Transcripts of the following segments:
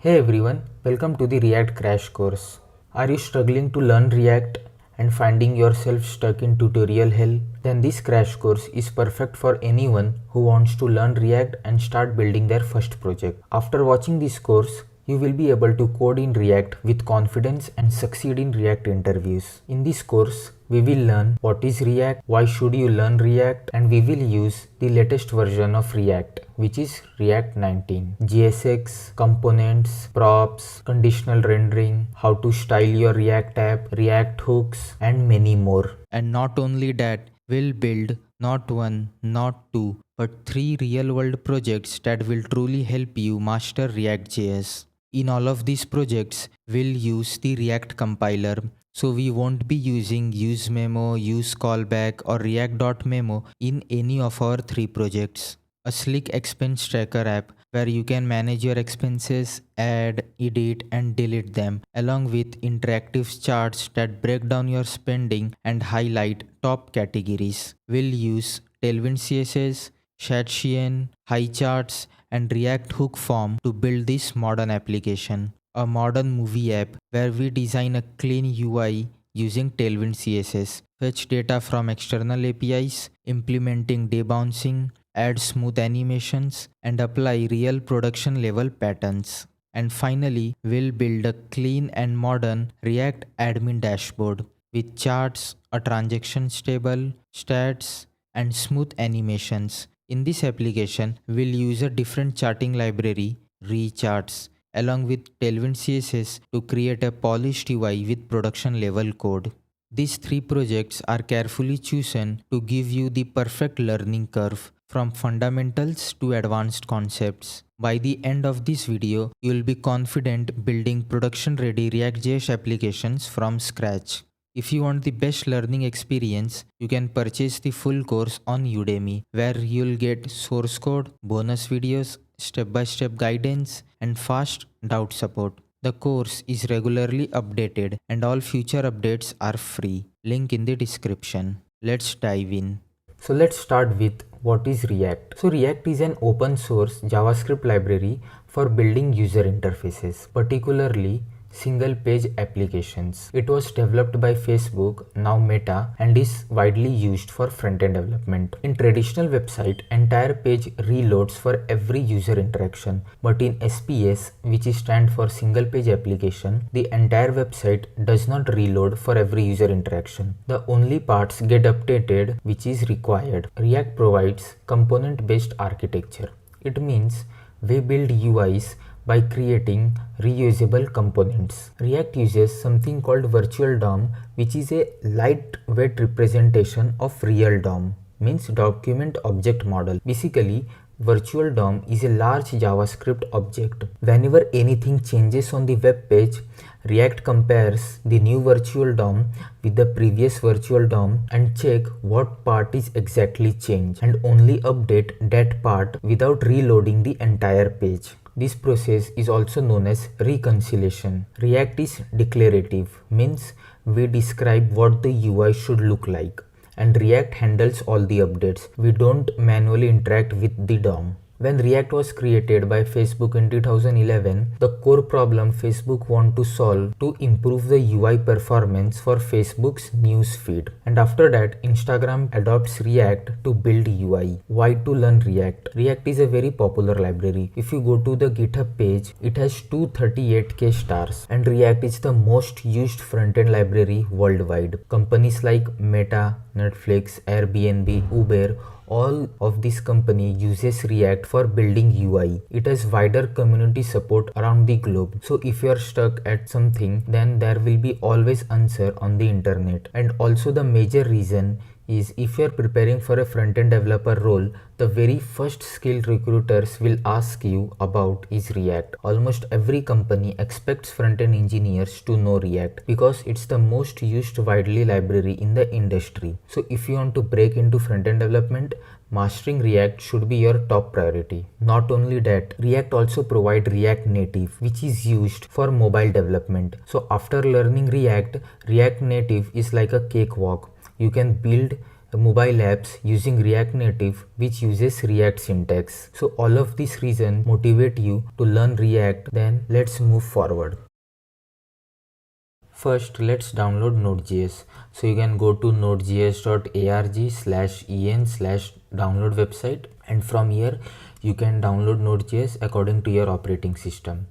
Hey everyone, welcome to the React crash course. Are you struggling to learn React and finding yourself stuck in tutorial hell? Then this crash course is perfect for anyone who wants to learn React and start building their first project. After watching this course, you will be able to code in React with confidence and succeed in React interviews. In this course, we will learn what is React, why should you learn React, and we will use the latest version of React, which is React 19. JSX, components, props, conditional rendering, how to style your React app, React hooks, and many more. And not only that, we'll build not one, not two, but 3 real world projects that will truly help you master React.js. In all of these projects, we'll use the React compiler, so we won't be using useMemo, useCallback, or React.memo in any of our 3 projects. A slick expense tracker app where you can manage your expenses, add, edit, and delete them, along with interactive charts that break down your spending and highlight top categories. We'll use Tailwind CSS, Shadchan, Highcharts, and React Hook Form to build this modern application. A modern movie app where we design a clean UI using Tailwind CSS, fetch data from external APIs, implementing debouncing, add smooth animations, and apply real production level patterns. And finally, we'll build a clean and modern React admin dashboard with charts, a transactions table, stats, and smooth animations. In this application, we'll use a different charting library, Recharts, along with Tailwind CSS to create a polished UI with production level code. These 3 projects are carefully chosen to give you the perfect learning curve from fundamentals to advanced concepts. By the end of this video, you will be confident building production-ready React.js applications from scratch. If you want the best learning experience, you can purchase the full course on Udemy, where you'll get source code, bonus videos, step-by-step guidance, and fast doubt support. The course is regularly updated and all future updates are free. Link in the description. Let's dive in. So let's start with what is React. So React is an open source JavaScript library for building user interfaces, particularly single page applications. It was developed by Facebook, now Meta, and is widely used for front-end development. In traditional website, entire page reloads for every user interaction, but in SPS, which is stand for single page application, the entire website does not reload for every user interaction. The only parts get updated which is required. React provides component-based architecture. It means we build UIs by creating reusable components. React uses something called virtual DOM, which is a lightweight representation of real DOM, means document object model. Basically, virtual DOM is a large JavaScript object. Whenever anything changes on the web page, React compares the new virtual DOM with the previous virtual DOM and check what part is exactly changed and only update that part without reloading the entire page. This process is also known as reconciliation. React is declarative, means we describe what the UI should look like, and React handles all the updates. We don't manually interact with the DOM. When React was created by Facebook in 2011, the core problem Facebook want to solve to improve the UI performance for Facebook's news feed. And after that, Instagram adopts React to build UI. Why to learn React? React is a very popular library. If you go to the GitHub page, it has 238k stars, and React is the most used front-end library worldwide. Companies like Meta, Netflix, Airbnb, Uber, all of this company uses React for building UI. It has wider community support around the globe. So if you are stuck at something, then there will be always answer on the internet. And also the major reason is if you are preparing for a front-end developer role, the very first skill recruiters will ask you about is React. Almost every company expects front-end engineers to know React because it's the most used widely library in the industry. So if you want to break into front-end development, mastering React should be your top priority. Not only that, React also provides React Native, which is used for mobile development. So after learning React, React Native is like a cakewalk. You can build mobile apps using React Native which uses React syntax. So all of these reasons motivate you to learn React. Then let's move forward. First, let's download Node.js. So you can go to nodejs.org/en/download website, and from here you can download Node.js according to your operating system.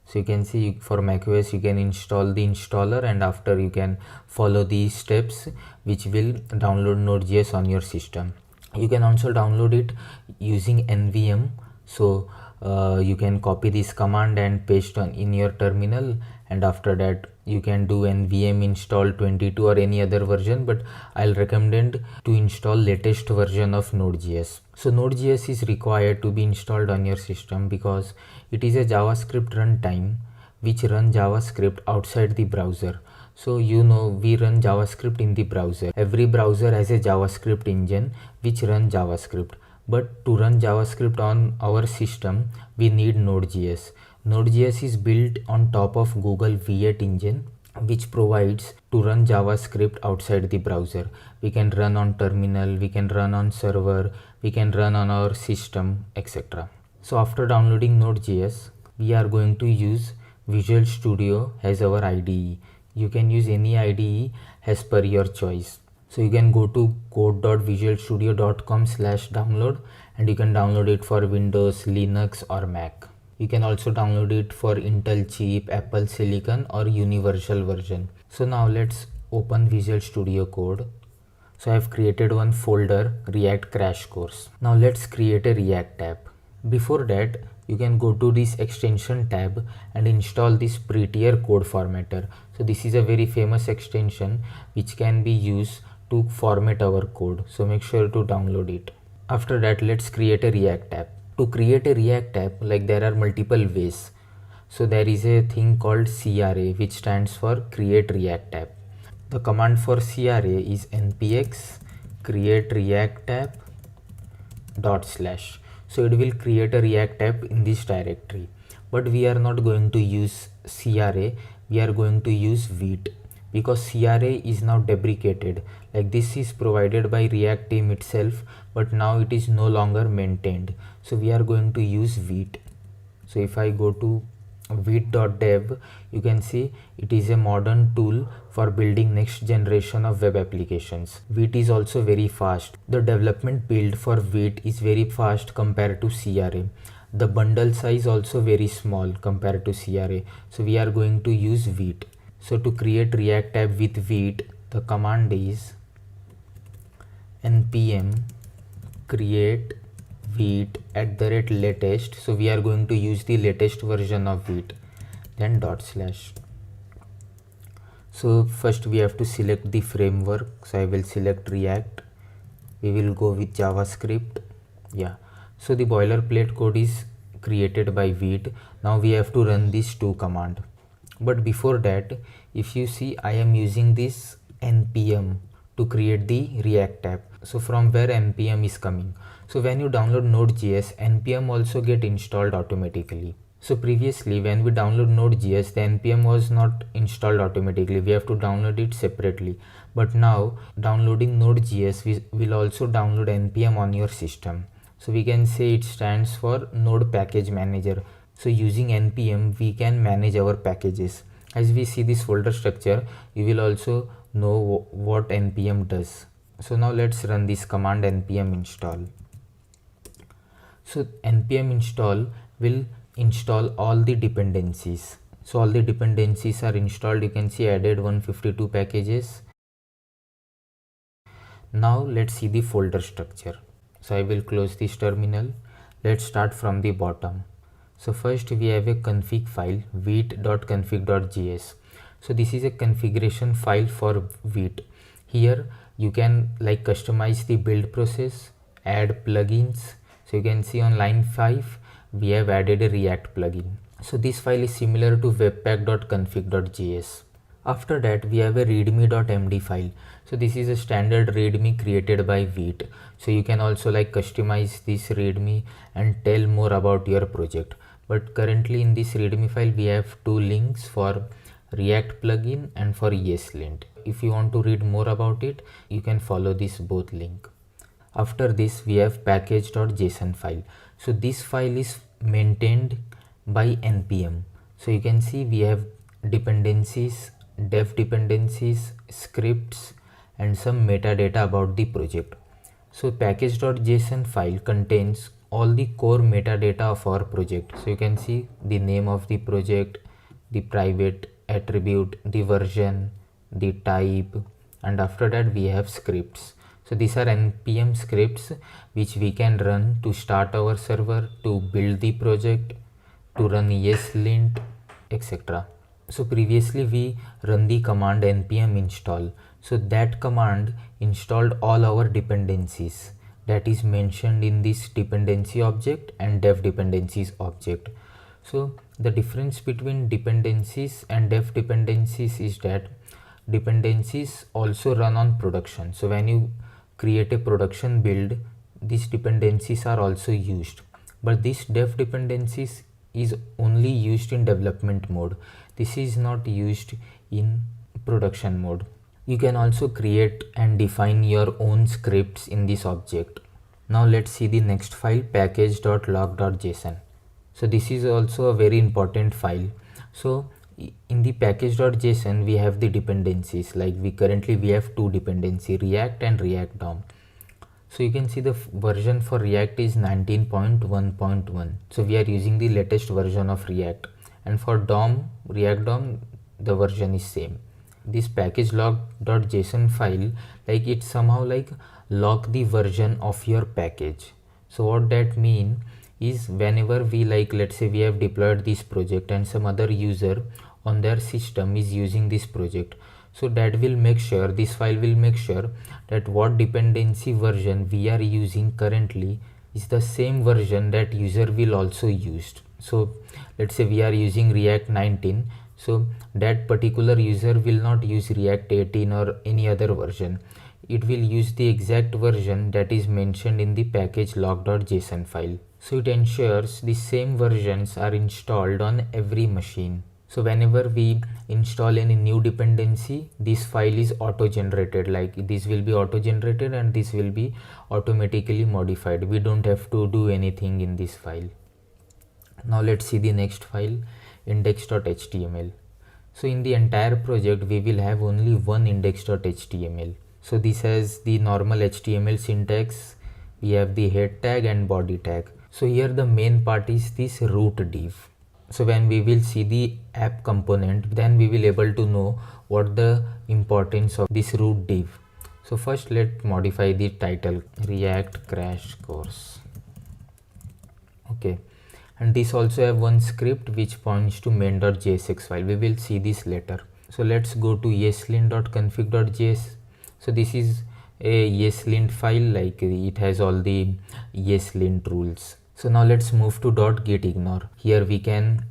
So you can see for macOS you can install the installer, and after you can follow these steps which will download Node.js on your system. You can also download it using nvm. So you can copy this command and paste on in your terminal, and after that you can do nvm install 22 or any other version, but I'll recommend to install latest version of Node.js. So Node.js is required to be installed on your system because it is a JavaScript runtime which run JavaScript outside the browser. So we run JavaScript in the browser. Every browser has a JavaScript engine which run JavaScript. But to run JavaScript on our system, we need Node.js. Node.js is built on top of Google V8 engine, which provides to run JavaScript outside the browser. We can run on terminal, we can run on server, we can run on our system, etc. So after downloading Node.js, we are going to use Visual Studio as our IDE. You can use any IDE as per your choice. So you can go to code.visualstudio.com/download, and you can download it for Windows, Linux or Mac. You can also download it for Intel chip, Apple Silicon or universal version. So now let's open Visual Studio Code. So I have created one folder, React Crash Course. Now let's create a React tab. Before that, you can go to this extension tab and install this Prettier Code Formatter. So this is a very famous extension which can be used to format our code. So make sure to download it. After that, let's create a React tab. To create a React tab, there are multiple ways. So there is a thing called CRA, which stands for Create React Tab. The command for CRA is npx create react tab /. So it will create a React tab in this directory. But we are not going to use CRA, we are going to use Vite, because CRA is now deprecated. This is provided by React team itself, but now it is no longer maintained. So we are going to use Vite. So if I go to Vite.dev, you can see it is a modern tool for building next generation of web applications. Vite is also very fast. The development build for Vite is very fast compared to CRA. The bundle size also very small compared to CRA. So we are going to use Vite. So to create React tab with Vite, the command is npm create Vite @latest. So we are going to use the latest version of Vite, then /. So first we have to select the framework. So I will select React. We will go with JavaScript. So the boilerplate code is created by Vite. Now we have to run these two commands. But before that, if you see, I am using this npm to create the React tab. So from where npm is coming? So when you download Node.js, npm also get installed automatically. So previously when we download Node.js, the npm was not installed automatically. We have to download it separately. But now downloading Node.js, we will also download npm on your system. So we can say it stands for Node Package Manager. So using npm, we can manage our packages. As we see this folder structure, you will also know what npm does. So now let's run this command npm install. So npm install will install all the dependencies. So all the dependencies are installed. You can see added 152 packages. Now let's see the folder structure. So I will close this terminal. Let's start from the bottom. So first we have a config file vite.config.js. So this is a configuration file for Vite. Here you can customize the build process, add plugins. So you can see on line 5 we have added a React plugin. So this file is similar to webpack.config.js. After that we have a readme.md file. So this is a standard readme created by Vite. So you can also customize this readme and tell more about your project. But currently in this readme file we have two links for React plugin and for ESLint. If you want to read more about it, you can follow this both link. After this we have package.json file. So this file is maintained by npm. So you can see we have dependencies, dev dependencies, scripts and some metadata about the project. So package.json file contains all the core metadata of our project. So you can see the name of the project, the private attribute, the version, the type, and after that we have scripts. So these are npm scripts which we can run to start our server, to build the project, to run ESLint, etc. So previously we run the command npm install. So that command installed all our dependencies that is mentioned in this dependency object and dev dependencies object. So the difference between dependencies and dev dependencies is that dependencies also run on production. So when you create a production build, these dependencies are also used, but this dev dependencies is only used in development mode. This is not used in production mode. You can also create and define your own scripts in this object. Now let's see the next file, package.log.json. So this is also a very important file. So in the package.json we have the dependencies, like we have two dependency, React and React DOM. So you can see the version for React is 19.1.1. So we are using the latest version of React, and for DOM, React DOM, the version is same. This package log.json file, like it somehow like log the version of your package. So what that mean is, whenever we let's say we have deployed this project and some other user on their system is using this project, so that will make sure, this file will make sure that what dependency version we are using currently is the same version that user will also use. So let's say we are using React 19, so that particular user will not use React 18 or any other version. It will use the exact version that is mentioned in the package log.json file. So it ensures the same versions are installed on every machine. So whenever we install any new dependency, this file is auto generated, like this will be auto generated and this will be automatically modified. We don't have to do anything in this file. Now let's see the next file, index.html. So in the entire project we will have only one index.html. So this has the normal HTML syntax, we have the head tag and body tag. So here the main part is this root div. So when we will see the app component, then we will able to know what the importance of this root div. So first let's modify the title, React Crash Course. Okay, and this also have one script which points to main.jsx file. We will see this later. So let's go to eslint.config.js. So this is a ESLint file, like it has all the ESLint rules. So now let's move to .gitignore. Here we can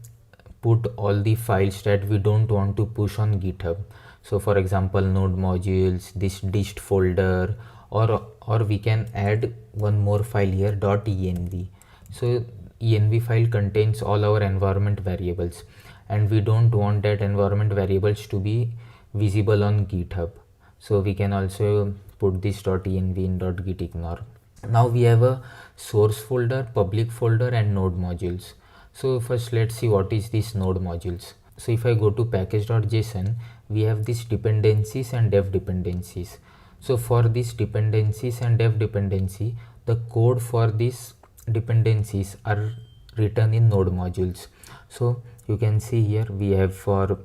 put all the files that we don't want to push on GitHub. So for example, node modules, this dist folder, or we can add one more file here, .env. So env file contains all our environment variables, and we don't want that environment variables to be visible on GitHub. So we can also put this .env in .gitignore. Now we have a source folder, public folder and node modules. So first let's see what is this node modules. So if I go to package.json, we have these dependencies and dev dependencies. So for these dependencies and dev dependency, the code for these dependencies are written in node modules. So you can see here we have for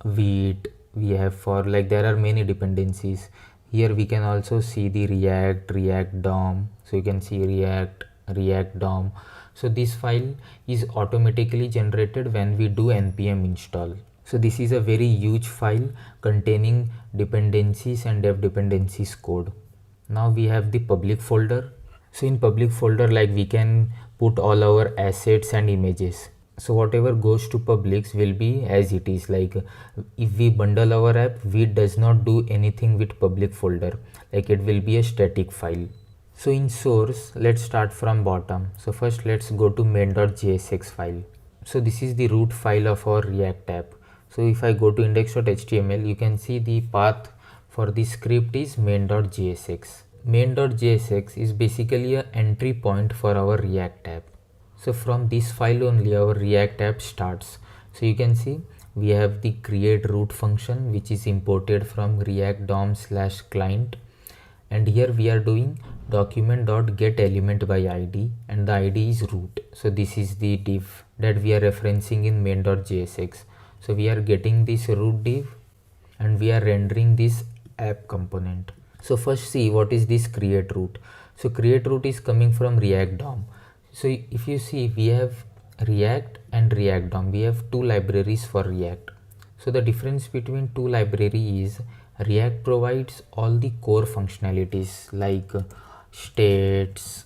Vite, we have for there are many dependencies. Here we can also see the React DOM. So you can see React DOM. So this file is automatically generated when we do npm install. So this is a very huge file containing dependencies and dev dependencies code. Now we have the public folder. So in public folder, we can put all our assets and images. So whatever goes to publics will be as it is. If we bundle our app, we does not do anything with public folder, it will be a static file. So in source, let's start from bottom. So first let's go to main.jsx file. So this is the root file of our React app. So if I go to index.html, you can see the path for the script is main.jsx. Main.jsx is basically an entry point for our React app. So from this file only our React app starts. So you can see we have the create root function which is imported from React DOM/client, and here we are doing document.getElement by id, and the id is root. So this is the div that we are referencing in main.jsx. So we are getting this root div and we are rendering this app component. So first see what is this create root. So create root is coming from React DOM. So if you see, we have React and React DOM. We have two libraries for React. So the difference between two libraries is React provides all the core functionalities like states,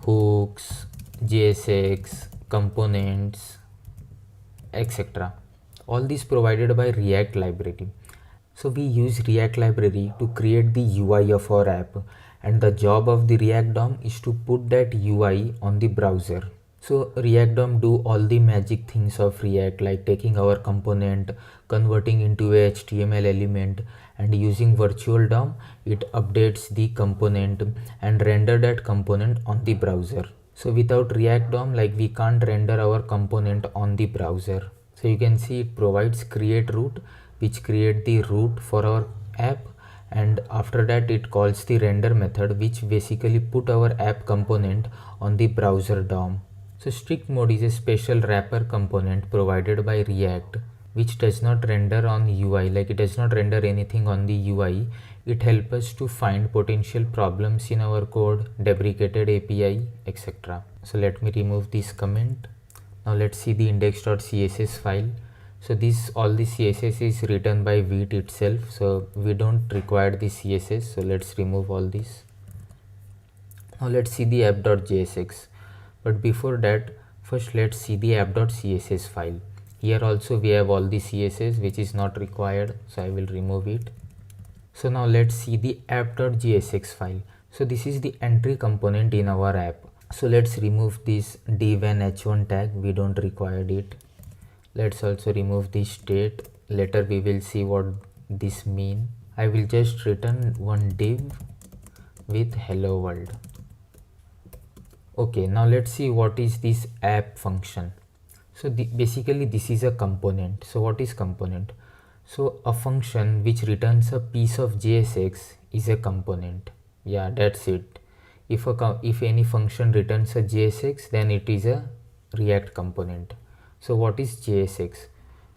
hooks, JSX, components, etc. All these provided by React library. So we use React library to create the UI of our app, and the job of the React DOM is to put that UI on the browser. So React DOM do all the magic things of React, like taking our component, converting into a HTML element, and using virtual DOM, it updates the component and render that component on the browser. So without React DOM, like we can't render our component on the browser. So you can see it provides create root, which create the root for our app, and after that it calls the render method, which basically put our app component on the browser DOM. So strict mode is a special wrapper component provided by React, which does not render on UI, like it does not render anything on the UI. It helps us to find potential problems in our code, deprecated API, etc. So let me remove this comment. Now let's see the index.css file. So this all the CSS is written by Vite itself, so we don't require the CSS. So let's remove all this. Now let's see the app.jsx, but before that first let's see the app.css file. Here also we have all the CSS which is not required, so I will remove it. So now let's see the app.jsx file. So this is the entry component in our app. So let's remove this div and h1 tag, we don't require it. Let's also remove the state. Later we will see what this mean. I will just return one div with hello world. Okay, now let's see what is this app function. So basically this is a component. So what is component? So a function which returns a piece of JSX is a component. Yeah, that's it. If any function returns a JSX, then it is a React component. So what is JSX?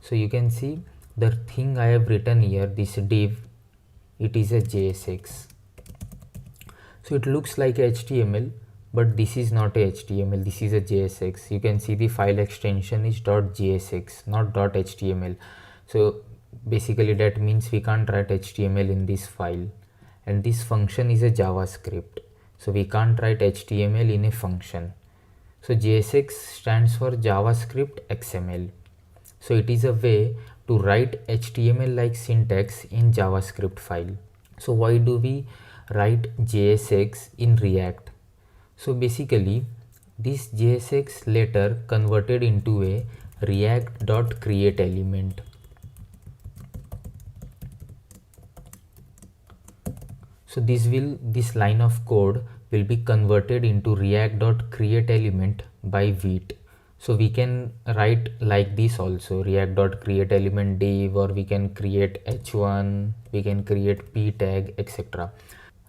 So you can see the thing I have written here, this div, it is a JSX. So it looks like HTML, but this is not a HTML, this is a JSX. You can see the file extension is .jsx, not .html. So basically that means we can't write HTML in this file, and this function is a JavaScript. So we can't write HTML in a function. So JSX stands for JavaScript XML. So it is a way to write HTML like syntax in JavaScript file. So why do we write JSX in React? So basically this JSX later converted into a React.createElement. So this line of code will be converted into React.createElement by Vite. So we can write like this also, React.createElement div, or we can create h1, we can create p tag, etc.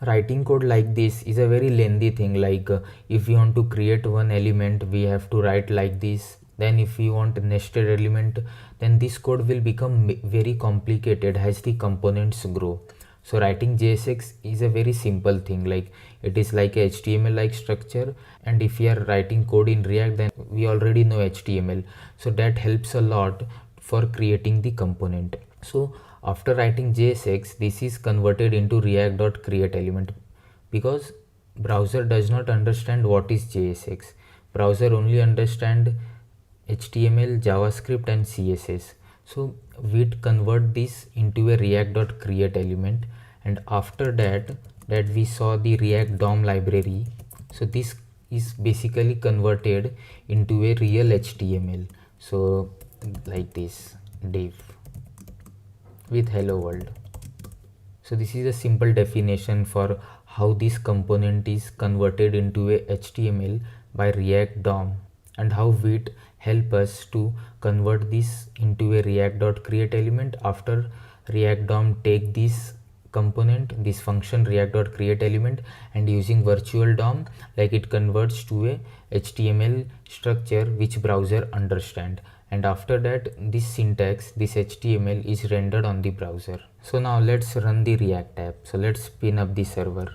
Writing code like this is a very lengthy thing. Like if we want to create one element, we have to write like this. Then if we want nested element, then this code will become very complicated as the components grow. So writing JSX is a very simple thing, like it is like a HTML like structure, and if we are writing code in React, then we already know HTML, so that helps a lot for creating the component. So after writing JSX, this is converted into React.createElement, because browser does not understand what is JSX. Browser only understand HTML, JavaScript and CSS. So we convert this into a React.createElement, and after that we saw the React DOM library. So this is basically converted into a real HTML. So like this, div with hello world. So this is a simple definition for how this component is converted into a HTML by React DOM, and how it help us to convert this into a React.create element after React DOM take this component, this function React.create element, and using virtual DOM, like it converts to a HTML structure which browser understand, and after that this syntax, this HTML is rendered on the browser. So now let's run the React app. So let's spin up the server.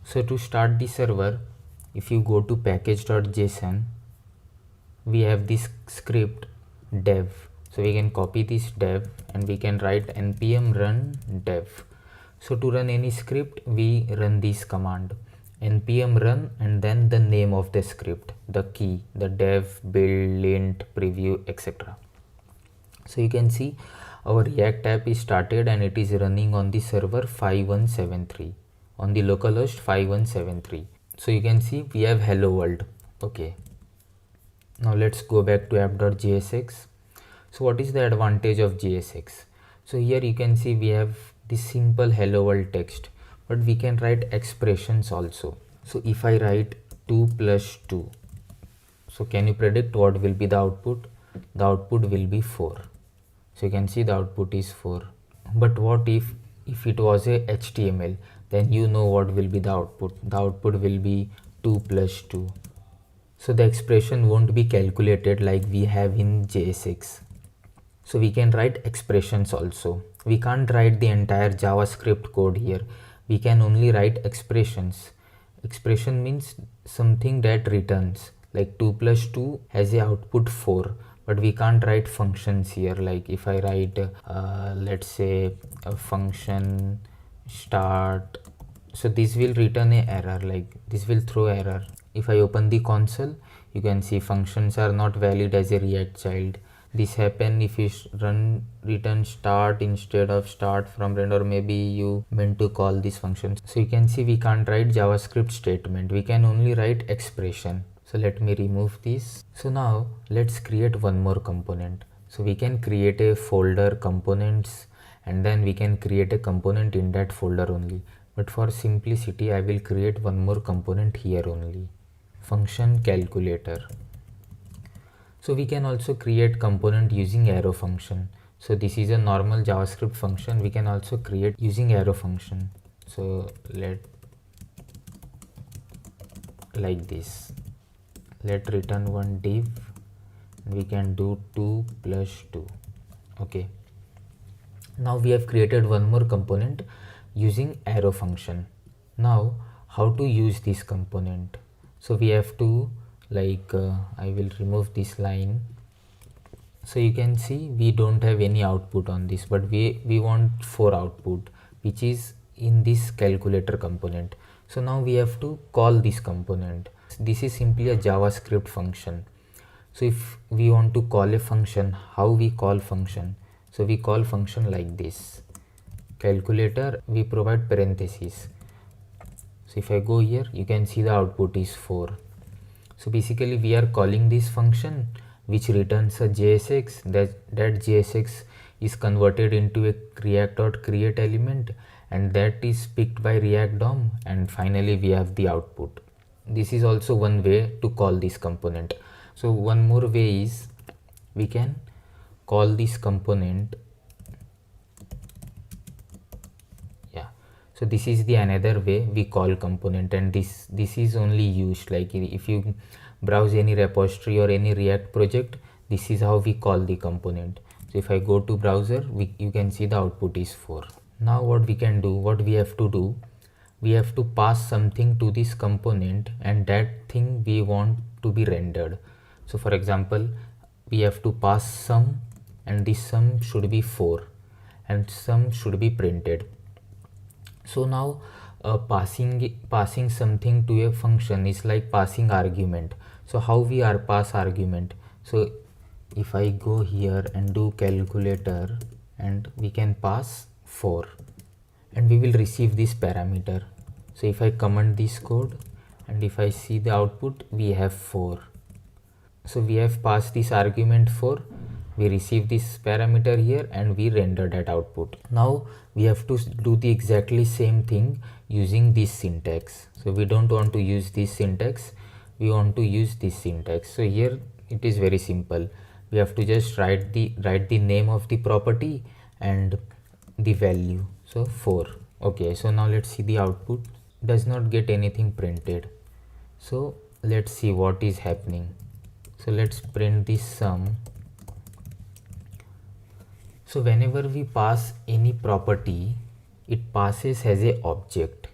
So to start the server, if you go to package.json, we have this script dev. So we can copy this dev and we can write npm run dev. So to run any script, we run this command npm run and then the name of the script, the key, the dev, build, lint, preview, etc. So you can see our React app is started and it is running on the server 5173 on the localhost 5173. So you can see we have hello world. Okay, now let's go back to app.jsx. So what is the advantage of JSX? So here you can see we have this simple hello world text, but we can write expressions also. So if I write 2 plus 2, so can you predict what will be the output? The output will be 4. So you can see the output is 4. But what if it was a HTML? Then you know what will be the output. The output will be 2 plus 2. So the expression won't be calculated like we have in JSX. So we can write expressions also. We can't write the entire JavaScript code here. We can only write expressions. Expression means something that returns, like 2 plus 2 has a output 4, but we can't write functions here. Like if I write let's say a function start, so this will return a error, like this will throw error. If I open the console, you can see functions are not valid as a React child. This happen if you run return start instead of start from render, or maybe you meant to call this function. So you can see we can't write JavaScript statement, we can only write expression. So let me remove this. So now let's create one more component. So we can create a folder components and then we can create a component in that folder only. But for simplicity, I will create one more component here only. Function calculator. So we can also create component using arrow function. So this is a normal JavaScript function. We can also create using arrow function. So like this. Let return one div. We can do 2 plus 2. Okay. Now we have created one more component using arrow function. Now how to use this component? So we have to I will remove this line. So you can see we don't have any output on this, but we want 4 output, which is in this calculator component. So now we have to call this component. This is simply a JavaScript function. So if we want to call a function, how we call function? So we call function like this. Calculator, we provide parentheses. So if I go here, you can see the output is 4. So basically we are calling this function which returns a JSX. That JSX is converted into a React.create element, and that is picked by React DOM, and finally we have the output. This is also one way to call this component. So one more way is we can call this component. So this is the another way we call component, and this is only used like if you browse any repository or any React project, this is how we call the component. So if I go to browser, you can see the output is 4. Now what we can do, what we have to do, we have to pass something to this component, and that thing we want to be rendered. So for example, we have to pass sum, and this sum should be 4 and sum should be printed. So now passing something to a function is like passing argument. So how we are pass argument? So if I go here and do calculator, and we can pass 4 and we will receive this parameter. So if I comment this code and if I see the output, we have 4. So we have passed this argument 4, we receive this parameter here and we render that output. Now we have to do the exactly same thing using this syntax. So we don't want to use this syntax, we want to use this syntax. So here it is very simple. We have to just write the name of the property and the value, so 4. Okay, so now let's see the output. Does not get anything printed. So let's see what is happening. So let's print this sum. So whenever we pass any property, it passes as a object.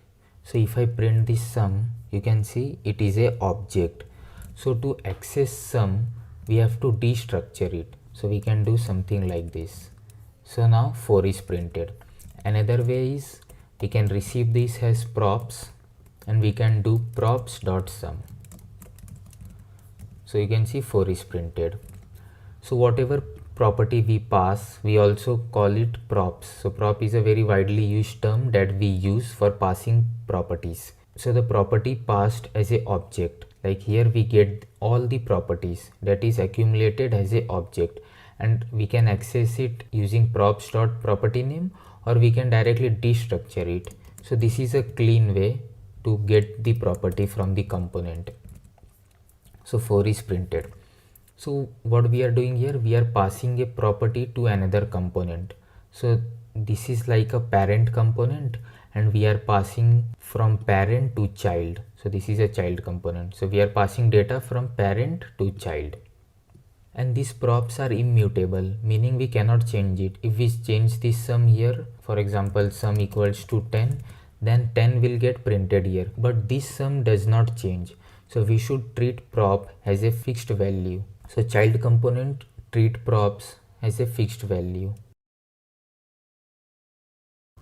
So if I print this sum, you can see it is a object. So to access sum, we have to destructure it. So we can do something like this. So now 4 is printed. Another way is we can receive this as props and we can do props.sum. So you can see 4 is printed. So whatever property we pass, we also call it props. So prop is a very widely used term that we use for passing properties. So the property passed as a object, like here we get all the properties that is accumulated as a object, and we can access it using props.propertyName, or we can directly destructure it. So this is a clean way to get the property from the component. So 4 is printed. So what we are doing here, we are passing a property to another component. So this is like a parent component and we are passing from parent to child. So this is a child component. So we are passing data from parent to child. And these props are immutable, meaning we cannot change it. If we change this sum here, for example sum equals to 10, then 10 will get printed here, but this sum does not change. So we should treat prop as a fixed value. So child component treat props as a fixed value.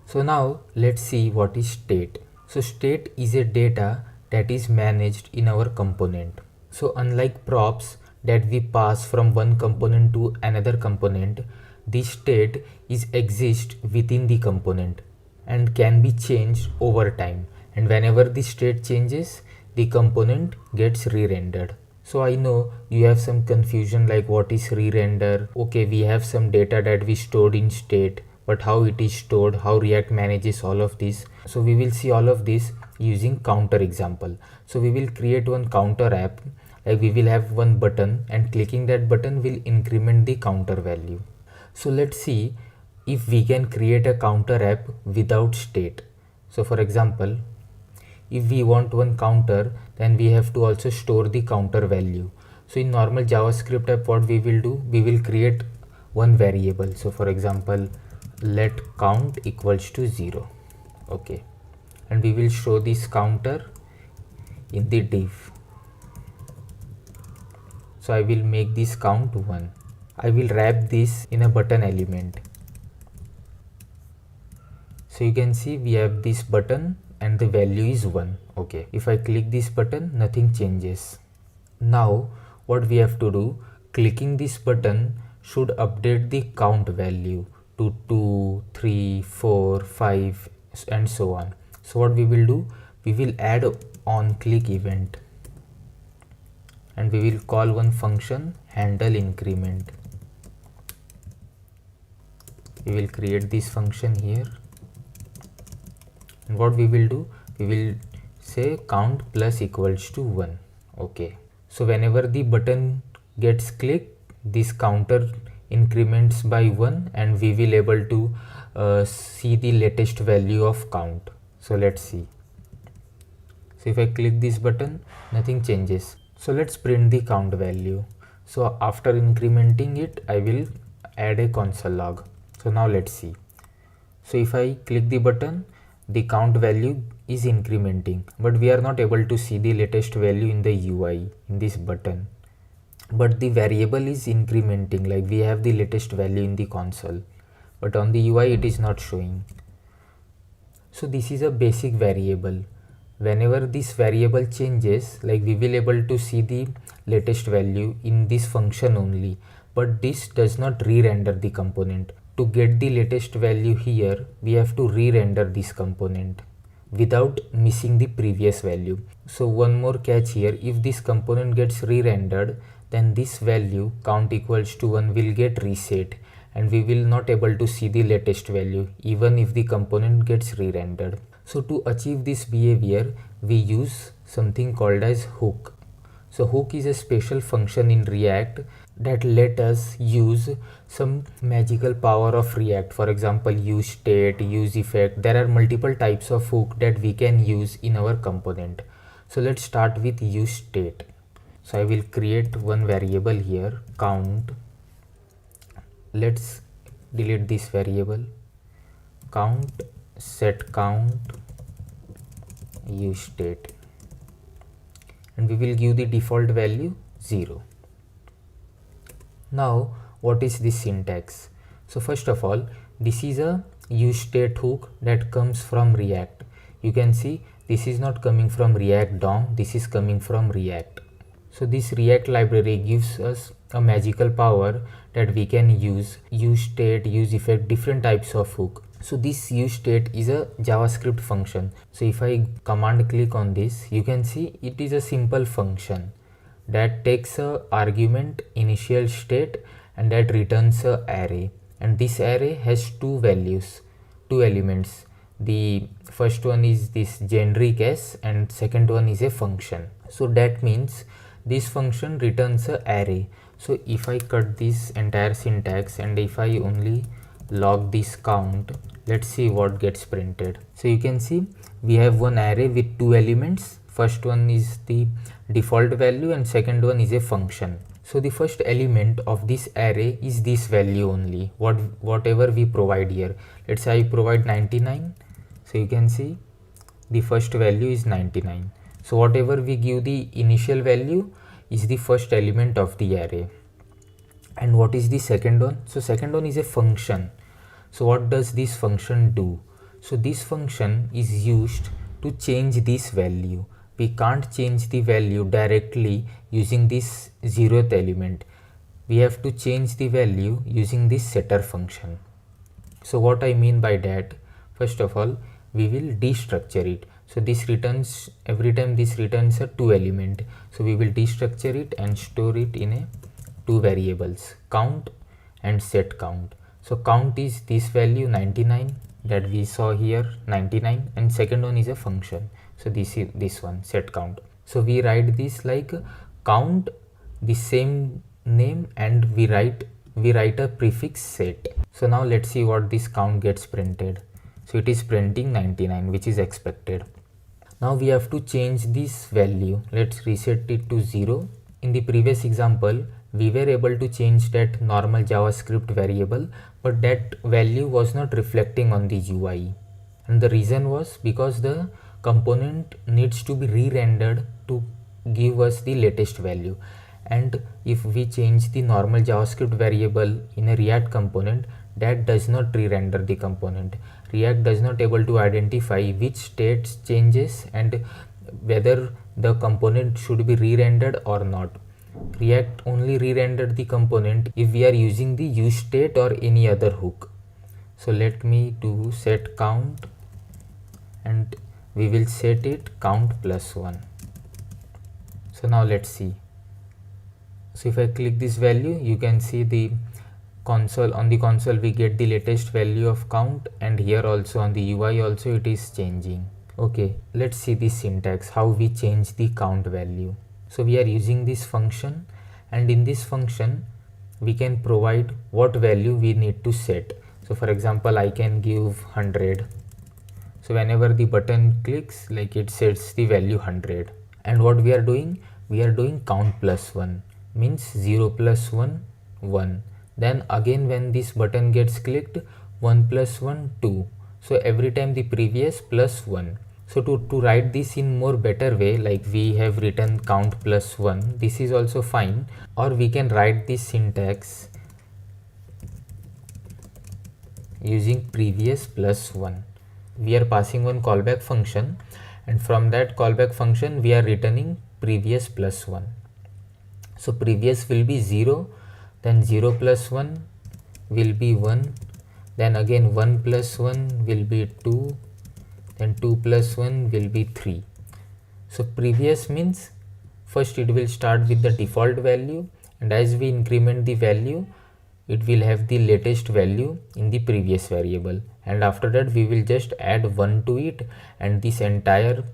So now let's see what is state. So state is a data that is managed in our component. So unlike props that we pass from one component to another component, this state is exist within the component and can be changed over time. And whenever the state changes, the component gets re-rendered. So I know you have some confusion like what is re-render. Okay, we have some data that we stored in state, but how it is stored, how React manages all of this. So we will see all of this using counter example. So we will create one counter app, like we will have one button and clicking that button will increment the counter value. So let's see if we can create a counter app without state. So for example, if we want one counter, then we have to also store the counter value. So in normal JavaScript app, what we will do, we will create one variable. So for example, let count equals to 0. Okay, and we will show this counter in the div. So I will make this count 1. I will wrap this in a button element. So you can see we have this button and the value is 1. Okay, if I click this button, nothing changes. Now what we have to do, clicking this button should update the count value to 2, 3, 4, 5 and so on. So what we will do, we will add on click event and we will call one function handle increment. We will create this function here. And what we will do, we will say count plus equals to 1. Okay, so whenever the button gets clicked, this counter increments by 1 and we will able to see the latest value of count. So let's see. So if I click this button, nothing changes. So let's print the count value. So after incrementing it, I will add a console log. So now let's see. So if I click the button, the count value is incrementing, but we are not able to see the latest value in the UI in this button. But the variable is incrementing, like we have the latest value in the console, but on the UI it is not showing. So this is a basic variable. Whenever this variable changes, like we will able to see the latest value in this function only, but this does not re-render the component. To get the latest value here, we have to re-render this component without missing the previous value. So one more catch here, if this component gets re-rendered, then this value count equals to 1 will get reset and we will not able to see the latest value even if the component gets re-rendered. So to achieve this behavior, we use something called as hook. So hook is a special function in React that let us use some magical power of React. For example, use state, use effect. There are multiple types of hook that we can use in our component. So let's start with use state. So I will create one variable here, count. Let's delete this variable, count, set count, use state, and we will give the default value 0. Now what is this syntax? So first of all, this is a use state hook that comes from React. You can see this is not coming from React DOM, this is coming from React. So this React library gives us a magical power that we can use state, use effect, different types of hook. So this use state is a JavaScript function. So if I command click on this, you can see it is a simple function that takes a argument initial state and that returns a array, and this array has two values, two elements. The first one is this generic s and second one is a function. So that means this function returns a array. So if I cut this entire syntax and if I only log this count, let's see what gets printed. So you can see we have one array with two elements. First one is the default value and second one is a function. So the first element of this array is this value only, whatever we provide here. Let's say I provide 99. So you can see the first value is 99. So whatever we give the initial value is the first element of the array. And what is the second one? So second one is a function. So what does this function do? So this function is used to change this value. We can't change the value directly using this 0th element. We have to change the value using this setter function. So what I mean by that, first of all, we will destructure it. So this returns, every time this returns a 2 element. So we will destructure it and store it in a 2 variables, count and set count. So count is this value 99 that we saw here, 99, and second one is a function. So this is this one, set count. So we write this like count, the same name, and we write a prefix set. So now let's see what this count gets printed. So it is printing 99, which is expected. Now we have to change this value. Let's reset it to 0. In the previous example, we were able to change that normal JavaScript variable, but that value was not reflecting on the UI. And the reason was because the component needs to be re-rendered to give us the latest value. And if we change the normal JavaScript variable in a React component, that does not re-render the component. React does not able to identify which states changes and whether the component should be re-rendered or not. React only re-rendered the component if we are using the useState or any other hook. So let me do set count and we will set it count plus 1. So now let's see. So if I click this value, you can see the console, on the console we get the latest value of count, and here also on the UI also it is changing. Okay, let's see the syntax, how we change the count value. So we are using this function, and in this function we can provide what value we need to set. So for example, I can give 100. So whenever the button clicks, like it sets the value 100. And what we are doing? We are doing count plus 1, means 0 plus 1, 1. Then again when this button gets clicked, 1 plus 1, 2. So every time the previous plus 1. So to write this in more better way, like we have written count plus 1, this is also fine. Or we can write this syntax using previous plus 1. We are passing one callback function, and from that callback function we are returning previous plus 1. So previous will be 0, then 0 plus 1 will be 1, then again 1 plus 1 will be 2, then 2 plus 1 will be 3. So previous means first it will start with the default value, and as we increment the value, it will have the latest value in the previous variable, and after that we will just add 1 to it, and this entire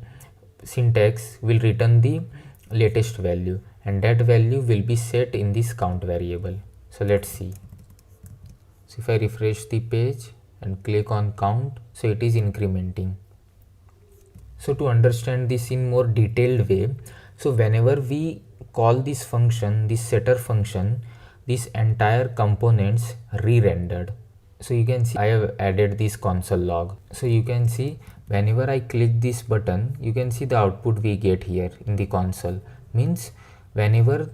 syntax will return the latest value, and that value will be set in this count variable. So let's see. So if I refresh the page and click on count, so it is incrementing. So to understand this in more detailed way, so whenever we call this function, this setter function, this entire components re-rendered. So you can see I have added this console log. So you can see whenever I click this button, you can see the output we get here in the console. Means whenever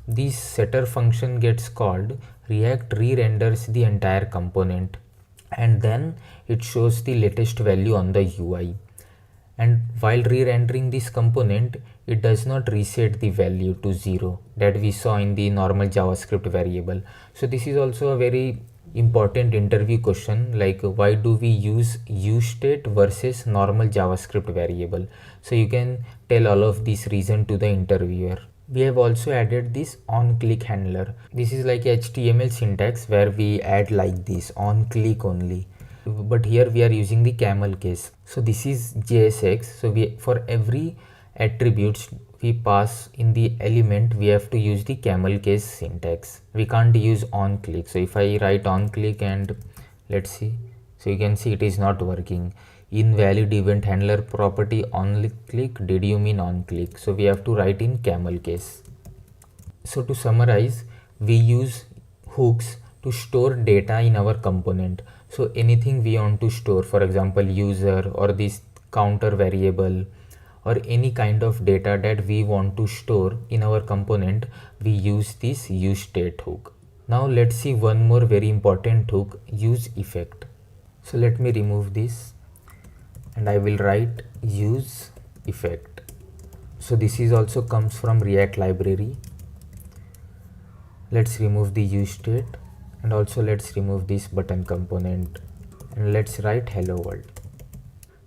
this setter function gets called, React re-renders the entire component, and then it shows the latest value on the UI. And while re-rendering this component, it does not reset the value to 0 that we saw in the normal JavaScript variable. So this is also a very important interview question, like why do we use useState versus normal JavaScript variable. So you can tell all of this reason to the interviewer. We have also added this on-click handler. This is like HTML syntax where we add like this on click only, but here we are using the camel case. So this is JSX. So we, for every attributes we pass in the element, we have to use the camel case syntax. We can't use on click. So if I write on click and let's see, so you can see it is not working. Invalid event handler property on click, did you mean on click? So we have to write in camel case. So to summarize, we use hooks to store data in our component. So anything we want to store, for example user or this counter variable or any kind of data that we want to store in our component, we use this useState hook. Now let's see one more very important hook, useEffect. So let me remove this and I will write useEffect. So this is also comes from React library. Let's remove the useState, and also let's remove this button component, and let's write hello world.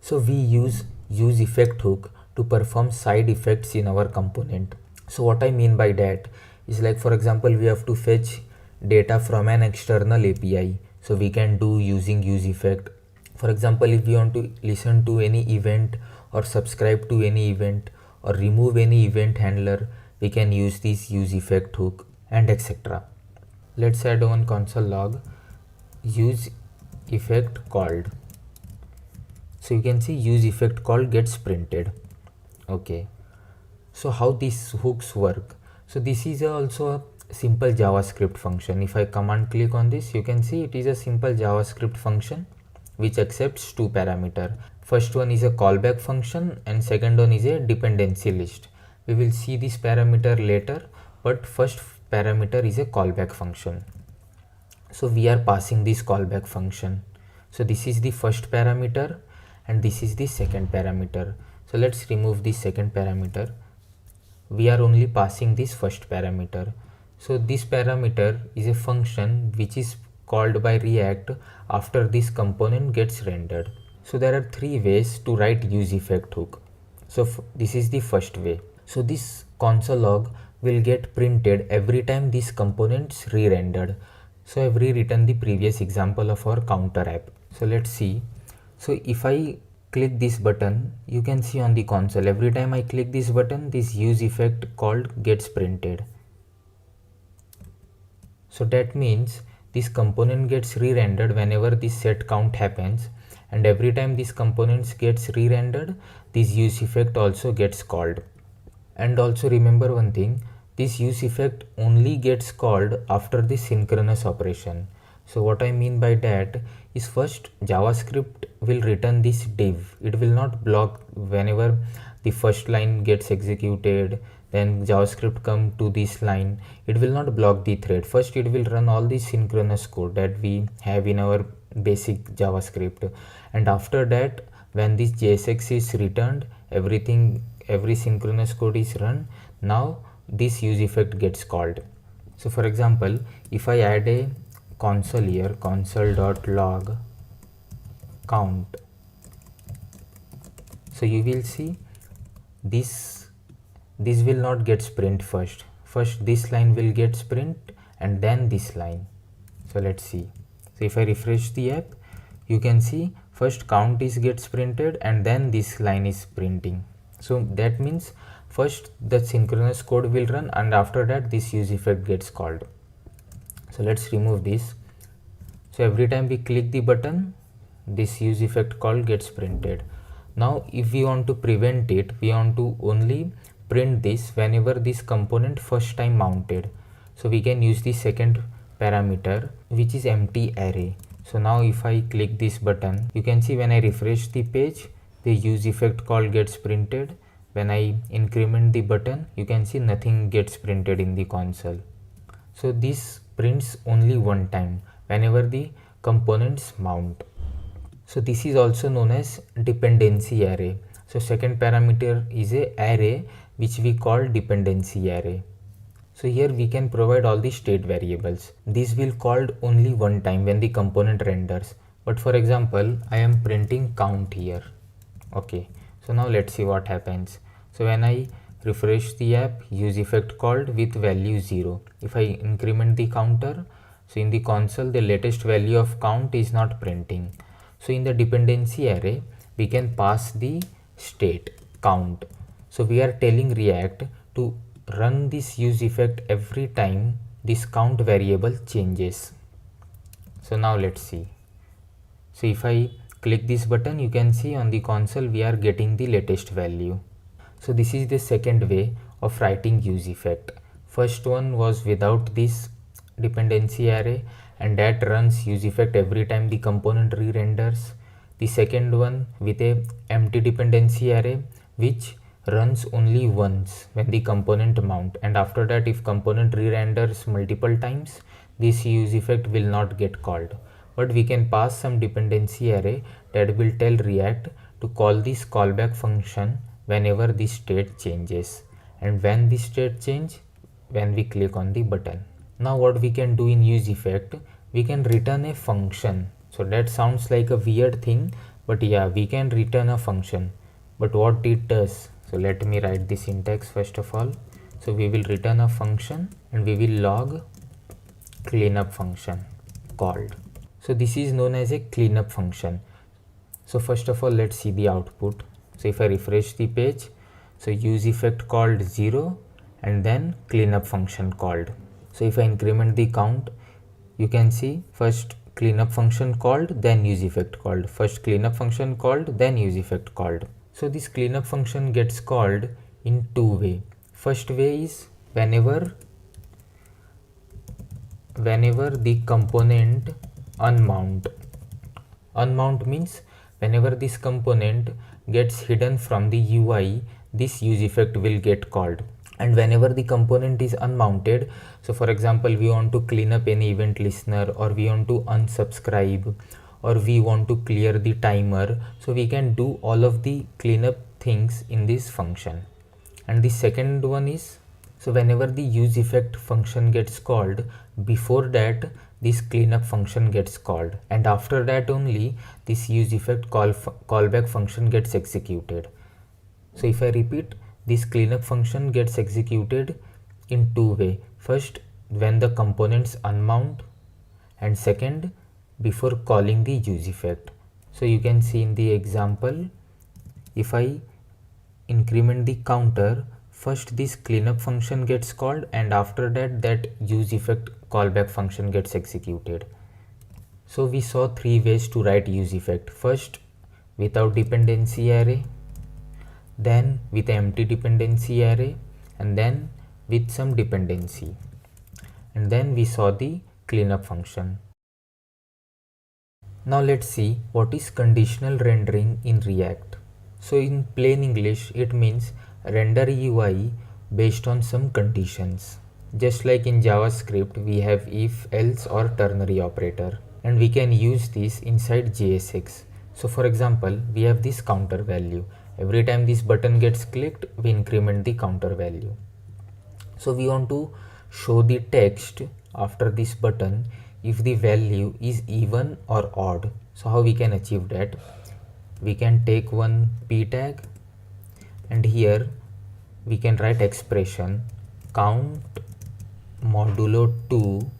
So we use useEffect hook to perform side effects in our component. So what I mean by that is, like for example we have to fetch data from an external API, so we can do using useEffect. For example, if we want to listen to any event or subscribe to any event or remove any event handler, we can use this useEffect hook, and etc. Let's add one console log useEffect called. So you can see useEffect called gets printed. Okay, so how these hooks work? So this is also a simple JavaScript function. If I command click on this, you can see it is a simple JavaScript function which accepts two parameters. First one is a callback function and second one is a dependency list. We will see this parameter later, but first parameter is a callback function. So we are passing this callback function. So this is the first parameter and this is the second parameter. So let's remove the second parameter. We are only passing this first parameter. So this parameter is a function which is called by React after this component gets rendered. So there are three ways to write useEffect hook. So this is the first way. So this console log will get printed every time these components re-rendered. So I have rewritten the previous example of our counter app. So let's see. So if I click this button, you can see on the console every time I click this button, this useEffect called gets printed. So that means this component gets re-rendered whenever this set count happens, and every time this components gets re-rendered, this useEffect also gets called. And also remember one thing, this useEffect only gets called after the synchronous operation. So what I mean by that is, first JavaScript will return this div. It will not block whenever the first line gets executed, then JavaScript come to this line. It will not block the thread. First it will run all the synchronous code that we have in our basic JavaScript, and after that when this JSX is returned, every synchronous code is run. Now this useEffect gets called. So for example, if I add a console here, console.log count, so you will see this will not get print first. first this line will get sprint and then this line. So let's see. So if I refresh the app, you can see first count is gets printed and then this line is printing. So that means first the synchronous code will run and after that this use effect gets called. So let's remove this. So every time we click the button, this use effect call gets printed. Now if we want to prevent it, we want to only print this whenever this component first time mounted. So we can use the second parameter, which is empty array. So now if I click this button, you can see when I refresh the page, the use effect call gets printed. When I increment the button, you can see nothing gets printed in the console. So this prints only one time whenever the components mount. So this is also known as dependency array. So second parameter is a array which we call dependency array. So here we can provide all the state variables. This will called only one time when the component renders. But for example, I am printing count here. Okay. So now let's see what happens. So when I refresh the app, use effect called with value 0. If I increment the counter, so in the console the latest value of count is not printing. So in the dependency array, we can pass the state count. So we are telling React to run this use effect every time this count variable changes. So now let's see. So if I click this button, you can see on the console we are getting the latest value. So this is the second way of writing use effect. First one was without this dependency array and that runs use effect every time the component re-renders. The second one with a empty dependency array which runs only once when the component mount, and after that if component re-renders multiple times, this use effect will not get called. But we can pass some dependency array that will tell React to call this callback function whenever the state changes, and when the state change, when we click on the button. Now what we can do in use effect, we can return a function. So that sounds like a weird thing, but yeah, we can return a function. But what it does, so let me write the syntax first of all. So we will return a function and we will log cleanup function called. So this is known as a cleanup function. So first of all, let's see the output. So if I refresh the page, so use effect called 0 and then cleanup function called. So if I increment the count, you can see first cleanup function called, then use effect called. First cleanup function called, then use effect called. So this cleanup function gets called in two ways. First way is whenever the component unmount. Unmount means whenever this component gets hidden from the UI, this use effect will get called. And whenever the component is unmounted, so for example, we want to clean up any event listener, or we want to unsubscribe, or we want to clear the timer, so we can do all of the cleanup things in this function. And the second one is, so whenever the use effect function gets called, before that this cleanup function gets called, and after that only this use effect callback function gets executed. So if I repeat, this cleanup function gets executed in two ways. First, when the components unmount, and second, before calling the use effect. So you can see in the example, if I increment the counter, first this cleanup function gets called, and after that use effect callback function gets executed. So we saw three ways to write use effect. First, without dependency array, then with empty dependency array, and then with some dependency. And then we saw the cleanup function. Now let's see what is conditional rendering in React. So in plain English, it means render UI based on some conditions. Just like in JavaScript, we have if, else or ternary operator, and we can use this inside JSX. So for example, we have this counter value. Every time this button gets clicked, we increment the counter value. So we want to show the text after this button if the value is even or odd. So how we can achieve that? We can take one p tag, and here we can write expression count modulo 2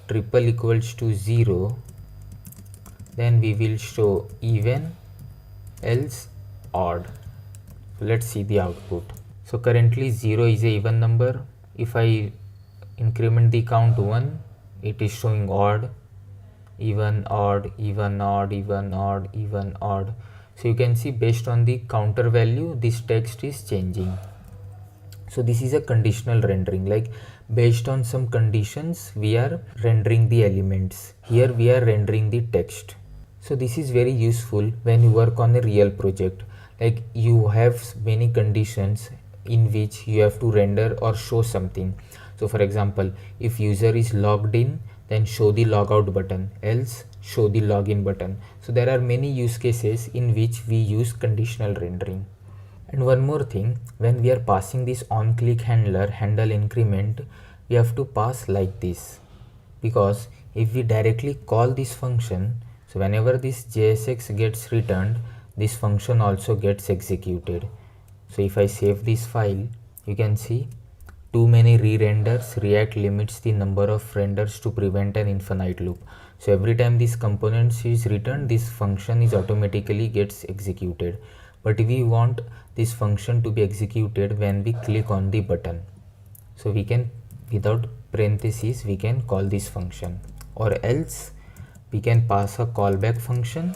triple equals to 0, then we will show even, else odd. So let's see the output. So currently 0 is a even number. If I increment the count 1, it is showing odd, even, odd, even, odd, even, odd, even, odd. So you can see based on the counter value this text is changing. So this is a conditional rendering, like based on some conditions we are rendering the elements. Here we are rendering the text. So this is very useful when you work on a real project, like you have many conditions in which you have to render or show something. So for example, if user is logged in, then show the logout button, else show the login button. So there are many use cases in which we use conditional rendering. And one more thing, when we are passing this on click handler, handle increment, we have to pass like this, because if we directly call this function, so whenever this JSX gets returned, this function also gets executed. So if I save this file, you can see too many re-renders. React limits the number of renders to prevent an infinite loop. So every time this component is returned, this function is automatically gets executed. But we want this function to be executed when we click on the button. So we can, without parentheses, we can call this function, or else we can pass a callback function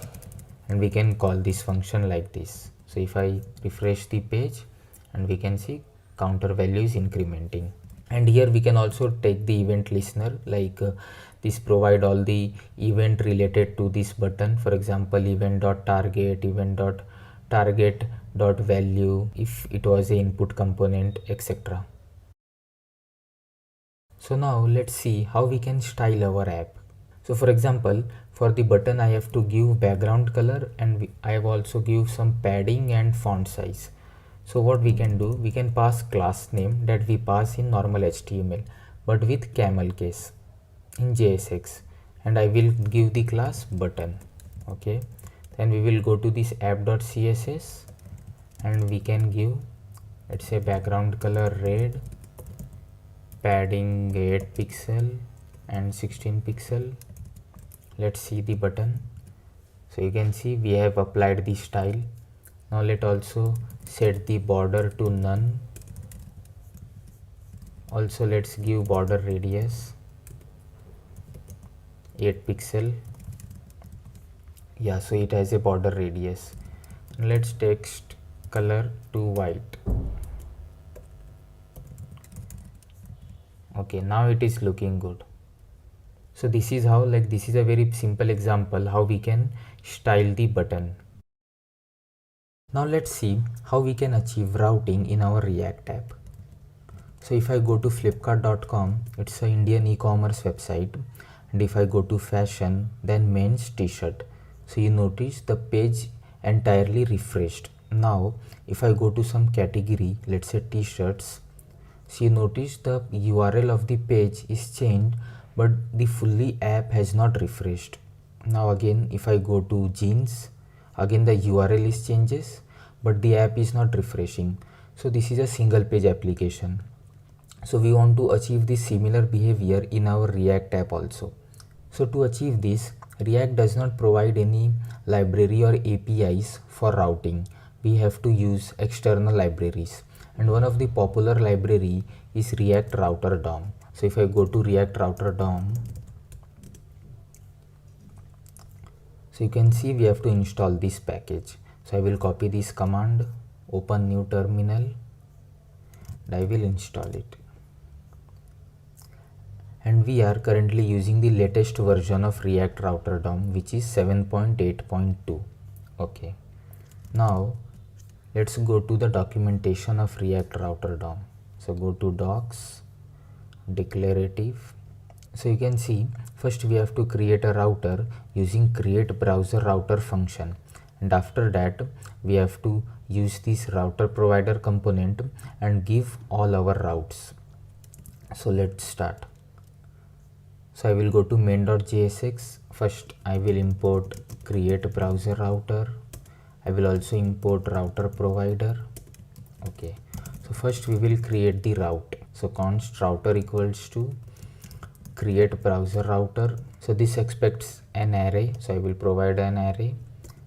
and we can call this function like this. So if I refresh the page, and we can see counter value is incrementing. And here we can also take the event listener, like this provide all the event related to this button. For example, event.target, event.target.value, if it was a input component, etc. So now let's see how we can style our app. So for example, for the button I have to give background color, and I have also give some padding and font size. So what we can do, we can pass class name that we pass in normal HTML, but with camel case in JSX, and I will give the class button. Okay, then we will go to this app.css, and we can give, let's say, background color red, padding 8 pixel and 16 pixel. Let's see the button. So you can see we have applied the style. Now let also set the border to none. Also let's give border radius 8 pixel. Yeah, so it has a border radius. Let's text color to white. Okay, now it is looking good. So this is how, like, this is a very simple example how we can style the button. Now let's see how we can achieve routing in our React app. So if I go to flipkart.com, it's an Indian e-commerce website, and if I go to fashion, then men's t-shirt, so you notice the page entirely refreshed. Now if I go to some category, let's say t-shirts, so you notice the URL of the page is changed, but the fully app has not refreshed. Now again, if I go to jeans, again the URL is changes, but the app is not refreshing. So this is a single page application. So we want to achieve this similar behavior in our React app also. So to achieve this, React does not provide any library or APIs for routing. We have to use external libraries, and one of the popular library is React Router DOM. So if I go to React Router DOM, so you can see we have to install this package. So I will copy this command, open new terminal, and I will install it. And we are currently using the latest version of React Router DOM, which is 7.8.2. Okay, now let's go to the documentation of React Router DOM. So go to docs, declarative. So you can see first we have to create a router using create browser router function, and after that we have to use this router provider component and give all our routes. So let's start. So I will go to main.jsx. First I will import create browser router. I will also import router provider. Okay, so first we will create the route. So const router equals to create browser router. So this expects an array, so I will provide an array.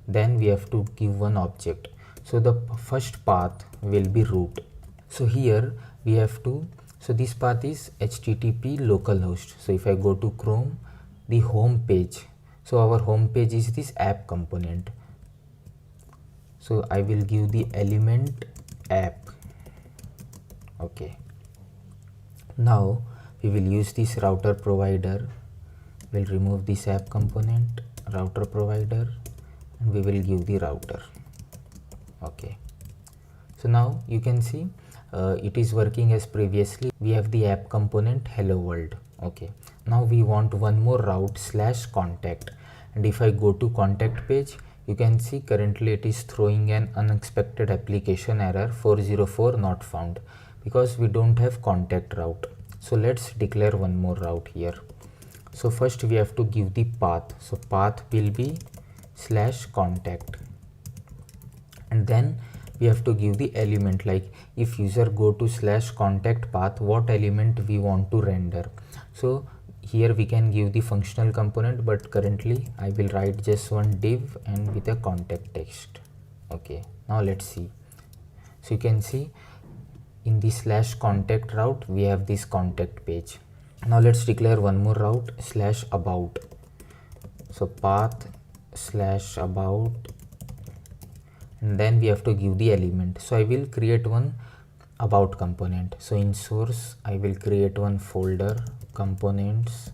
Then we have to give one object. So the first path will be root. So here we have to, so this path is http localhost. So if I go to Chrome, the home page, so our home page is this app component. So I will give the element app. Okay, now we will use this router provider. We'll remove this app component, router provider, and we will give the router. Okay, so now you can see it is working as previously. We have the app component hello world. Okay, now we want one more route / contact, and if I go to contact page, you can see currently it is throwing an unexpected application error 404 not found because we don't have contact route. So let's declare one more route here. So first we have to give the path. So path will be /contact, and then we have to give the element, like if user go to /contact path, what element we want to render. So here we can give the functional component, but currently I will write just one div and with a contact text. Okay, now let's see. So you can see in the /contact route we have this contact page. Now let's declare one more route /about. So path /about, and then we have to give the element. So I will create one about component. So in source I will create one folder components,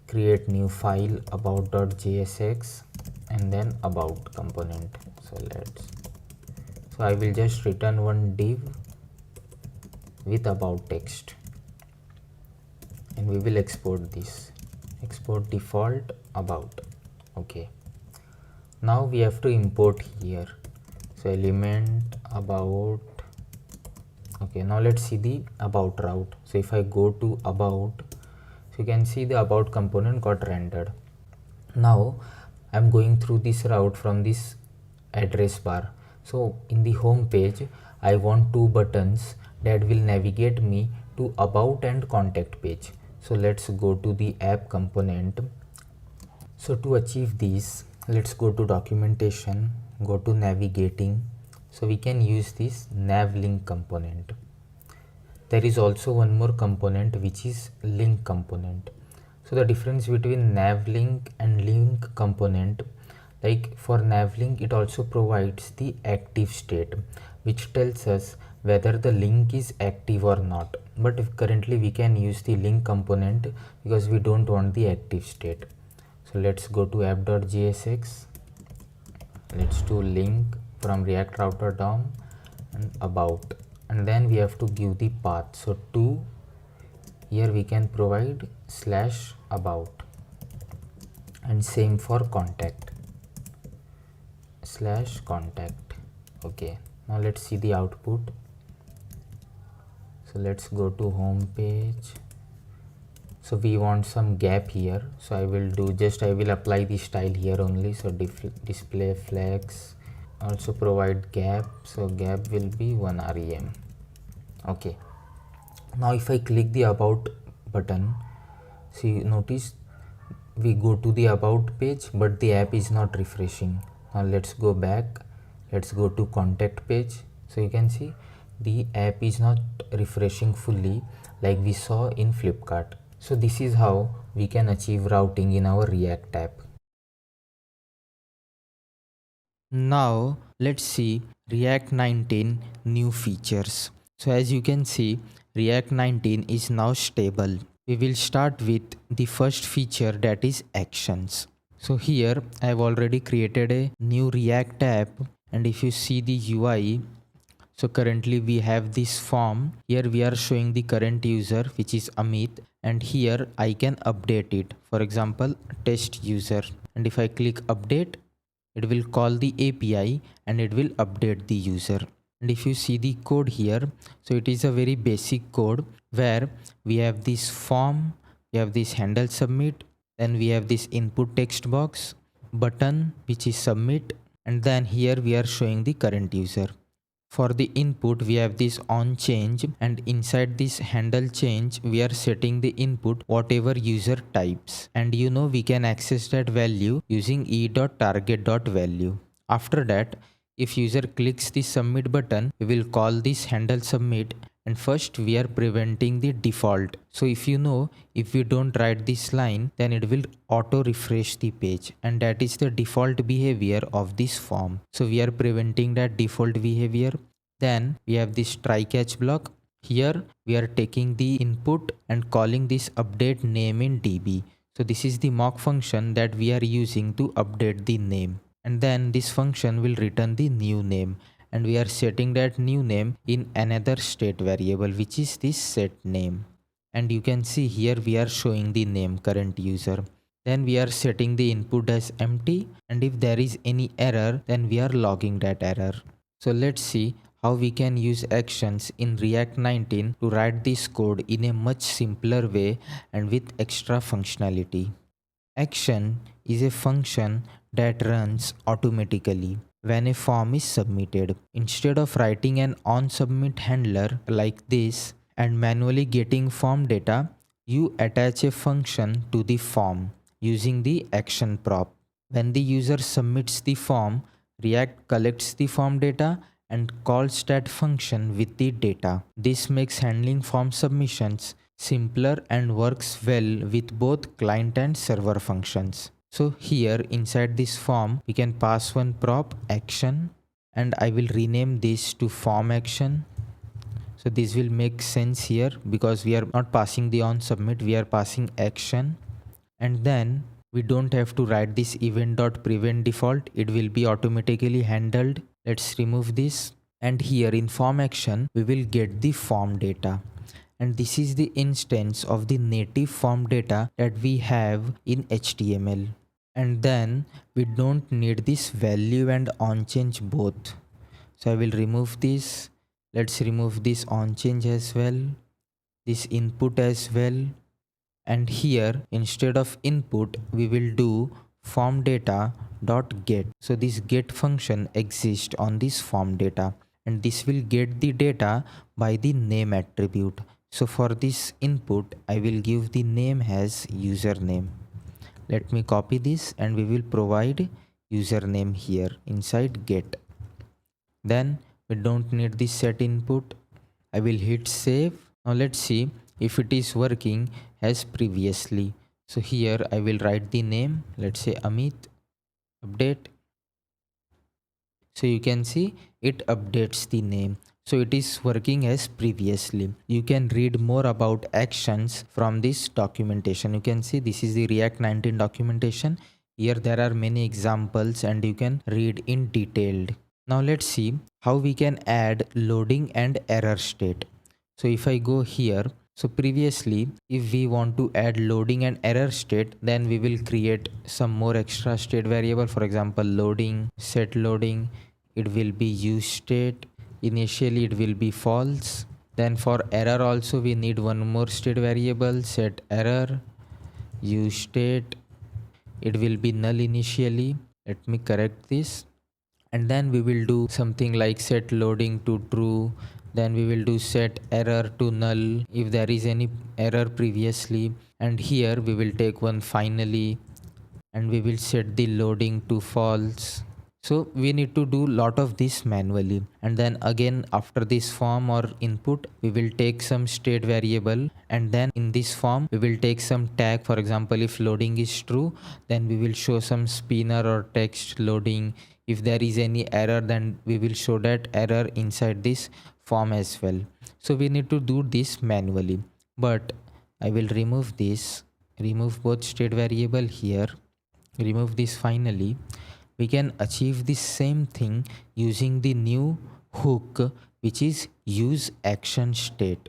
create new file about.jsx, and then about component. So I will just return one div with about text, and we will export this, export default about. Okay, now we have to import here. So element about. Okay, now let's see the about route. So if I go to about, so you can see the about component got rendered. Now I'm going through this route from this address bar. So in the home page I want two buttons that will navigate me to about and contact page. So let's go to the app component. So to achieve this, let's go to documentation, go to navigating. So we can use this navlink component. There is also one more component which is link component. So the difference between navlink and link component, like for navlink it also provides the active state which tells us whether the link is active or not, but if currently we can use the link component because we don't want the active state. So let's go to app.jsx, let's do link from React router DOM and about, and then we have to give the path. So to here we can provide /about, and same for contact /contact. Okay, now let's see the output. So let's go to home page. So we want some gap here, so I will apply the style here only. So display flex, also provide gap, so gap will be 1 rem. Okay, now if I click the about button, see, notice we go to the about page but the app is not refreshing. Now let's go back, let's go to contact page. So you can see the app is not refreshing fully like we saw in Flipkart. So this is how we can achieve routing in our React app. Now let's see React 19 new features. So as you can see, React 19 is now stable. We will start with the first feature, that is actions. So here I have already created a new React app, and if you see the UI, so currently we have this form. Here we are showing the current user, which is Amit, and here I can update it. For example, test user, and if I click update, it will call the API and it will update the user. And if you see the code here, so it is a very basic code where we have this form, we have this handle submit, then we have this input text box, button which is submit, and then here we are showing the current user. For the input we have this on change, and inside this handle change we are setting the input whatever user types, and we can access that value using e.target.value. After that, if user clicks the submit button, we will call this handle submit, and first we are preventing the default. So if if we don't write this line, then it will auto refresh the page, and that is the default behavior of this form. So we are preventing that default behavior. Then we have this try catch block. Here we are taking the input and calling this update name in db. So this is the mock function that we are using to update the name, and then this function will return the new name, and we are setting that new name in another state variable, which is this set name. And you can see here we are showing the name current user. Then we are setting the input as empty, and if there is any error, then we are logging that error. So let's see how we can use actions in React 19 to write this code in a much simpler way and with extra functionality. Action is a function that runs automatically when a form is submitted. Instead of writing an onSubmit handler like this and manually getting form data, you attach a function to the form using the action prop. When the user submits the form, React collects the form data and calls that function with the data. This makes handling form submissions simpler and works well with both client and server functions. So here inside this form we can pass one prop action, and I will rename this to form action. So this will make sense here because we are not passing the on submit, we are passing action. And then we don't have to write this event.prevent default, it will be automatically handled. Let's remove this, and here in form action we will get the form data, and this is the instance of the native form data that we have in HTML. And then we don't need this value and onChange both. So I will remove this. Let's remove this onChange as well, this input as well. And here instead of input we will do form data dot get. So this get function exists on this form data, and this will get the data by the name attribute. So for this input I will give the name as username. Let me copy this, and we will provide username here inside get. Then we don't need this set input. I will hit save. Now let's see if it is working as previously. So here I will write the name, let's say Amit, update. So you can see it updates the name. So it is working as previously. You can read more about actions from this documentation. You can see this is the React 19 documentation. Here there are many examples and you can read in detail. Now let's see how we can add loading and error state. So if I go here, so previously if we want to add loading and error state, then we will create some more extra state variable. For example, loading, set loading, it will be use state. Initially it will be false. Then for error also we need one more state variable, set error, use state, it will be null initially. Let me correct this. And then we will do something like set loading to true. Then we will do set error to null if there is any error previously. And here we will take one finally, and we will set the loading to false. So we need to do lot of this manually. And then again after this form or input, we will take some state variable, and then in this form we will take some tag. For example, if loading is true, then we will show some spinner or text loading. If there is any error, then we will show that error inside this form as well. So we need to do this manually, but I will remove this, remove both state variable here, remove this finally. We can achieve the same thing using the new hook, which is useActionState.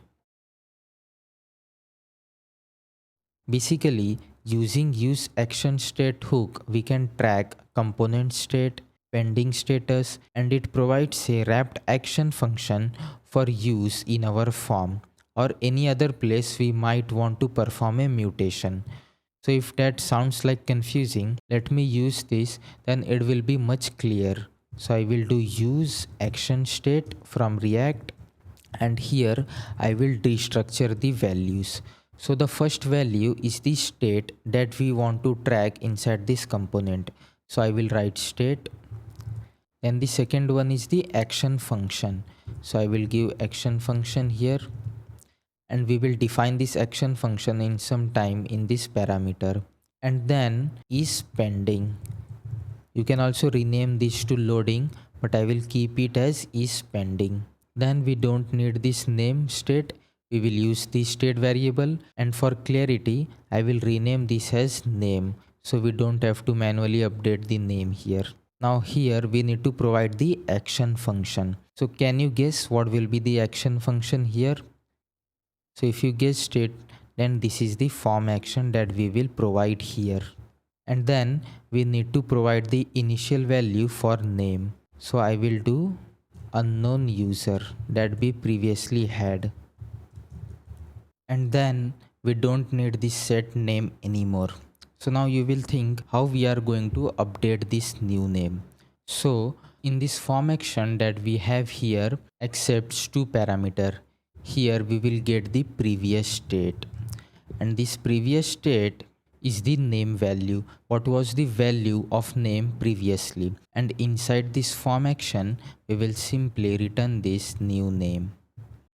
Basically, using useActionState hook, we can track component state, pending status, and it provides a wrapped action function for use in our form or any other place we might want to perform a mutation. So if that sounds like confusing, let me use this, then it will be much clearer. So I will do useActionState from React, and here I will destructure the values. So the first value is the state that we want to track inside this component. So I will write state. Then the second one is the action function. So I will give action function here, and we will define this action function in some time in this parameter. And then is pending. You can also rename this to loading, but I will keep it as is pending. Then we don't need this name state. We will use the state variable, and for clarity I will rename this as name, so we don't have to manually update the name here. Now here we need to provide the action function. So can you guess what will be the action function here? So if you guessed it, then this is the form action that we will provide here. And then we need to provide the initial value for name. So I will do unknown user that we previously had. And then we don't need this set name anymore. So now you will think how we are going to update this new name. So in this form action that we have here accepts two parameter. Here we will get the previous state, and this previous state is the name value, what was the value of name previously, and inside this form action we will simply return this new name.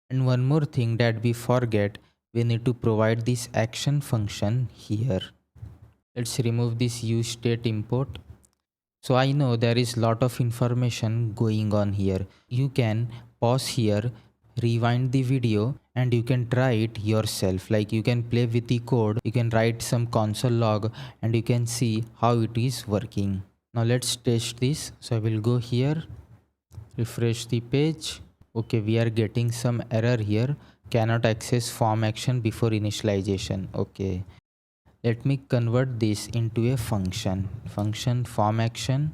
And one more thing that we forget, we need to provide this action function here. Let's remove this useState import. So I know there is lot of information going on here. You can pause here, rewind the video, and you can try it yourself. Like you can play with the code, you can write some console log, and you can see how it is working. Now let's test this. So I will go here, refresh the page. Okay, we are getting some error here. Cannot access form action before initialization. Okay, let me convert this into a function. Function form action.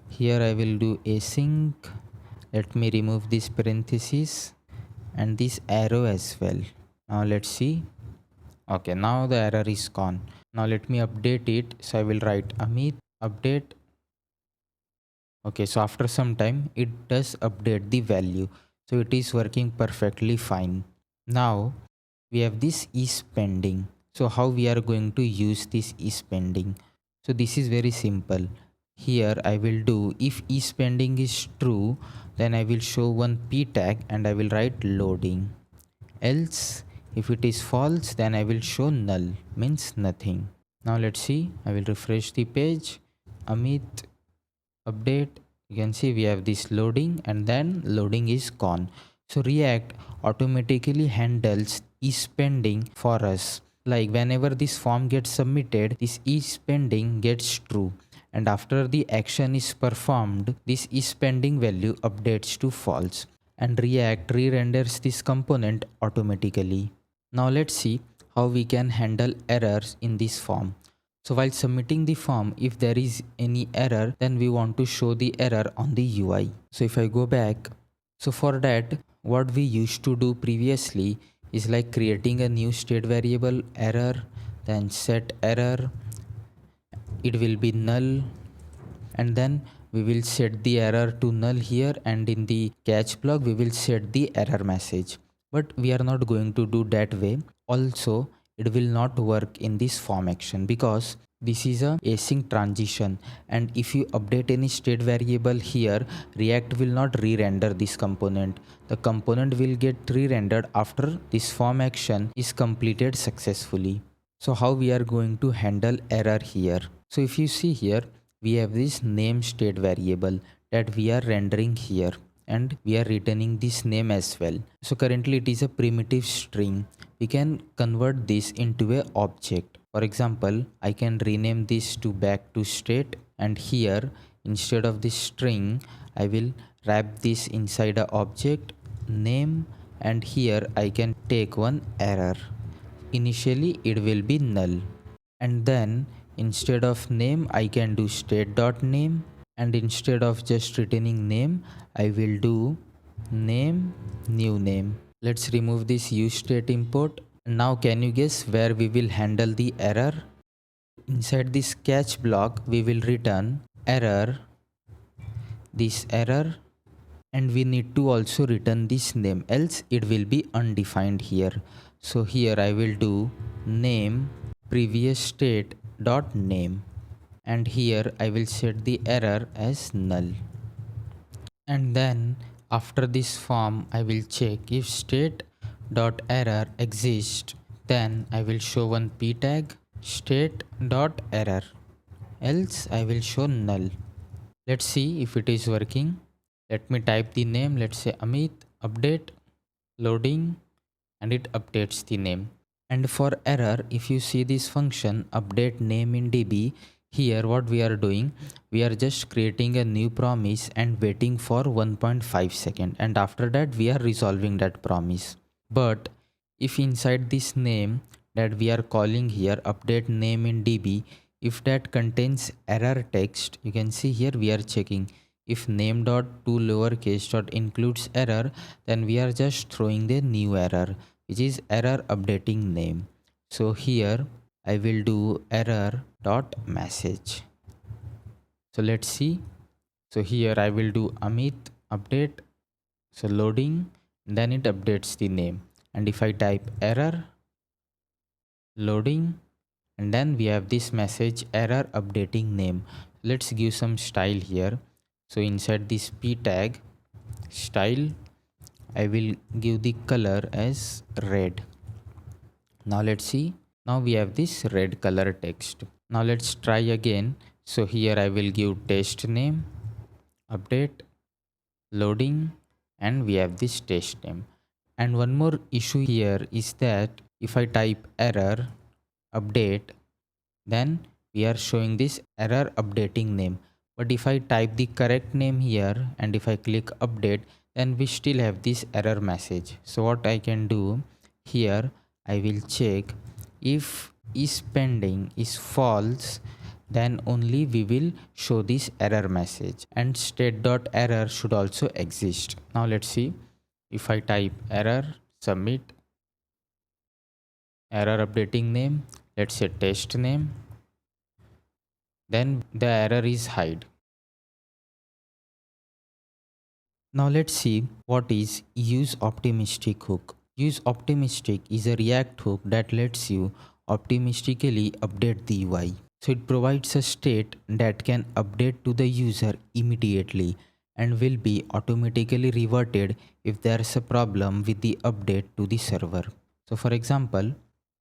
Here I will do async. Let me remove this parenthesis and this arrow as well. Now let's see. Okay, now the error is gone. Now let me update it. So I will write Amit update. Okay, so after some time it does update the value. So it is working perfectly fine. Now we have this is pending. So how we are going to use this is pending? So this is very simple. Here I will do if is pending is true, then I will show one p tag and I will write loading. Else if it is false, then I will show null, means nothing. Now let's see. I will refresh the page. Amit update. You can see we have this loading, and then loading is gone. So React automatically handles is pending for us. Like whenever this form gets submitted, this is pending gets true, and after the action is performed, this is pending value updates to false, and React re-renders this component automatically. Now let's see how we can handle errors in this form. So while submitting the form, if there is any error, then we want to show the error on the UI. So if I go back, so for that what we used to do previously is like creating a new state variable error, then set error, it will be null, and then we will set the error to null here, and in the catch block we will set the error message. But we are not going to do that way. Also it will not work in this form action because this is a async transition, and if you update any state variable here, React will not re-render this component. The component will get re-rendered after this form action is completed successfully. So how we are going to handle error here? So if you see here, we have this name state variable that we are rendering here, and we are returning this name as well. So currently it is a primitive string. We can convert this into a object. For example, I can rename this to back to state, and here instead of this string I will wrap this inside a object name, and here I can take one error. Initially it will be null, and then instead of name I can do state.name, and instead of just returning name I will do name new name. Let's remove this useState import. Now can you guess where we will handle the error? Inside this catch block we will return error this error, and we need to also return this name, else it will be undefined here. So here I will do name previous state dot name, and here I will set the error as null. And then after this form I will check if state dot error exists, then I will show one p tag state dot error, else I will show null. Let's see if it is working. Let me type the name, let's say Amit, update, loading, and it updates the name. And for error, if you see this function update name in DB, here what we are doing, we are just creating a new promise and waiting for 1.5 seconds, and after that we are resolving that promise. But if inside this name that we are calling here update name in DB, if that contains error text, you can see here we are checking if name dot to lowercase dot includes error, then we are just throwing the new error, which is error updating name. So here I will do error dot message. So let's see. So here I will do Amit update, so loading, then it updates the name. And if I type error, loading, and then we have this message error updating name. Let's give some style here. So inside this p tag style, I will give the color as red. Now let's see. Now we have this red color text. Now let's try again. So here I will give test name, update, loading, and we have this test name. And one more issue here is that if I type error update, then we are showing this error updating name. But if I type the correct name here and if I click update, then we still have this error message. So what I can do here, I will check if is pending is false, then only we will show this error message, and state.error should also exist. Now let's see. If I type error, submit, error updating name, let's say test name, then the error is hide. Now let's see what is useOptimistic hook. useOptimistic is a React hook that lets you optimistically update the UI. So it provides a state that can update to the user immediately and will be automatically reverted if there's a problem with the update to the server. So for example,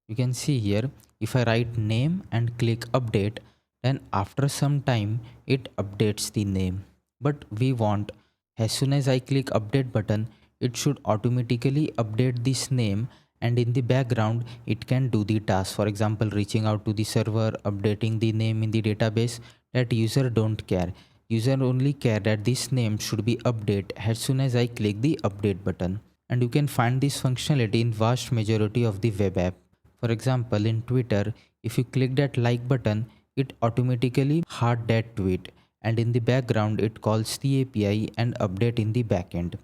you can see here, if I write name and click update, then after some time it updates the name. But we want, as soon as I click update button, it should automatically update this name, and in the background it can do the task. For example, reaching out to the server, updating the name in the database. That user don't care. User only care that this name should be updated as soon as I click the update button. And you can find this functionality in vast majority of the web app. For example, in Twitter, if you click that like button, it automatically heart that tweet, and in the background it calls the API and update in the backend.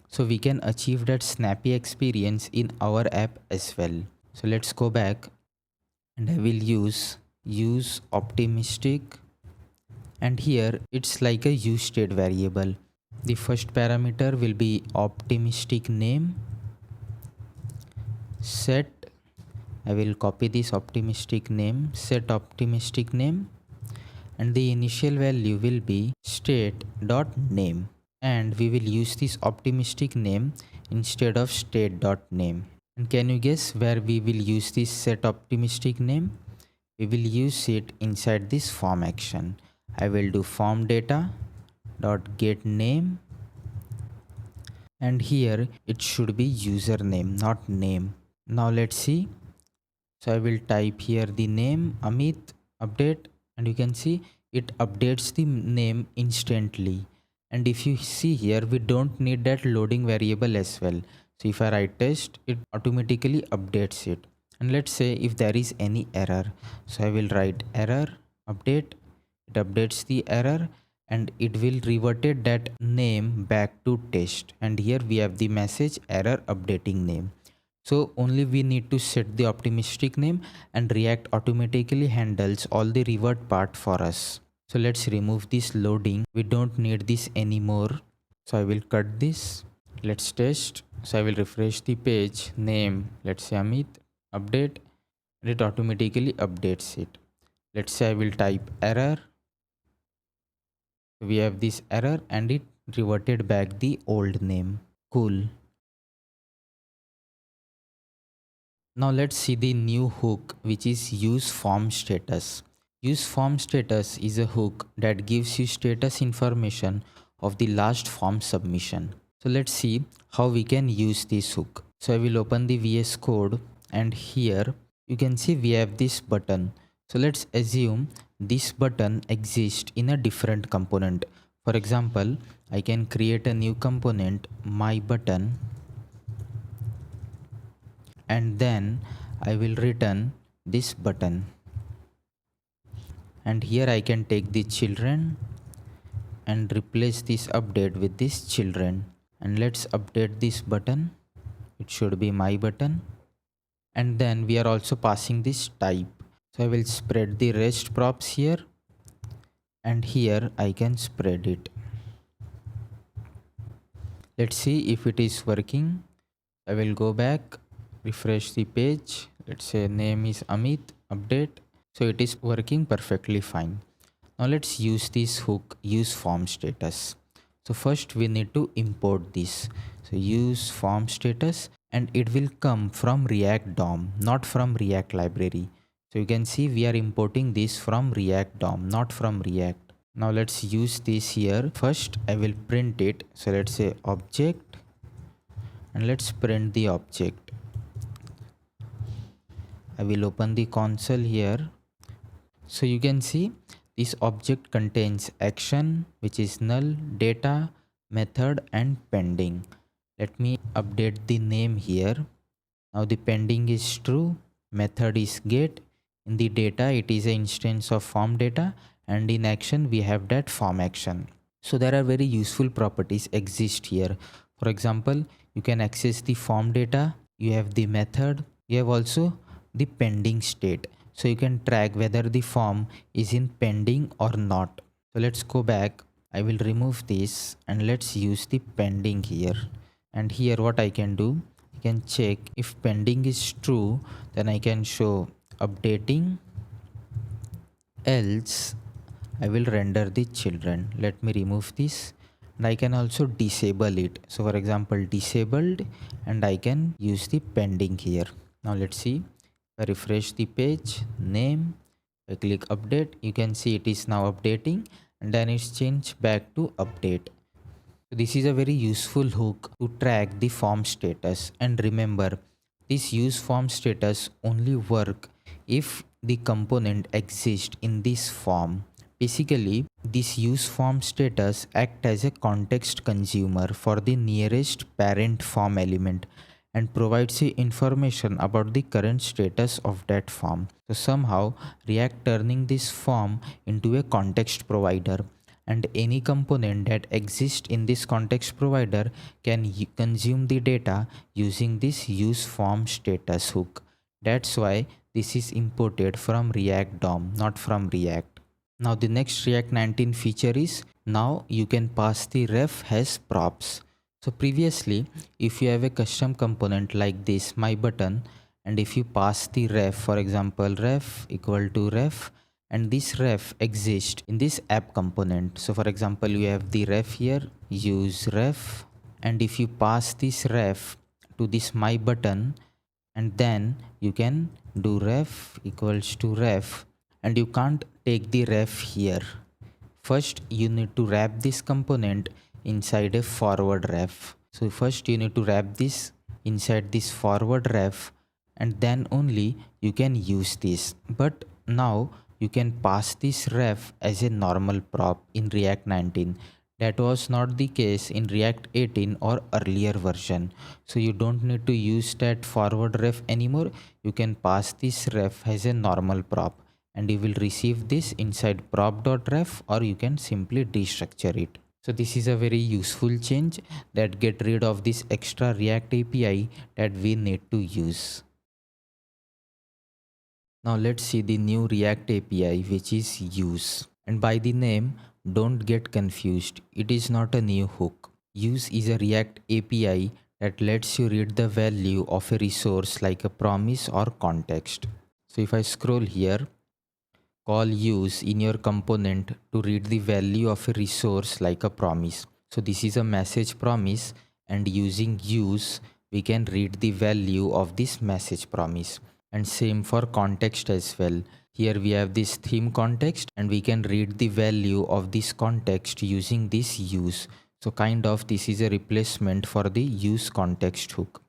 So we can achieve that snappy experience in our app as well. So let's go back, and I will use optimistic, and here it's like a use state variable. The first parameter will be optimistic name, set, I will copy this optimistic name, set optimistic name, and the initial value will be state.name, and we will use this optimistic name instead of state.name. And can you guess where we will use this set optimistic name? We will use it inside this form action. I will do form data dot get name, and here it should be username, not name. Now let's see. So I will type here the name Amit update, and you can see it updates the name instantly. And if you see here, we don't need that loading variable as well. So if I write test, it automatically updates it. And let's say if there is any error, so I will write error update, it updates the error, and it will reverted that name back to test. And here we have the message error updating name. So only we need to set the optimistic name, and React automatically handles all the revert part for us. So let's remove this loading. We don't need this anymore. So I will cut this. Let's test. So I will refresh the page. Name, let's say Amit. Update. And it automatically updates it. Let's say I will type error. We have this error and it reverted back the old name. Cool. Now let's see the new hook, which is useFormStatus. useFormStatus is a hook that gives you status information of the last form submission. So let's see how we can use this hook. So I will open the VS Code and here you can see we have this button. So let's assume this button exists in a different component. For example, I can create a new component, my button, and then I will return this button, and here I can take the children and replace this update with this children, and let's update this button. It should be my button, and then we are also passing this type. So I will spread the rest props here, and here I can spread it. Let's see if it is working. I will go back, refresh the page. Let's say name is Amit, update. So it is working perfectly fine. Now let's use this hook, useFormStatus. So first we need to import this. So useFormStatus, and it will come from React DOM, not from React library. So you can see we are importing this from React DOM, not from React. Now let's use this here. First I will print it. So let's say object, and let's print the object. I will open the console here. So you can see this object contains action, which is null, data, method, and pending. Let me update the name here. Now the pending is true, method is get. In the data, it is an instance of form data, and in action we have that form action. So there are very useful properties exist here. For example, you can access the form data, you have the method, you have also the pending state. So you can track whether the form is in pending or not. So let's go back. I will remove this and let's use the pending here. And here what I can do, I can check if pending is true, then I can show updating, else I will render the children. Let me remove this, and I can also disable it. So for example, disabled, and I can use the pending here. Now let's see. I refresh the page, name, I click update. You can see it is now updating, and then it's changed back to update. So this is a very useful hook to track the form status. And remember, this useFormStatus only work if the component exists in this form. Basically, this useFormStatus act as a context consumer for the nearest parent form element and provides you information about the current status of that form. So somehow React turning this form into a context provider, and any component that exists in this context provider can consume the data using this useFormStatus hook. That's why this is imported from React DOM, not from React. Now the next React 19 feature is now you can pass the ref as props. So previously, if you have a custom component like this, my button, and if you pass the ref, for example, ref equal to ref, and this ref exists in this app component. So for example, you have the ref here, use ref, and if you pass this ref to this my button, and then you can do ref equals to ref, and you can't take the ref here. First you need to wrap this component inside a forward ref. So first you need to wrap this inside this forward ref, and then only you can use this. But now you can pass this ref as a normal prop in React 19. That was not the case in React 18 or earlier version. So you don't need to use that forward ref anymore. You can pass this ref as a normal prop, and you will receive this inside prop.ref, or you can simply destructure it. So this is a very useful change that get rid of this extra React API that we need to use. Now let's see the new React API, which is use. And by the name, don't get confused. It is not a new hook. Use is a React API that lets you read the value of a resource like a promise or context. So if I scroll here, call use in your component to read the value of a resource like a promise. So this is a message promise, and using use we can read the value of this message promise. And same for context as well. Here we have this theme context and we can read the value of this context using this use. So kind of this is a replacement for the use context hook.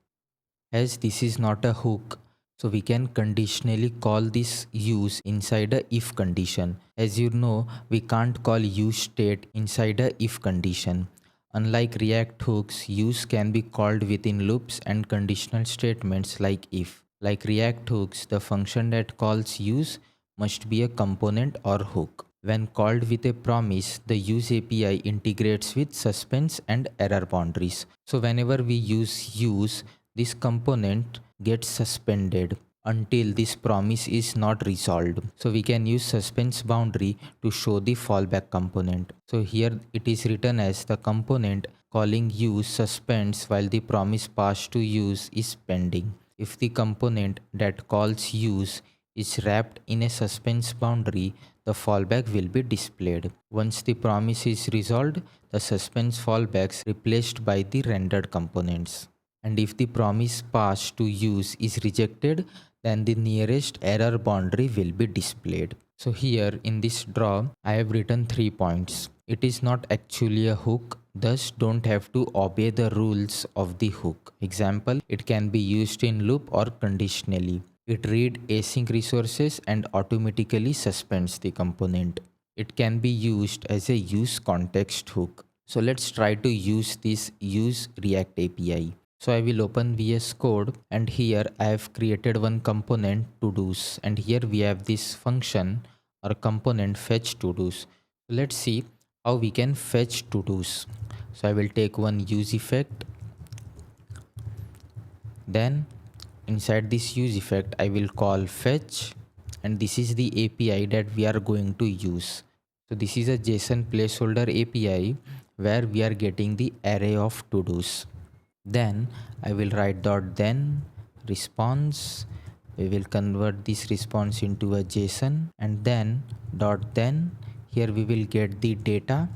As this is not a hook, so we can conditionally call this use inside a if condition. As you know, we can't call useState inside a if condition. Unlike React hooks, use can be called within loops and conditional statements like if. Like React hooks, the function that calls use must be a component or hook. When called with a promise, the use API integrates with suspense and error boundaries. So whenever we use, this component gets suspended until this promise is not resolved. So we can use suspense boundary to show the fallback component. So here it is written as the component calling use suspends while the promise passed to use is pending. If the component that calls use is wrapped in a suspense boundary, the fallback will be displayed. Once the promise is resolved, the suspense fallbacks replaced by the rendered components. And if the promise passed to use is rejected, then the nearest error boundary will be displayed. So here in this draw, I have written 3 points. It is not actually a hook, thus don't have to obey the rules of the hook. Example, it can be used in loop or conditionally. It reads async resources and automatically suspends the component. It can be used as a use context hook. So let's try to use this use React API. So I will open VS Code, and here I have created one component to dos, and here we have this function or component fetch to dos. So let's see how we can fetch to dos. So I will take one use effect, then inside this use effect I will call fetch, and this is the API that we are going to use. So this is a JSON placeholder API where we are getting the array of to dos. Then I will write then response. We will convert this response into a JSON, and then then here we will get the data,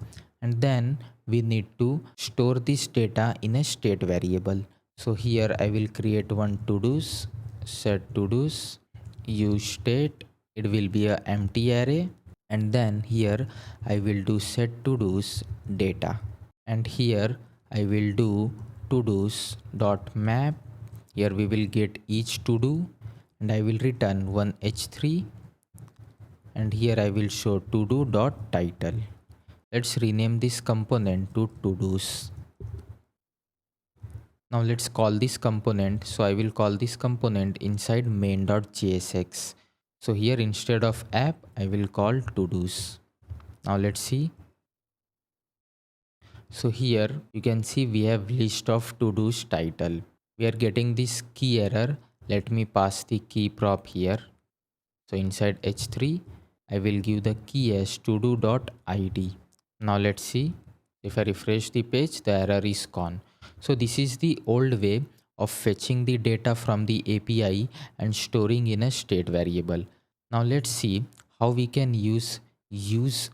and then we need to store this data in a state variable. So here I will create one to dos, set to dos, use state. It will be a empty array, and then here I will do set to dos data, and here I will do to dos dot map. Here we will get each to do, and I will return one h3, and here I will show to do dot title. Let's rename this component to dos. Now let's call this component. So I will call this component inside main.jsx. So here instead of app I will call to dos. Now let's see. So here you can see we have list of to dos title. We are getting this key error. Let me pass the key prop here. So inside h3 I will give the key as to do.id. Now let's see. If I refresh the page, the error is gone. So this is the old way of fetching the data from the API and storing in a state variable. Now let's see how we can use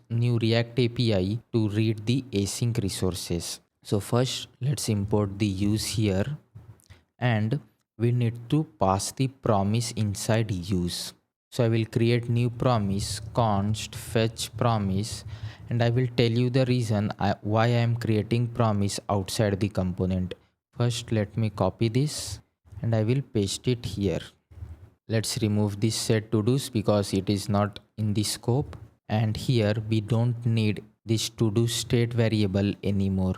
new React API to read the async resources. So first let's import the use here, and we need to pass the promise inside use. So I will create new promise const fetch promise, and I will tell you the reason why I am creating promise outside the component. First let me copy this and I will paste it here. Let's remove this set to dos because it is not in the scope, and here we don't need this to do state variable anymore.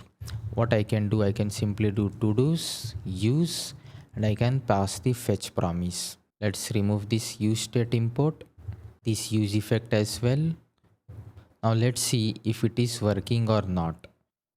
What I can do, I can simply do to dos use, and I can pass the fetch promise. Let's remove this use state import, this use effect as well. Now let's see if it is working or not.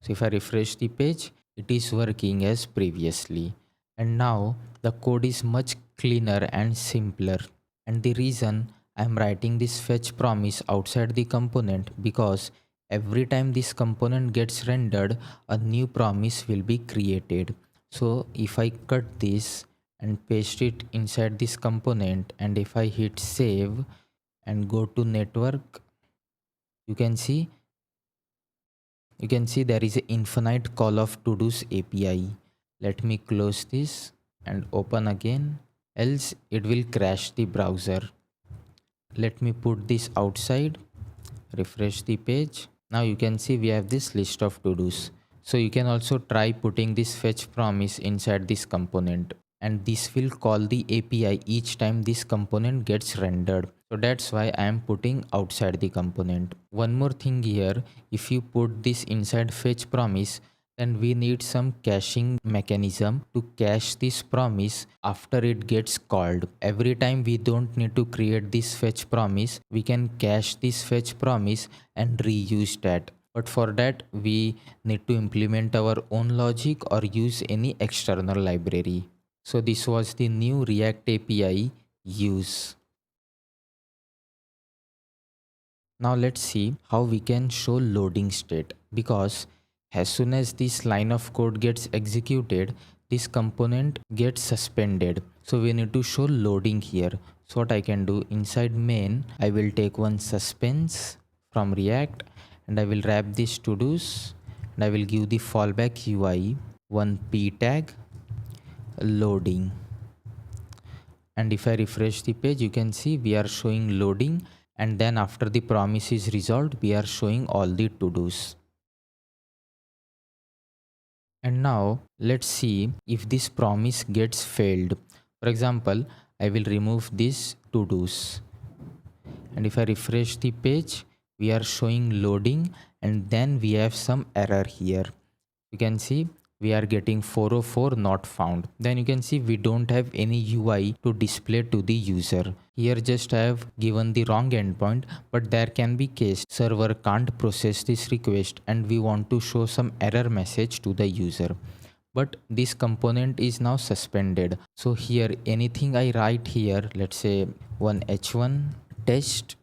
So if I refresh the page, it is working as previously, and now the code is much cleaner and simpler. And the reason I am writing this fetch promise outside the component because every time this component gets rendered, a new promise will be created. So if I cut this and paste it inside this component, and if I hit save and go to network, you can see there is an infinite call of to-dos API. Let me close this and open again, else it will crash the browser. Let me put this outside, refresh the page. Now you can see we have this list of to-dos. So you can also try putting this fetch promise inside this component, and this will call the API each time this component gets rendered. So that's why I am putting outside the component. One more thing here, if you put this inside fetch promise, then we need some caching mechanism to cache this promise after it gets called. Every time we don't need to create this fetch promise, we can cache this fetch promise and reuse that. But for that, we need to implement our own logic or use any external library. So this was the new React API use. Now let's see how we can show loading state, because as soon as this line of code gets executed, this component gets suspended. So we need to show loading here. So what I can do, inside main, I will take one suspense from React and I will wrap this to dos, and I will give the fallback UI one p tag loading. And if I refresh the page, you can see we are showing loading, and then after the promise is resolved, we are showing all the to-dos. And now let's see if this promise gets failed. For example, I will remove this to-dos, and if I refresh the page, we are showing loading, and then we have some error here. You can see we are getting 404 not found. Then you can see we don't have any UI to display to the user. Here just I have given the wrong endpoint, but there can be case server can't process this request and we want to show some error message to the user. But this component is now suspended. So here anything I write here, let's say one h1 test,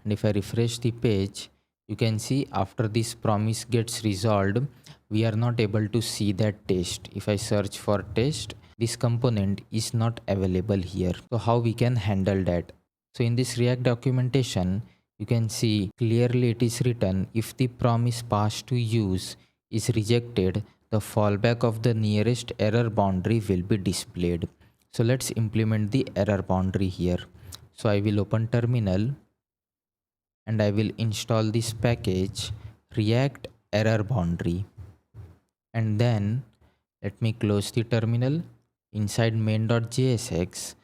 and if I refresh the page, you can see after this promise gets resolved, we are not able to see that test. If I search for test, this component is not available here. So how we can handle that? So in this React documentation, you can see clearly it is written, if the promise passed to use is rejected, the fallback of the nearest error boundary will be displayed. So let's implement the error boundary here. So I will open terminal and I will install this package React error boundary. And then let me close the terminal. Inside main.jsx,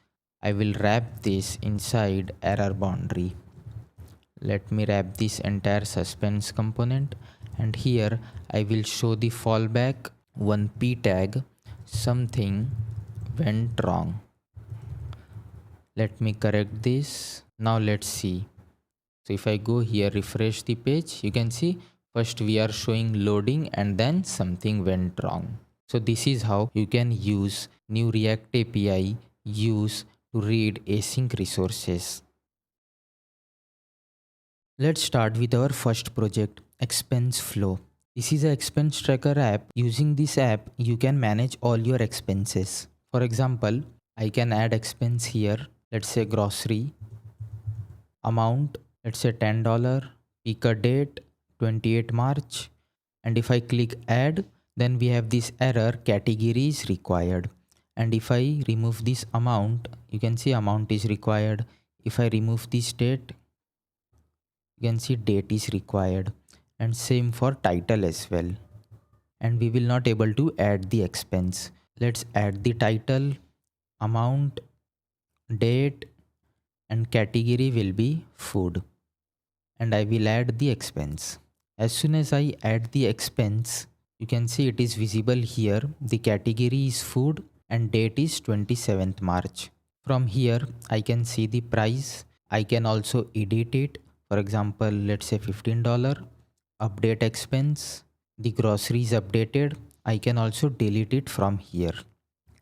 I will wrap this inside error boundary. Let me wrap this entire suspense component, and here I will show the fallback one p tag something went wrong. Let me correct this. Now let's see. So if I go here, refresh the page, you can see first we are showing loading and then something went wrong. So this is how you can use new React API use to read async resources. Let's start with our first project, Expense Flow. This is an expense tracker app. Using this app, you can manage all your expenses. For example, I can add expense here. Let's say grocery, amount, let's say $10, pick a date, 28 March. And if I click add, then we have this error, category is required. And if I remove this amount, you can see amount is required. If I remove this date, you can see date is required, and same for title as well. And we will not able to add the expense. Let's add the title, amount, date, and category will be food. And I will add the expense. As soon as I add the expense, you can see it is visible here. The category is food and date is 27th March. From here, I can see the price. I can also edit it. For example, let's say $15, update expense. The grocery is updated. I can also delete it from here.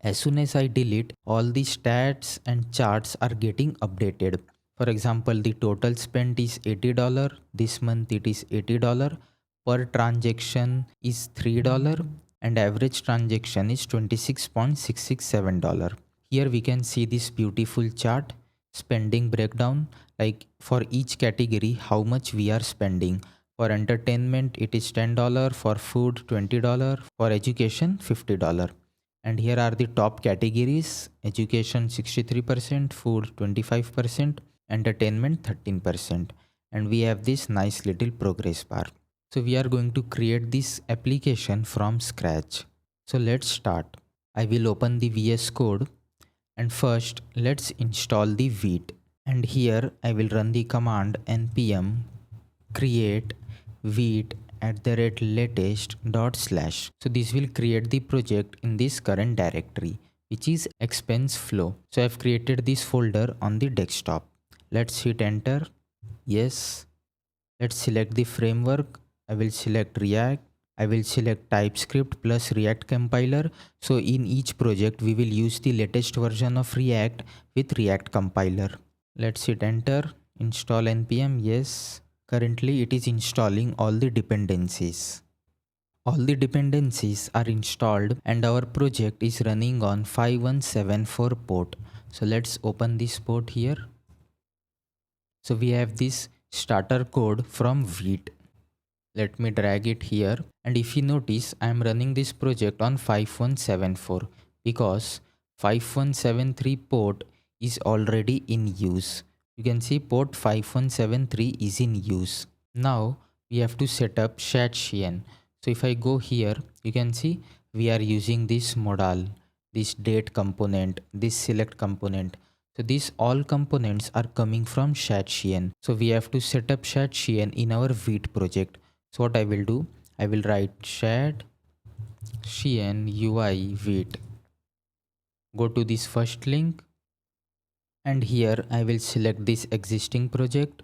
As soon as I delete, all the stats and charts are getting updated. For example, the total spent is $80. This month it is $80. Per transaction is $3 and average transaction is $26.667. Here we can see this beautiful chart, spending breakdown, like for each category how much we are spending. For entertainment it is $10, for food $20, for education $50. And here are the top categories: education 63%, food 25%, entertainment 13%. And we have this nice little progress bar. So we are going to create this application from scratch. So let's start. I will open the VS Code, and first let's install the Vite. And here I will run the command npm create vite@latest.slash. So this will create the project in this current directory, which is expense flow. So I've created this folder on the desktop. Let's hit enter. Yes. Let's select the framework. I will select React. I will select TypeScript plus React compiler. So in each project we will use the latest version of React with React compiler. Let's hit enter. Install npm. Yes. Currently it is installing all the dependencies. All the dependencies are installed and our project is running on 5174 port. So let's open this port here. So we have this starter code from Vite. Let me drag it here, and if you notice I am running this project on 5174 because 5173 port is already in use. You can see port 5173 is in use. Now we have to set up Shadchan. So if I go here, you can see we are using this modal, this date component, this select component. So these all components are coming from Shadchan. So we have to set up Shadchan in our Vite project. So what I will do, I will write Shadchan UI Vite. Go to this first link, and here I will select this existing project.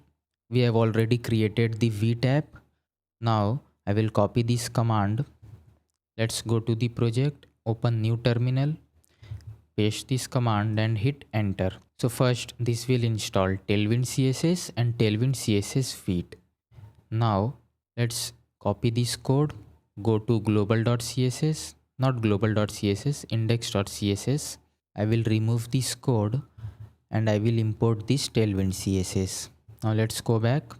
We have already created the Vite app. Now I will copy this command. Let's go to the project, open new terminal, paste this command and hit enter. So first this will install Tailwind CSS and Tailwind CSS Vite. Now let's copy this code, go to global.css, not global.css, index.css. I will remove this code and I will import this Tailwind CSS. Now let's go back.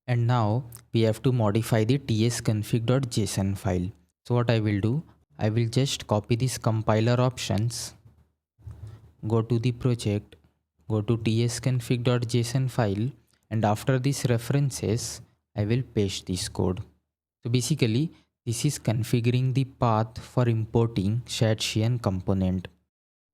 And now we have to modify the tsconfig.json file. So what I will do, I will just copy this compiler options, go to the project, go to tsconfig.json file, and after these references, I will paste this code. So basically, this is configuring the path for importing Shadchan component.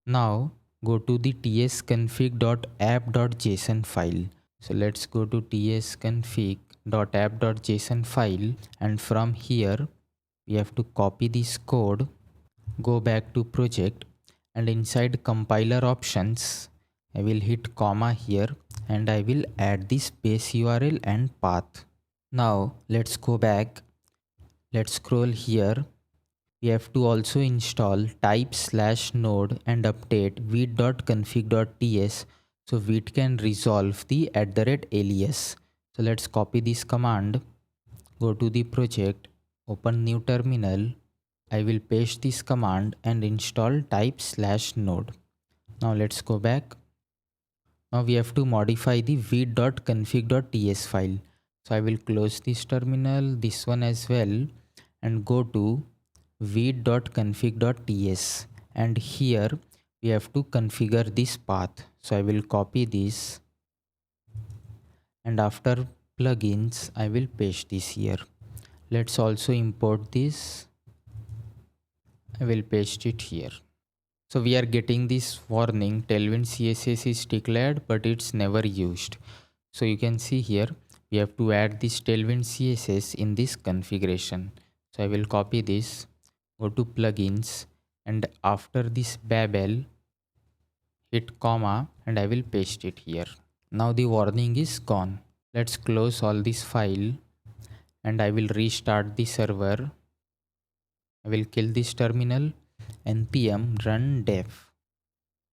Now go to the tsconfig.app.json file. So let's go to tsconfig.app.json file, and from here we have to copy this code, go back to project, and inside compiler options I will hit comma here and I will add this base URL and path. Now let's go back, let's scroll here. We have to also install type/node and update vite.config.ts so Vite can resolve the @alias. So let's copy this command, go to the project, open new terminal. I will paste this command and install type/node. Now let's go back. Now we have to modify the vite.config.ts file. So I will close this terminal, this one as well, and go to vite.config.ts, and here we have to configure this path. So I will copy this, and after plugins I will paste this here. Let's also import this. I will paste it here. So we are getting this warning, Tailwind CSS is declared but it's never used. So you can see here we have to add this Tailwind CSS in this configuration. So I will copy this, go to plugins, and after this babel hit comma and I will paste it here. Now the warning is gone. Let's close all this file and I will restart the server. I will kill this terminal, npm run dev.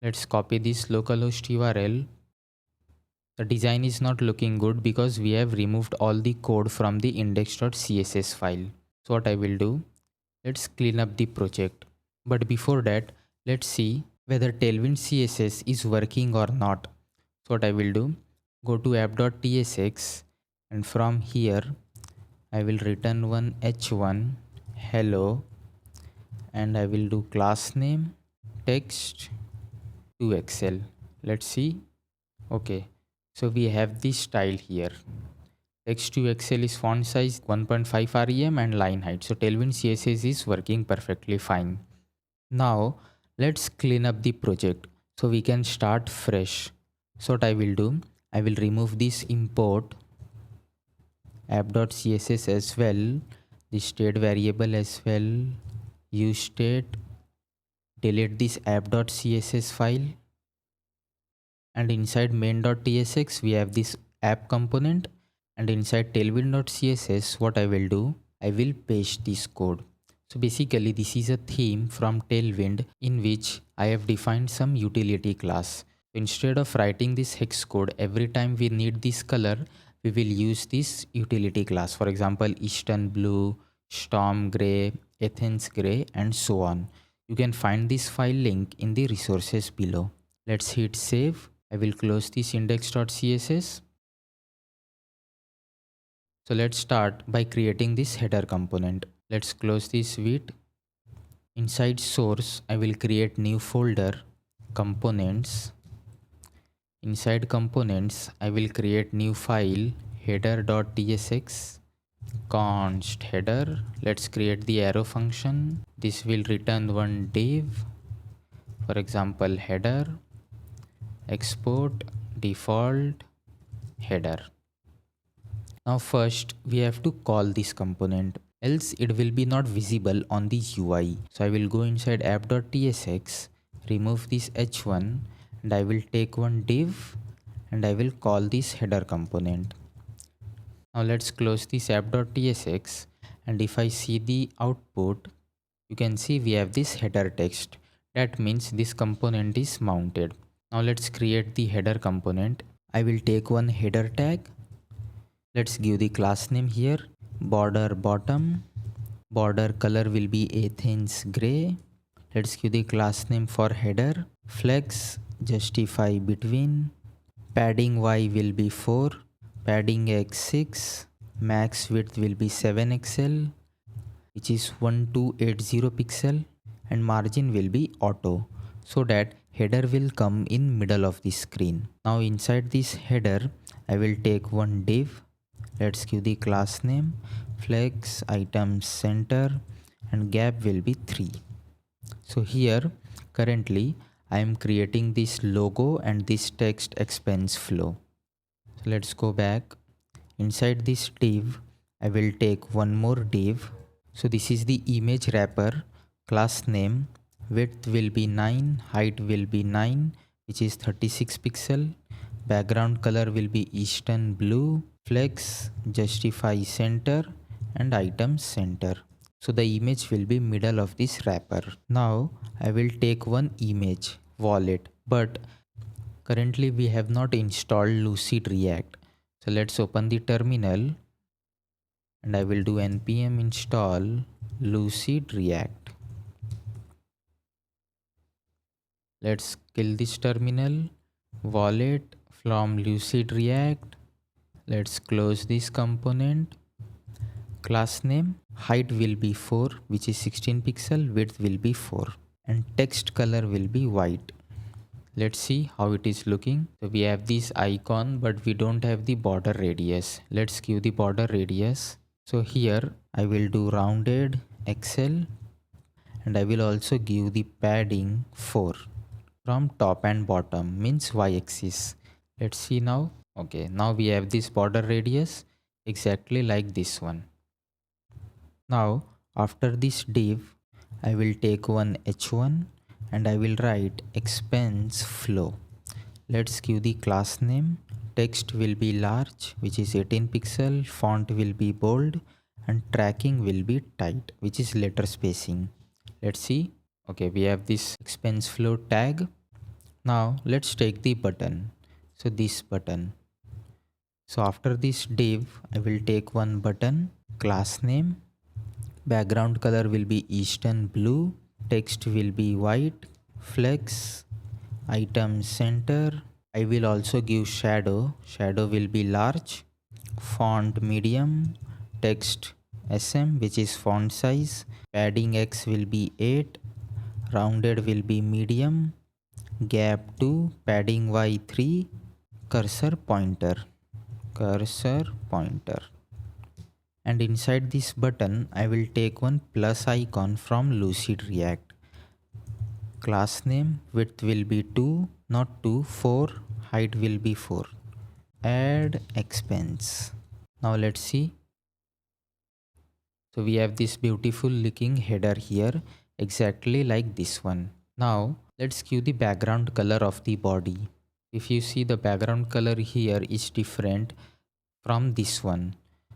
Let's copy this localhost URL, The design is not looking good because we have removed all the code from the index.css file. So what I will do, let's clean up the project. But before that, let's see whether Tailwind CSS is working or not. So what I will do, go to app.tsx, and from here I will return one h1 hello, and I will do class name text to Excel. Let's see. Okay, so we have this style here. Text to Excel is font size 1.5 rem and line height. So Tailwind CSS is working perfectly fine. Now let's clean up the project so we can start fresh. So what I will do, I will remove this import app.css as well, the state variable as well, use state, delete this app.css file, and inside main.tsx we have this app component, and inside tailwind.css what I will do, I will paste this code. So basically this is a theme from Tailwind in which I have defined some utility class. Instead of writing this hex code every time we need this color, we will use this utility class. For example, Eastern blue, Storm gray, Athens gray, and so on. You can find this file link in the resources below. Let's hit save. I will close this index.css. So let's start by creating this header component. Let's close this with. Inside source, I will create new folder, components. Inside components, I will create new file, header.tsx, const header. Let's create the arrow function. This will return one div, for example header, export default header. Now first we have to call this component, else it will be not visible on the UI. So I will go inside app.tsx, remove this h1, and I will take one div and I will call this header component. Now let's close this app.tsx, and if I see the output, you can see we have this header text. That means this component is mounted. Now let's create the header component. I will take one header tag. Let's give the class name here, border bottom. Border color will be Athens gray. Let's give the class name for header, flex justify between. Padding y will be 4, padding x 6, max width will be 7 XL, which is 1280 pixel, and margin will be auto, so that header will come in middle of the screen. Now inside this header, I will take one div. Let's give the class name, flex item center, and gap will be 3. So here currently I am creating this logo and this text expense flow. So let's go back. Inside this div, I will take one more div. So this is the image wrapper, class name, width will be 9, height will be 9, which is 36 pixel. Background color will be Eastern blue, flex justify center, and item center. So the image will be middle of this wrapper. Now I will take one image wallet, but currently we have not installed Lucid React. So let's open the terminal and I will do npm install Lucid React. Let's kill this terminal. Wallet from Lucid React. Let's close this component. Class name, height will be 4, which is 16 pixel, width will be 4, and text color will be white. Let's see how it is looking. So we have this icon, but we don't have the border radius. Let's give the border radius. So here I will do rounded XL, and I will also give the padding 4 from top and bottom, means y-axis. Let's see now. Okay, now we have this border radius exactly like this one. Now after this div, I will take one h1 and I will write expense flow. Let's give the class name. Text will be large, which is 18 pixel, font will be bold, and tracking will be tight, which is letter spacing. Let's see. Okay, we have this expense flow tag. Now let's take the button. So this button, So after this div, I will take one button, class name, background color will be Eastern blue, text will be white, flex, item center. I will also give shadow will be large, font medium, text SM which is font size, padding X will be 8, rounded will be medium, gap 2, padding Y 3, cursor pointer, and inside this button I will take one plus icon from Lucid React. Class name, width will be 2, not 2, 4, height will be 4. Add expense. Now let's see. So we have this beautiful looking header here, exactly like this one. Now let's give the background color of the body. If you see, the background color here is different from this one.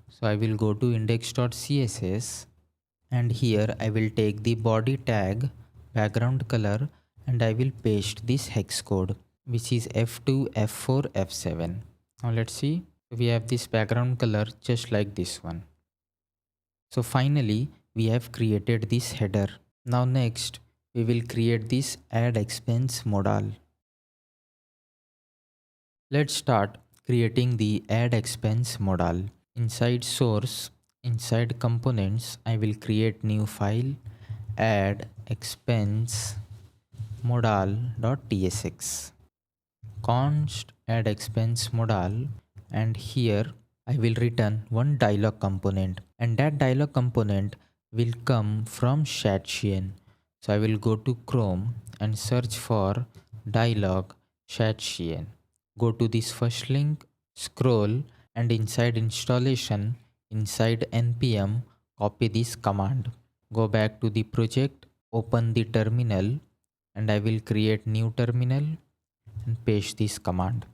So I will go to index.css and here I will take the body tag background color and I will paste this hex code, which is F2, F4, F7. Now let's see. We have this background color just like this one. So finally we have created this header. Now next we will create this add expense modal. Let's start creating the add expense modal. Inside source, inside components, I will create new file, add expense modal.tsx, const add expense modal, and here I will return one dialog component, and that dialog component will come from Chatchain. So I will go to Chrome and search for dialog Chatchain. Go to this first link, scroll, and inside installation, inside npm, copy this command. Go back to the project, open the terminal, and I will create new terminal and paste this command.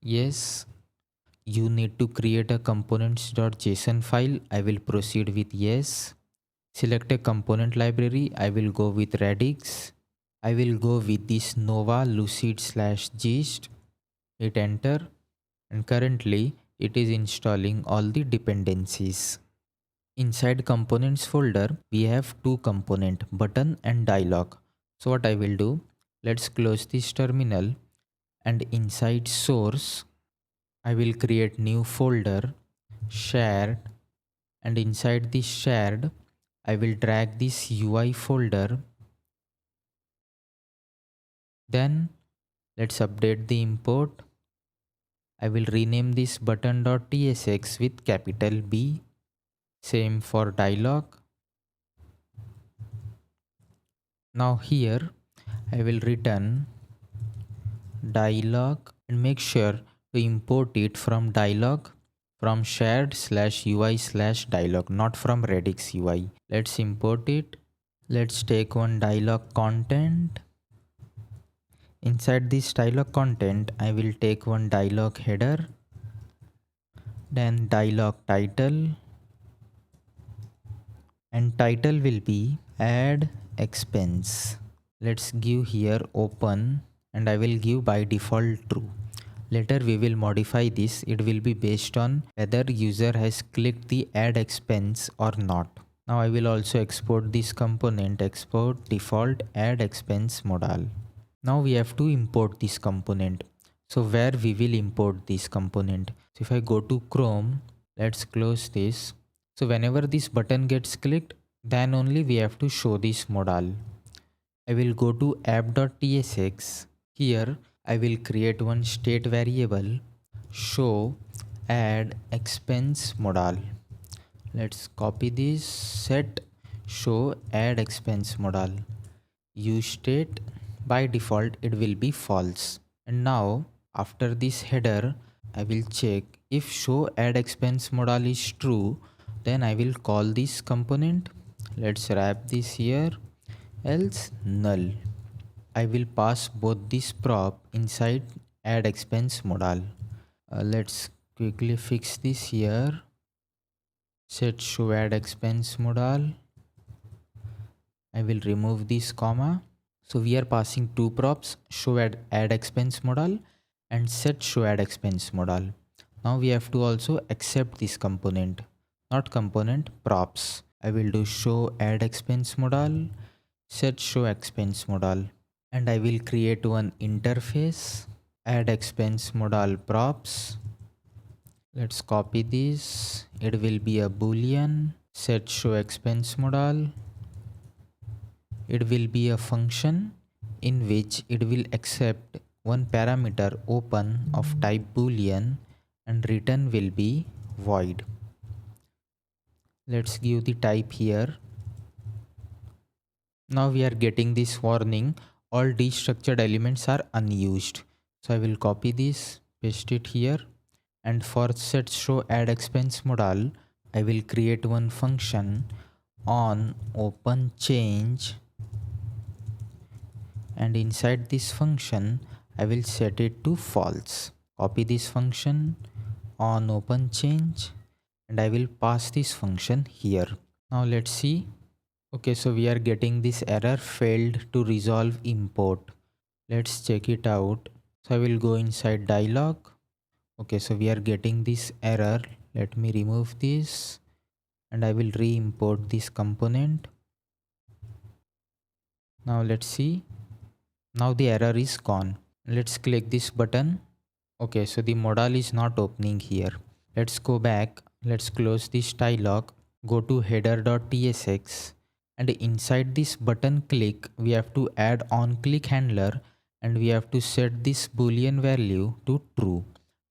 Yes, you need to create a components.json file. I will proceed with yes. Select a component library. I will go with Radix. I will go with this Nova Lucid/gist. Hit enter, and currently it is installing all the dependencies. Inside components folder, we have two component, button and dialog. So what I will do, let's close this terminal, and inside source, I will create new folder, shared, and inside this shared, I will drag this UI folder. Then let's update the import. I will rename this button.tsx with capital B. Same for dialog. Now here I will return dialog and make sure to import it from dialog from shared/UI/dialog, not from Radix UI. Let's import it. Let's take one dialog content. Inside this dialog content, I will take one dialog header, then dialog title, and title will be add expense. Let's give here open, and I will give by default true. Later we will modify this. It will be based on whether user has clicked the add expense or not. Now I will also export this component, export default add expense modal. Now we have to import this component. So where we will import this component? So if I go to Chrome, let's close this. So whenever this button gets clicked, then only we have to show this modal. I will go to app.tsx. Here I will create one state variable, show add expense modal. Let's copy this, set show add expense modal. Use state, by default it will be false. And now after this header, I will check if show add expense modal is true, then I will call this component. Let's wrap this here, else null. I will pass both this prop inside add expense modal. Let's quickly fix this here. Set show add expense modal. I will remove this comma. So we are passing two props, show add expense modal and set show add expense modal. Now we have to also accept this component, not component, props. I will do show add expense modal, set show expense modal, and I will create one interface, add expense modal props. Let's copy this. It will be a boolean, set show expense modal. It will be a function in which it will accept one parameter open of type boolean and return will be void. Let's give the type here. Now we are getting this warning, all destructured elements are unused. So I will copy this, paste it here, and for set show add expense modal, I will create one function on open change, and inside this function I will set it to false. Copy this function on open change and I will pass this function here. Now let's see. Okay, so we are getting this error, failed to resolve import. Let's check it out. So I will go inside dialog. Okay, so we are getting this error. Let me remove this and I will re-import this component. Now let's see. Now the error is gone. Let's click this button. Okay, so the modal is not opening here. Let's go back. Let's close this dialog. Go to header.tsx. And inside this button click, we have to add on click handler and we have to set this boolean value to true.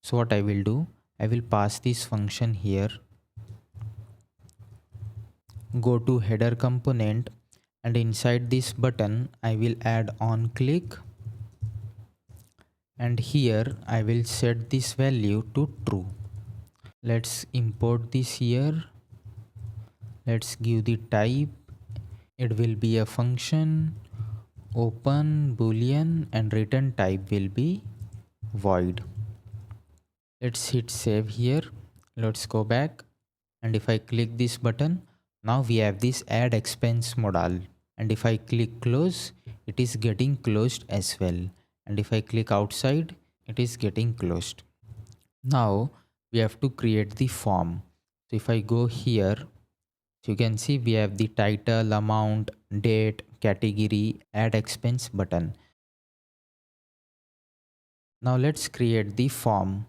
So what I will do, I will pass this function here. Go to header component and inside this button, I will add on click. And here I will set this value to true. Let's import this here. Let's give the type. It will be a function, open boolean, and return type will be void. Let's hit save here. Let's go back, and if I click this button, now we have this add expense modal, and if I click close, it is getting closed as well, and if I click outside, it is getting closed. Now we have to create the form. So if I go here, so you can see we have the title, amount, date, category, add expense button. Now let's create the form.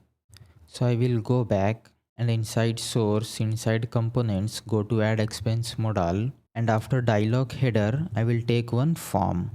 So I will go back and inside source, inside components, go to add expense modal, and after dialog header, I will take one form.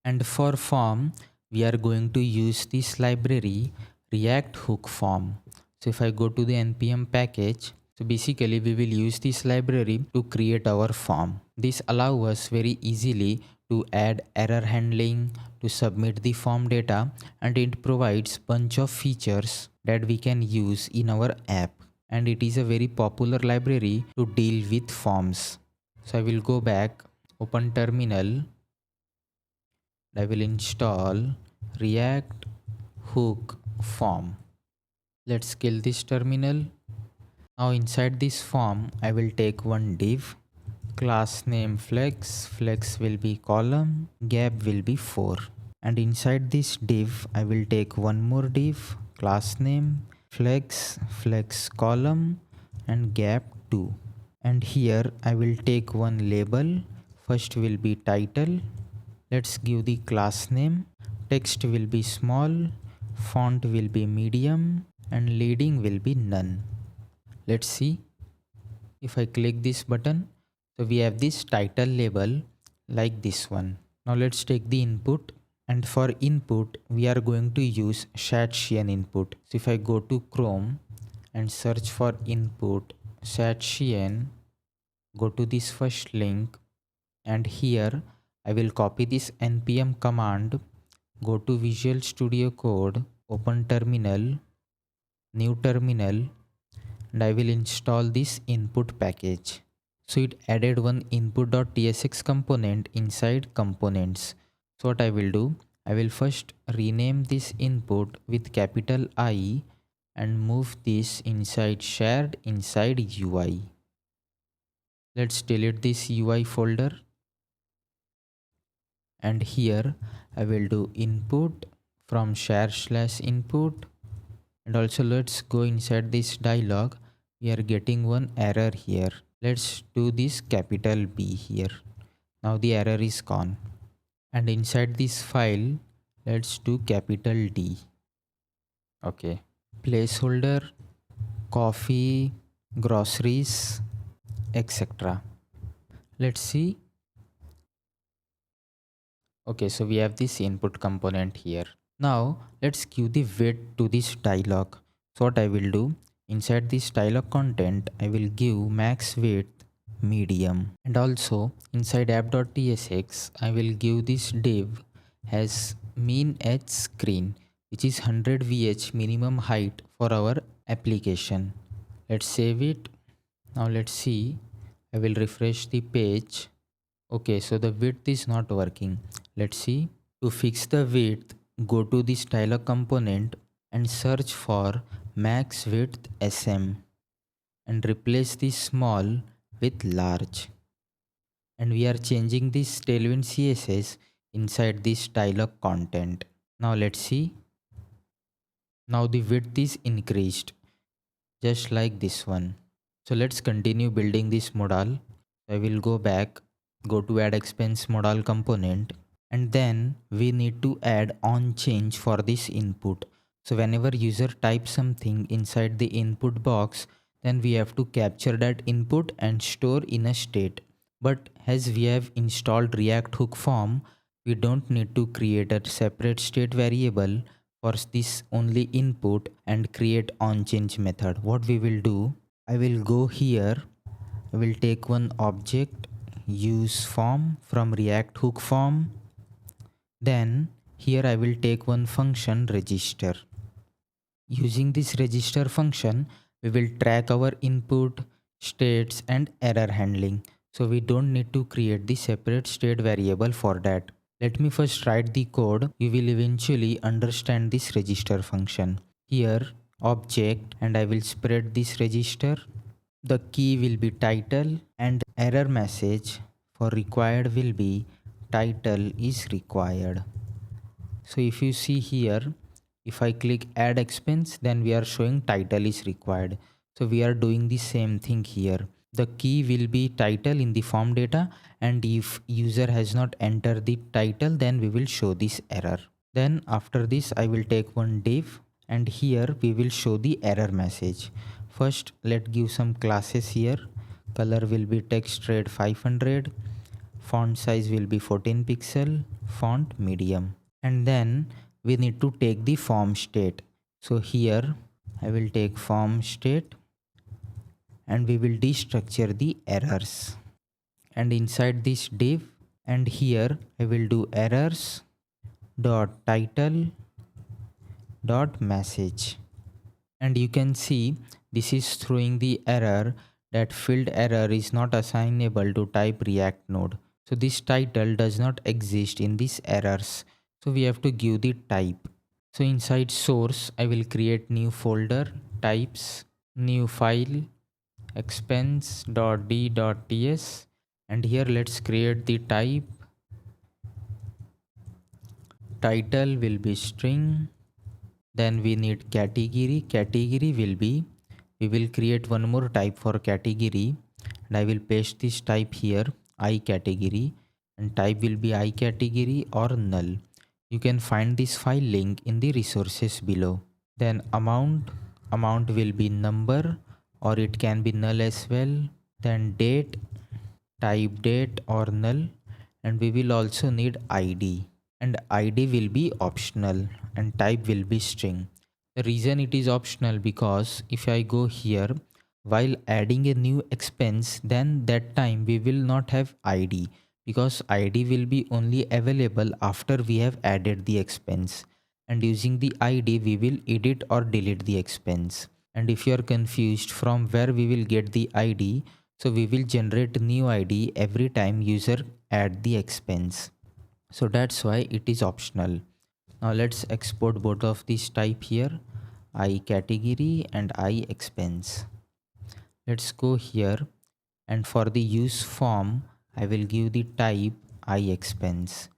And for form, we are going to use this library React hook form. So if I go to the npm package, so basically we will use this library to create our form. This allows us very easily to add error handling, to submit the form data, and it provides bunch of features that we can use in our app. And it is a very popular library to deal with forms. So I will go back, open terminal, I will install React hook form. Let's kill this terminal. Now inside this form, I will take one div, class name flex, flex will be column, gap will be 4. And inside this div, I will take one more div, class name flex, flex column, and gap 2. And here I will take one label, first will be title. Let's give the class name, text will be small, font will be medium, and leading will be none. Let's see. If I click this button, so we have this title label like this one. Now let's take the input, and for input we are going to use Shadchian input. So if I go to Chrome and search for input Shadchian, go to this first link, and here I will copy this npm command, go to Visual Studio Code, open terminal, new terminal, and I will install this input package. So it added one input.tsx component inside components. So what I will do, I will first rename this input with capital I and move this inside shared inside UI. Let's delete this UI folder, and here I will do input from share/input And also let's go inside this dialog. We are getting one error here. Let's do this capital B here. Now the error is gone. And inside this file, let's do capital D. Okay. Placeholder, coffee, groceries, etc. Let's see. Okay, so we have this input component here. Now let's give the width to this dialog. So what I will do, inside this dialog content, I will give max width medium, and also inside app.tsx I will give this div as mean edge screen, which is 100 vh minimum height for our application. Let's save it. Now let's see. I will refresh the page. Okay, so the width is not working. Let's see. To fix the width, go to this dialog component and search for max width SM and replace the small with large. And we are changing this tailwind CSS inside this dialog content. Now let's see. Now the width is increased, just like this one. So let's continue building this modal. I will go back, go to add expense modal component, and then we need to add on change for this input. So whenever user types something inside the input box, then we have to capture that input and store in a state. But as we have installed React hook form, we don't need to create a separate state variable for this only input and create on change method. What we will do, I will go here, I will take one object use form from React hook form. Then here I will take one function register. Using this register function, we will track our input, states and error handling. So we don't need to create the separate state variable for that. Let me first write the code. You will eventually understand this register function. Here object, and I will spread this register. The key will be title and error message for required will be title is required. So if you see here, if I click add expense, then we are showing title is required. So we are doing the same thing here. The key will be title in the form data, and if user has not entered the title, then we will show this error. Then after this I will take one div, and here we will show the error message. First let's give some classes here. Color will be text red 500, font size will be 14 pixel, font medium. And then we need to take the form state. So here I will take form state, and we will destructure the errors. And inside this div, and here I will do errors dot title dot message. And you can see this is throwing the error that field error is not assignable to type React node. So this title does not exist in these errors. So we have to give the type. So inside source, I will create new folder, types, new file, expense.d.ts, and here let's create the type. Title will be string. Then we need category. Category will be, we will create one more type for category, and I will paste this type here, I category, and type will be I category or null. You can find this file link in the resources below. Then amount will be number, or it can be null as well. Then date, type date or null, and we will also need ID, and ID will be optional and type will be string. The reason it is optional, because if I go here while adding a new expense, then that time we will not have ID, because ID will be only available after we have added the expense, and using the ID we will edit or delete the expense. And if you are confused from where we will get the ID, so we will generate new ID every time user add the expense. So that's why it is optional. Now let's export both of these type here, I category and I expense. Let's go here, and for the use form I will give the type I expense.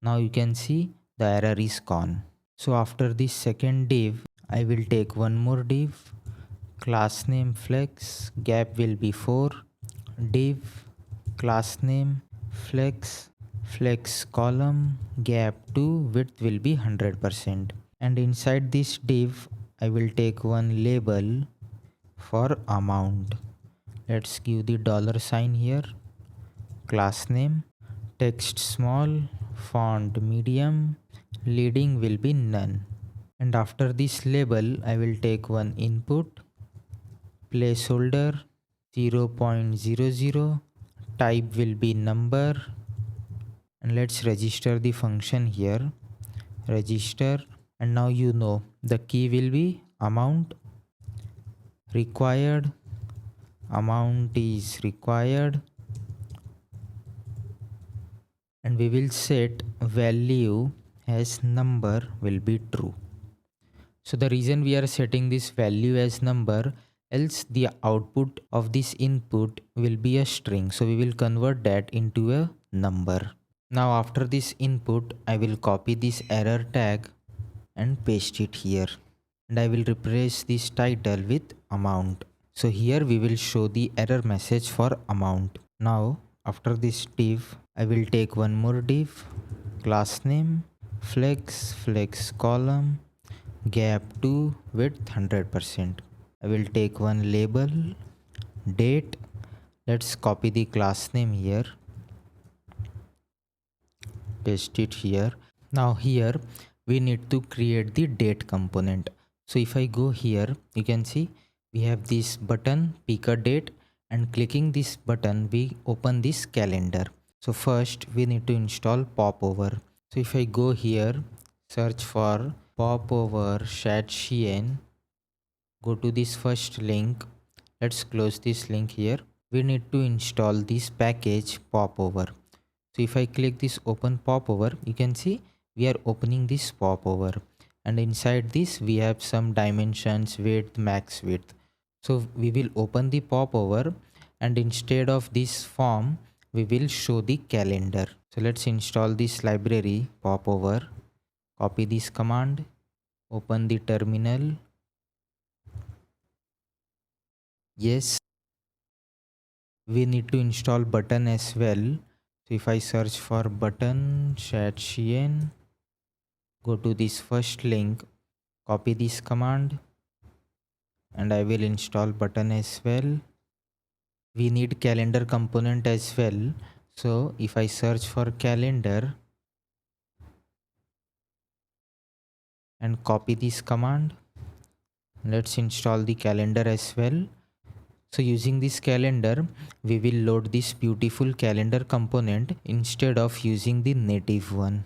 Now you can see the error is gone. So after this second div, I will take one more div, class name flex, gap will be 4, div, class name flex, flex column, gap 2, width will be 100%. And inside this div, I will take one label for amount. Let's give the $sign here, class name, text small, font medium, leading will be none. And after this label, I will take one input, placeholder 0.00, type will be number, and let's register the function here, register. And now you know the key will be amount, required, amount is required, and we will set value as number will be true. So the reason we are setting this value as number, else the output of this input will be a string, so we will convert that into a number. Now after this input, I will copy this error tag and paste it here, and I will replace this title with amount. So here we will show the error message for amount. Now after this div, I will take one more div, class name flex, flex column, gap 2, width 100%. I will take one label, date. Let's copy the class name here, paste it here. Now here we need to create the date component. So if I go here, you can see we have this button pick a date, and clicking this button we open this calendar. So first we need to install popover. So if I go here, search for popover Shadcn, go to this first link. Let's close this link here. We need to install this package popover. So if I click this open popover, you can see we are opening this popover, and inside this we have some dimensions, width, max width. So we will open the popover, and instead of this form we will show the calendar. So let's install this library popover, copy this command, open the terminal. Yes, we need to install button as well. So if I search for button Shadcn, go to this first link, copy this command, and I will install button as well. We need calendar component as well. So if I search for calendar and copy this command, let's install the calendar as well. So using this calendar, we will load this beautiful calendar component instead of using the native one.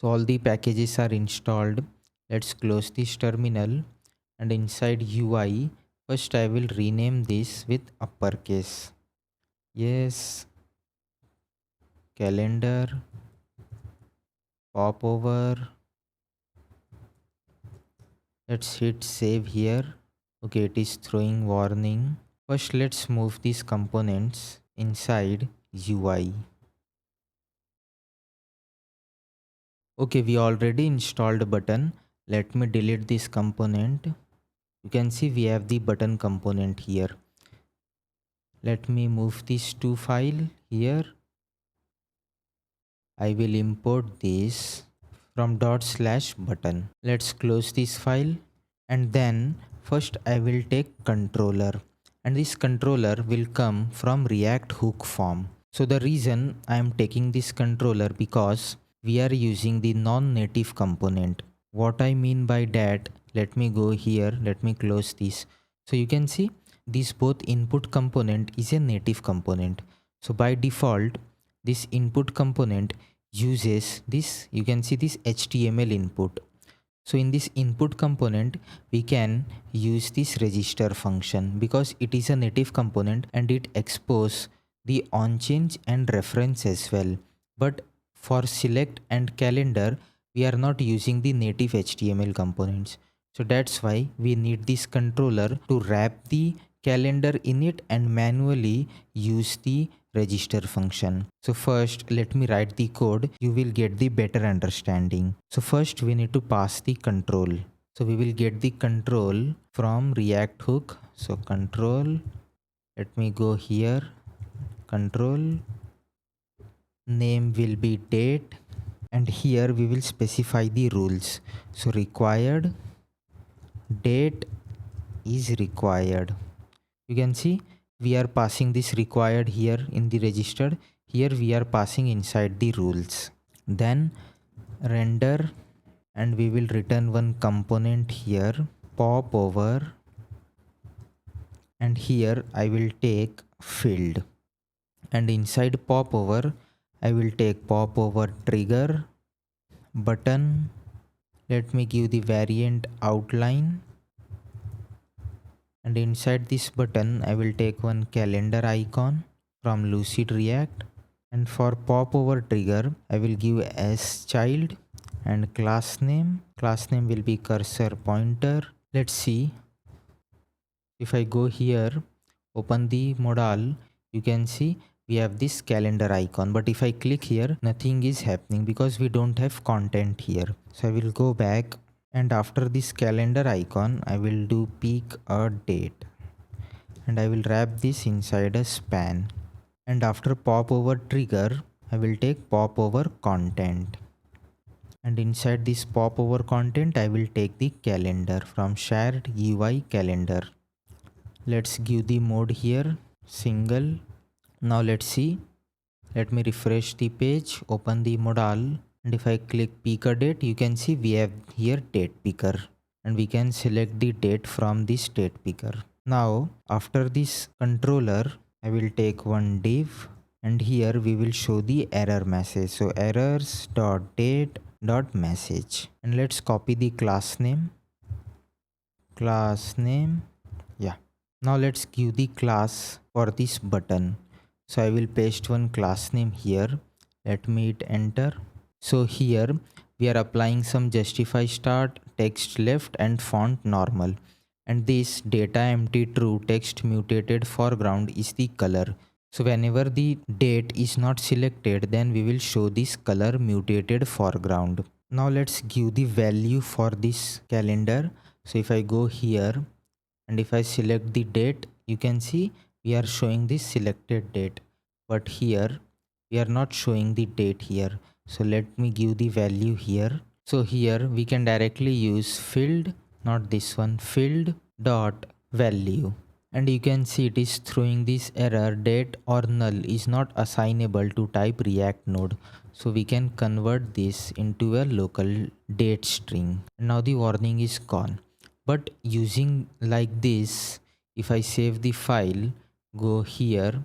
So all the packages are installed. Let's close this terminal, and inside UI, first I will rename this with uppercase. Yes, calendar, popover. Let's hit save here. Okay, it is throwing warning. First let's move these components inside UI. Okay, we already installed button. Let me delete this component. You can see we have the button component here. Let me move this to file here. I will import this from /button. Let's close this file, and then first I will take controller, and this controller will come from React hook form. So the reason I am taking this controller, because we are using the non-native component. What I mean by that, let me go here, let me close this. So you can see this both input component is a native component. So by default, this input component uses this, you can see this HTML input. So in this input component, we can use this register function because it is a native component and it exposes the onChange and reference as well. But for select and calendar, we are not using the native HTML components. So that's why we need this controller to wrap the calendar in it and manually use the register function. So first let me write the code, you will get the better understanding. So first we need to pass the control. So we will get the control from React hook. So control, let me go here, control, name will be date, and here we will specify the rules. So required date is required. You can see we are passing this required here in the registered. Here we are passing inside the rules. Then render, and we will return one component here, pop over, and here I will take field, and inside pop over I will take pop over trigger button. Let me give the variant outline, and inside this button I will take one calendar icon from Lucid React, and for pop over trigger I will give as child, and class name will be cursor pointer. Let's see, if I go here, open the modal, you can see we have this calendar icon, but if I click here, nothing is happening because we don't have content here. So I will go back, and after this calendar icon I will do pick a date, and I will wrap this inside a span, and after pop over trigger I will take pop over content, and inside this pop over content I will take the calendar from shared UI calendar. Let's give the mode here single. Now let's see, let me refresh the page, open the modal, and if I click pick a date, you can see we have here date picker, and we can select the date from this date picker. Now after this controller I will take one div, and here we will show the error message. So errors.date.message, and let's copy the class name. Yeah. Now let's give the class for this button. So I will paste one class name here. Let me hit enter. So here we are applying some justify start, text left, and font normal. And this data empty true text mutated foreground is the color. So whenever the date is not selected, then we will show this color mutated foreground. Now let's give the value for this calendar. So if I go here, and if I select the date, you can see we are showing this selected date, but here we are not showing the date here. So let me give the value here. So here we can directly use field, not this one, field dot value, and you can see it is throwing this error date or null is not assignable to type React node. So we can convert this into a local date string. Now the warning is gone. But using like this, if I save the file, go here,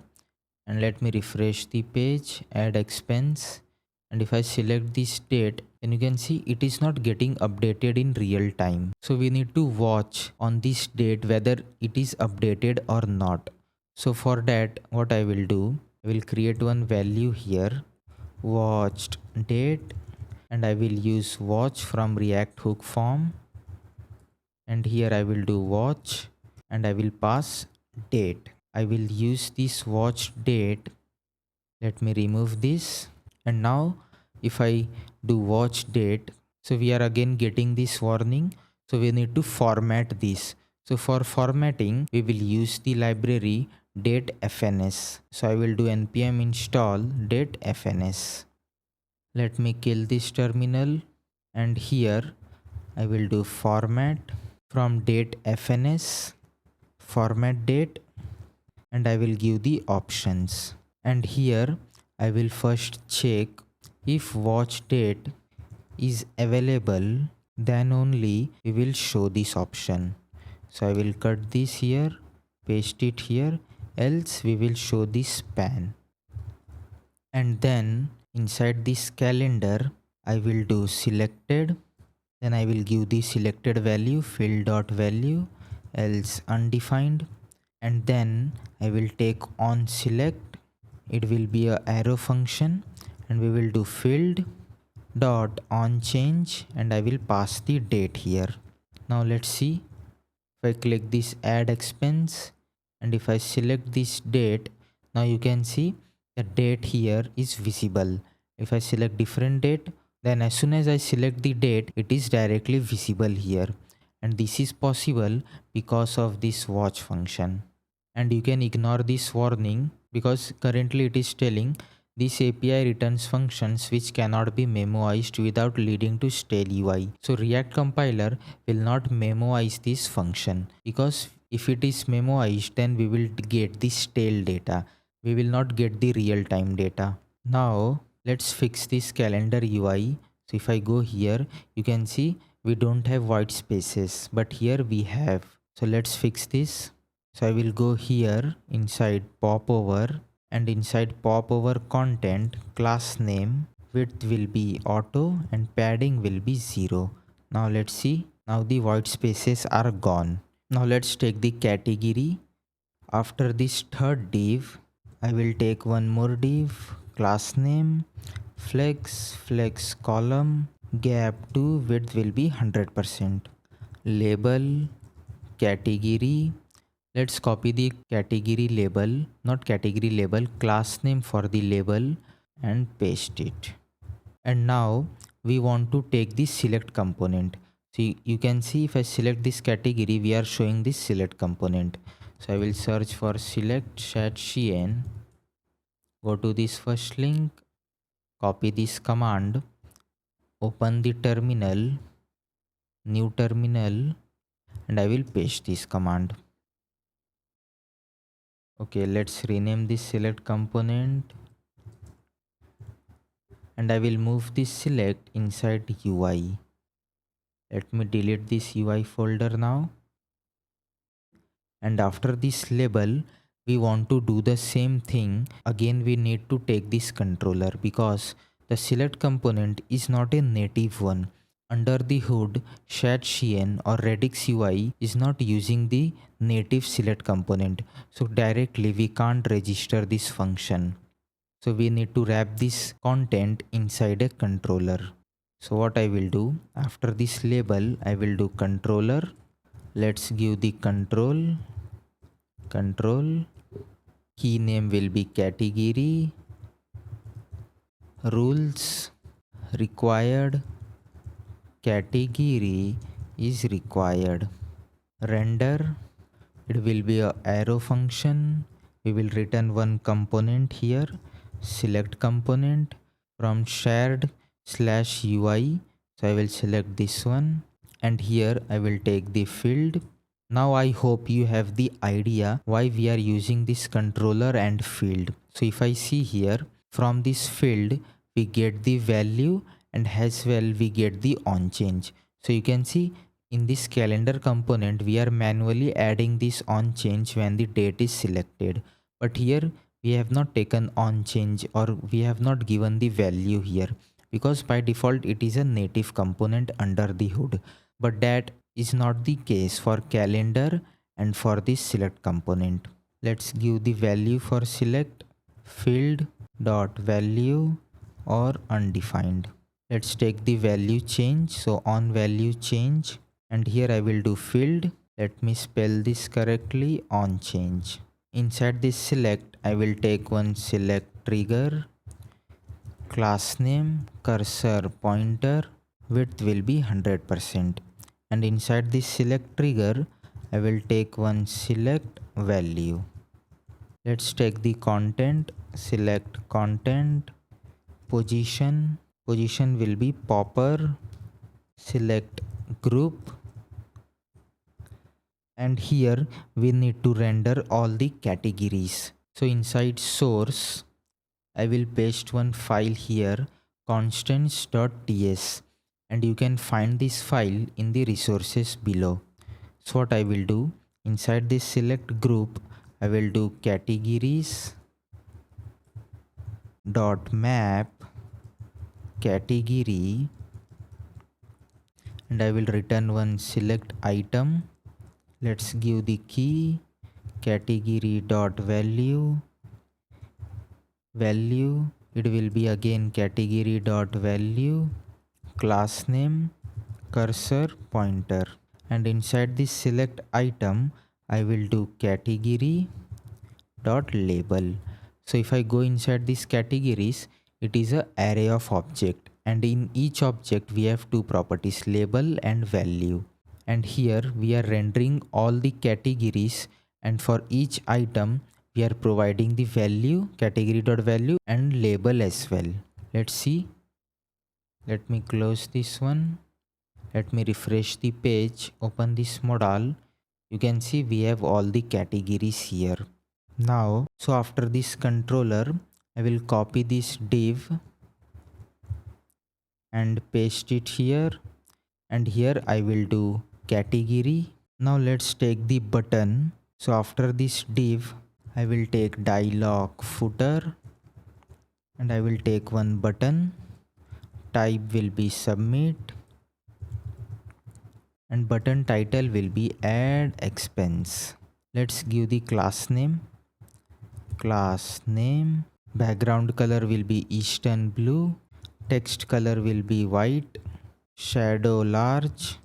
and let me refresh the page, add expense, and if I select this date, then you can see it is not getting updated in real time. So we need to watch on this date whether it is updated or not. So for that, what I will do, I will create one value here, watched date, and I will use watch from React hook form, and here I will do watch, and I will pass date. I will use this watch date. Let me remove this, and now if I do watch date, so we are again getting this warning. So we need to format this. So for formatting, we will use the library datefns. So I will do npm install datefns. Let me kill this terminal, and here I will do format from datefns, format date, and I will give the options, and here I will first check if watch date is available, then only we will show this option. So I will cut this here, paste it here, else we will show this span, and then inside this calendar I will do selected. Then I will give the selected value field.value, else undefined, and then I will take on select. It will be a arrow function, and we will do field dot on change, and I will pass the date here. Now let's see, if I click this add expense, and if I select this date, now you can see the date here is visible. If I select different date, then as soon as I select the date, it is directly visible here. and this is possible because of this watch function. And you can ignore this warning because currently it is telling this API returns functions which cannot be memoized without leading to stale UI. So React compiler will not memoize this function, because if it is memoized then we will get the stale data. We will not get the real time data. Now let's fix this calendar UI. So if I go here, you can see we don't have white spaces, but here we have. So let's fix this. So I will go here inside popover, and inside popover content, class name, width will be auto and padding will be 0. Now let's see. Now the white spaces are gone. Now let's take the category. After this third div, I will take one more div, class name, flex column, gap to width will be 100%. Label, category. Let's copy the category label, not category label, class name for the label, and paste it. And now we want to take the select component. So you can see if I select this category, we are showing this select component. So I will search for select /cn, go to this first link, copy this command, open the terminal, new terminal, and I will paste this command. Okay, let's rename this select component, and I will move this select inside UI. Let me delete this UI folder now. And after this label, we want to do the same thing. Again, we need to take this controller because the select component is not a native one. Under the hood, /cn or Redux UI is not using the native select component. So directly we can't register this function. So we need to wrap this content inside a controller. So what I will do, after this label, I will do controller. Let's give the control key name will be category, rules required, category is required, render, it will be a arrow function. We will return one component here, select component from shared/UI. So I will select this one, and here I will take the field. Now I hope you have the idea why we are using this controller and field. So if I see here, from this field we get the value, and as well we get the on change. So you can see in this calendar component we are manually adding this on change when the date is selected, but here we have not taken on change, or we have not given the value here, because by default it is a native component under the hood. But that is not the case for calendar and for this select component. Let's give the value for select, field dot value or undefined. Let's take the value change, so on value change, and here I will do field. Let me spell this correctly, on change. Inside this select, I will take one select trigger, class name, cursor pointer, width will be 100%. And inside this select trigger, I will take one select value. Let's take the content, select content, position will be popper, select group, and here we need to render all the categories. So inside source, I will paste one file here, constants.ts, and you can find this file in the resources below. So what I will do, inside this select group, I will do categories dot map category, and I will return one select item. Let's give the key category dot value, it will be again category dot value, class name, cursor pointer, and inside this select item I will do category dot label. So if I go inside these categories, it is a array of object, and in each object we have two properties, label and value. and here we are rendering all the categories, and for each item we are providing the value, category.value, and label as well. Let's see. Let me close this one. Let me refresh the page, open this modal. You can see we have all the categories here. Now, so after this controller, I will copy this div and paste it here, and here I will do category. Now let's take the button. So after this div, I will take dialog footer, and I will take one button. Type will be submit, and button title will be add expense. Let's give the class name. Background color will be Eastern blue. Text color will be white. Shadow large.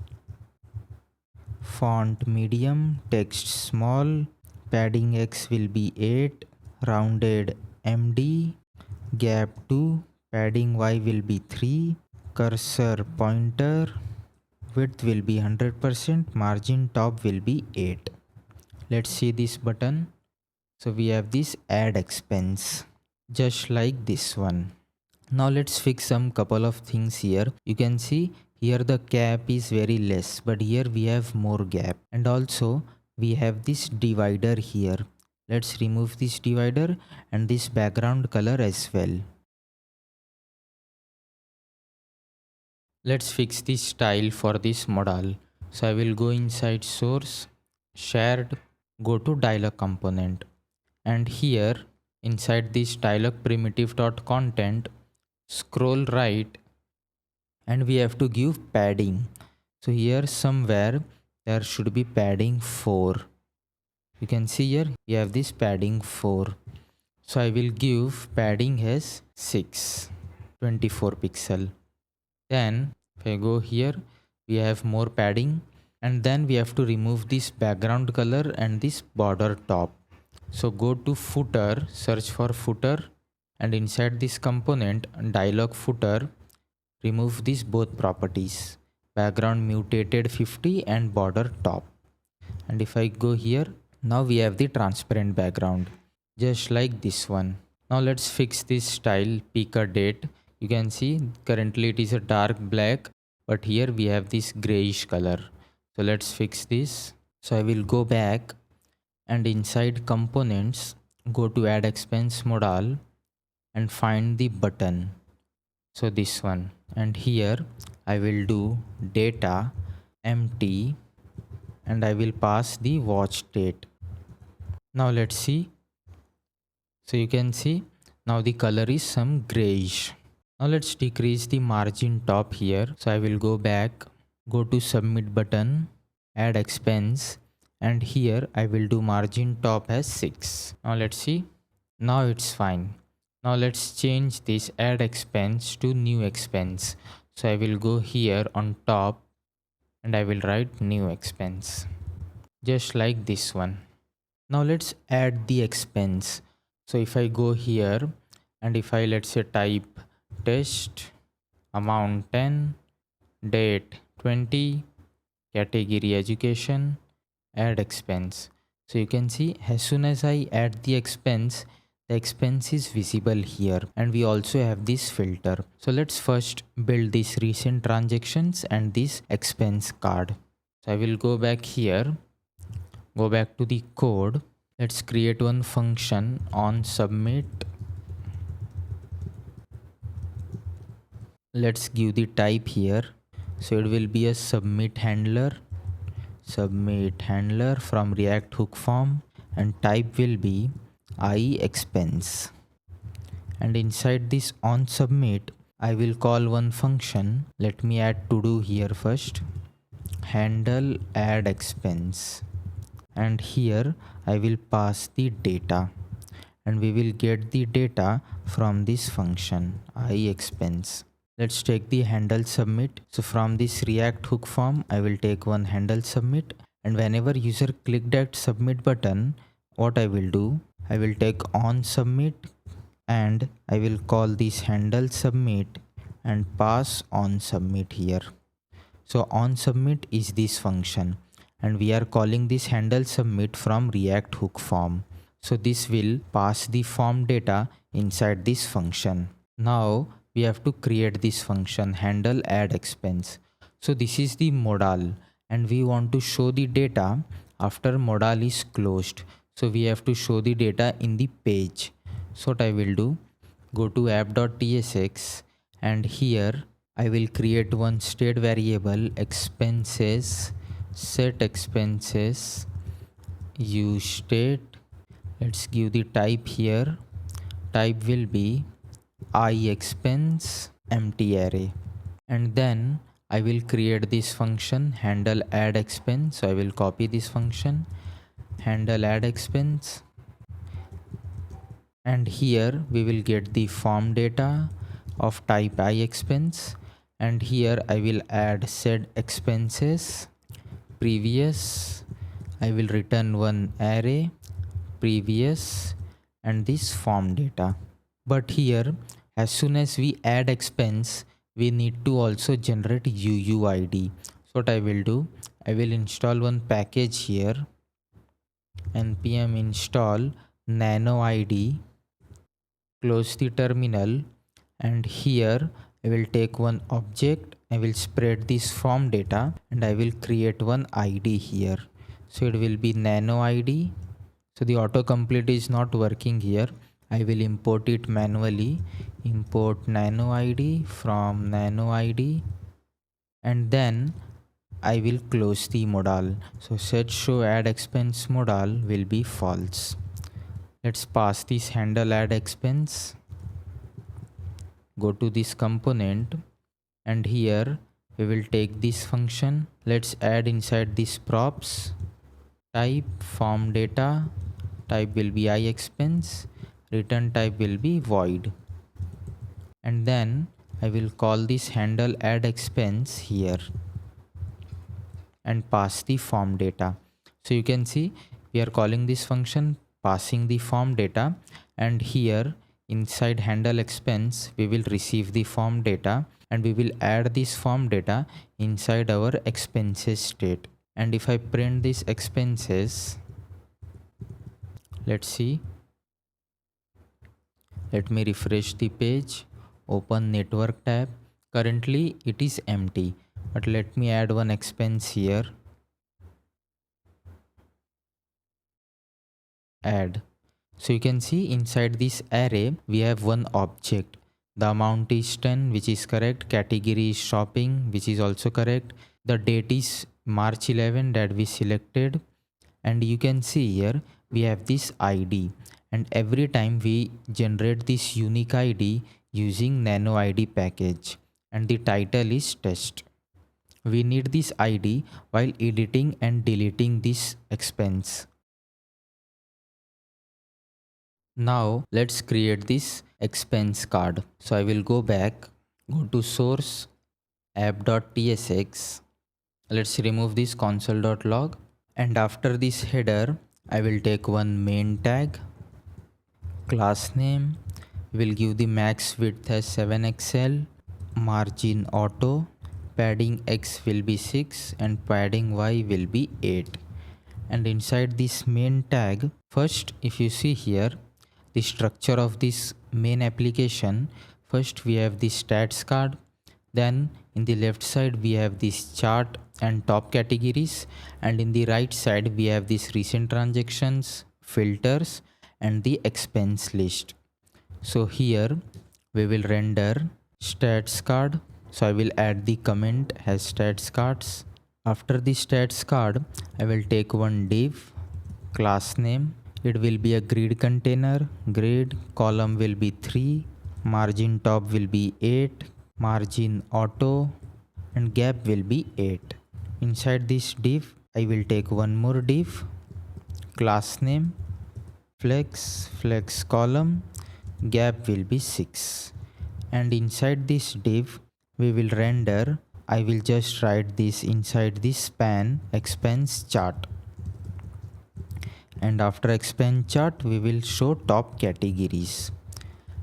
Font medium. Text small. Padding X will be 8. Rounded MD. Gap 2. Padding Y will be 3. Cursor pointer. Width will be 100%. Margin top will be 8. Let's see this button. So we have this add expense, just like this one. Now let's fix some couple of things here. You can see here the gap is very less, but here we have more gap, and also we have this divider here. Let's remove this divider and this background color as well. Let's fix this style for this modal. So I will go inside source, shared, go to dialog component, and here inside this dialog primitive.content, scroll right, and we have to give padding. So here somewhere there should be padding 4. You can see here we have this padding 4. So I will give padding as 6, 24 pixel. Then if I go here, we have more padding, and then we have to remove this background color and this border top. So go to footer, search for footer, and inside this component dialog footer, remove these both properties, background mutated 50 and border top. And if I go here, now we have the transparent background, just like this one. Now let's fix this style picker date. You can see currently it is a dark black, but here we have this grayish color. So let's fix this. So I will go back, and inside components go to add expense modal and find the button. So this one, and here I will do data empty, and I will pass the watch date. Now let's see. So you can see now the color is some grayish. Now let's decrease the margin top here. So I will go back, go to submit button, add expense, and here I will do margin top as 6. Now let's see. Now it's fine. Now let's change this add expense to new expense. So I will go here on top, and I will write new expense, just like this one. Now let's add the expense. So if I go here, and if I let's say type test, amount 10, date 20, category education, add expense. So you can see as soon as I add the expense is visible here, and we also have this filter. So let's first build these recent transactions and this expense card. So I will go back here, go back to the code. Let's create one function on submit. Let's give the type here. So it will be a submit handler from React hook form, and type will be iExpense. And inside this on submit, I will call one function. Let me add to do here first, handle add expense, and here I will pass the data, and we will get the data from this function iExpense. Let's take the handle submit. So from this React hook form, I will take one handle submit, and whenever user click that submit button, what I will do, I will take on submit, and I will call this handle submit and pass on submit here. So on submit is this function, and we are calling this handle submit from React hook form. So this will pass the form data inside this function. Now we have to create this function handle add expense. So this is the modal, and we want to show the data after modal is closed. So we have to show the data in the page. So what I will do, go to app.tsx, and here I will create one state variable expenses, set expenses use state. Let's give the type here. Type will be iExpense empty array, and then I will create this function handle add expense. So I will copy this function handle add expense, and here we will get the form data of type iExpense, and here I will add set expenses previous. I will return one array previous and this form data. But here as soon as we add expense, we need to also generate UUID. So what I will do, I will install one package here, npm install nanoid, close the terminal, and here I will take one object, I will spread this form data, and I will create one ID here. So it will be nanoid. So the autocomplete is not working here. I will import it manually. Import nanoid from nanoid, and then I will close the modal. So set show add expense modal will be false. Let's pass this handle add expense. Go to this component, and here we will take this function. Let's add inside this props type form data. Type will be iExpense. Return type will be void, and then I will call this handle add expense here and pass the form data. So you can see we are calling this function passing the form data, and here inside handle expense we will receive the form data, and we will add this form data inside our expenses state. And if I print this expenses, let's see. Let me refresh the page, open network tab. Currently it is empty, but let me add one expense here. Add. So you can see inside this array we have one object. The amount is 10, which is correct. Category is shopping, which is also correct. The date is March 11 that we selected, and you can see here we have this ID, and every time we generate this unique ID using nanoid package, and the title is test. We need this ID while editing and deleting this expense. Now let's create this expense card. So I will go back, go to source app.tsx. Let's remove this console.log, and after this header I will take one main tag, class name, will give the max width as 7xl, margin auto, padding x will be 6 and padding y will be 8. And inside this main tag, first if you see here the structure of this main application, first we have the stats card, then in the left side we have this chart and top categories, and in the right side we have this recent transactions, filters, and the expense list. So here we will render stats card. So I will add the comment as stats cards. After the stats card I will take one div, class name, it will be a grid container, grid, column will be 3, margin top will be 8, margin auto, and gap will be 8. Inside this div I will take one more div, class name, flex, flex column, gap will be 6. And inside this div we will render, I will just write this inside this span expense chart, and after expense chart we will show top categories.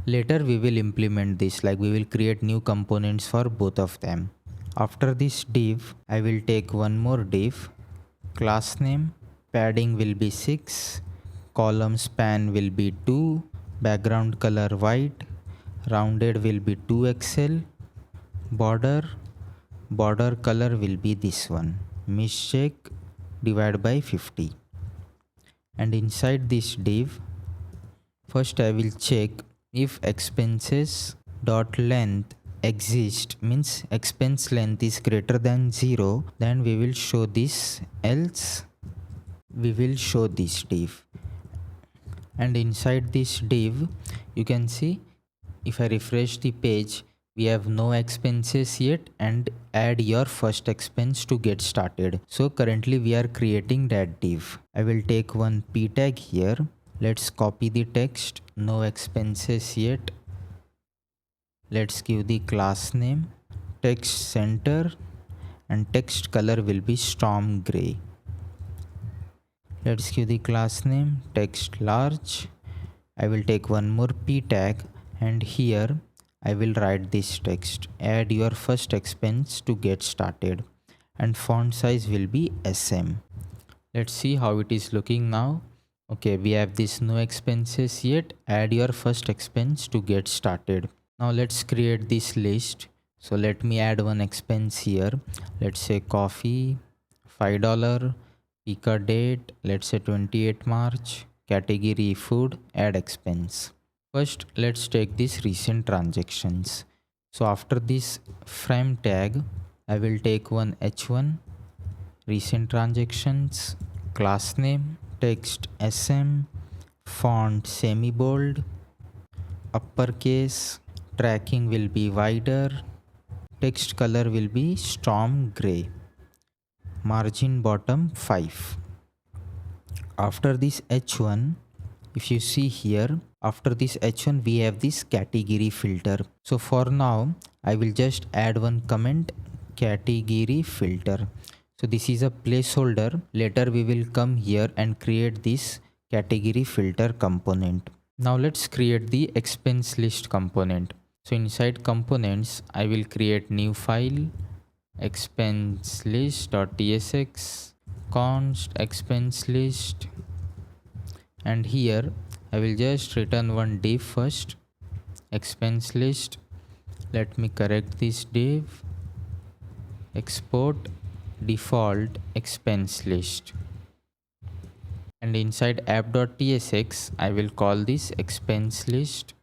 Later we will implement this, like we will create new components for both of them. After this div, I will take one more div, class name, padding will be 6, column span will be 2, background color white, rounded will be 2xl, border color will be this one, mischeck divided by 50. And inside this div, first I will check if expenses dot length exist, means expense length is greater than 0, then we will show this, else we will show this div. And inside this div, you can see if I refresh the page, we have no expenses yet, and add your first expense to get started. So currently we are creating that div. I will take one p tag here. Let's copy the text, no expenses yet. Let's give the class name, text center, and text color will be storm gray. Let's give the class name, text large. I will take one more p tag, and here I will write this text, add your first expense to get started, and font size will be SM. Let's see how it is looking now. Okay, we have this no expenses yet, add your first expense to get started. Now let's create this list. So let me add one expense here. Let's say coffee, $5, pick a date, let's say 28 March, category food, add expense. First, let's take these recent transactions. So after this frame tag, I will take one h1, recent transactions, class name, text SM, font semi-bold, uppercase, tracking will be wider, text color will be storm gray, margin bottom 5. After this h1, if you see here, after this h1 we have this category filter. So for now I will just add one comment, category filter. So this is a placeholder. Later we will come here and create this category filter component. Now let's create the expense list component. So inside components, I will create new file, expense list.tsx, const expense list, and here I will just return one div first, expense list. Let me correct this div, export default expense list, and inside app.tsx I will call this expense list,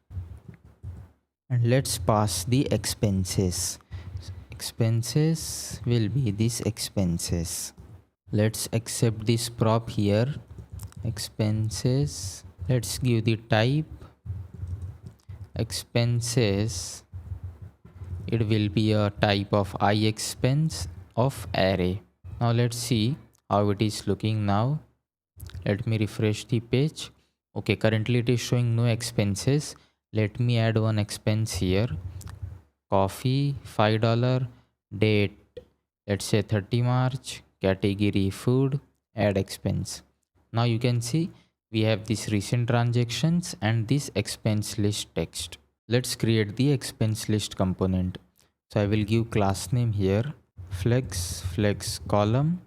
and let's pass the expenses. Expenses will be this expenses. Let's accept this prop here, expenses. Let's give the type expenses. It will be a type of iExpense of array. Now let's see how it is looking now. Let me refresh the page. Okay, currently it is showing no expenses. Let me add one expense here, coffee, $5, date, let's say 30 March, category food, add expense. Now you can see we have this recent transactions and this expense list text. Let's create the expense list component. So I will give class name here, flex column,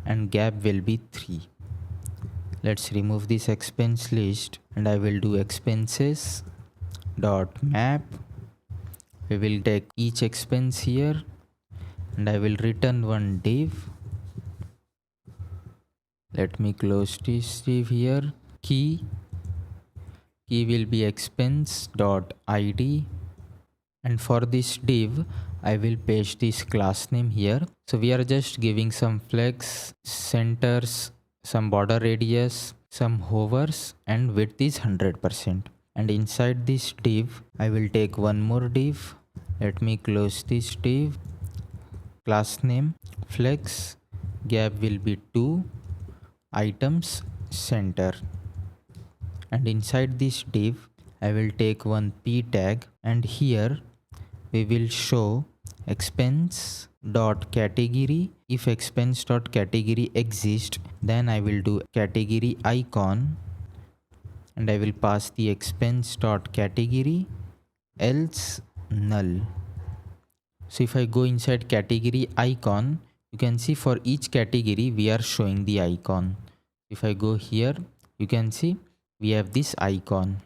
and gap will be 3. Let's remove this expense list, and I will do expenses dot map. We will take each expense here, and I will return one div. Let me close this div here. Key will be expense dot id, and for this div I will paste this class name here. So we are just giving some flex, centers, some border radius, some hovers, and width is 100%. And inside this div I will take one more div. Let me close this div. Class name flex, gap will be 2, items center, and inside this div I will take one p tag, and here we will show expense dot category. If expense dot category exists, then I will do category icon, and I will pass the expense dot category, else null. So if I go inside category icon, you can see for each category we are showing the icon. If I go here, you can see we have this icon.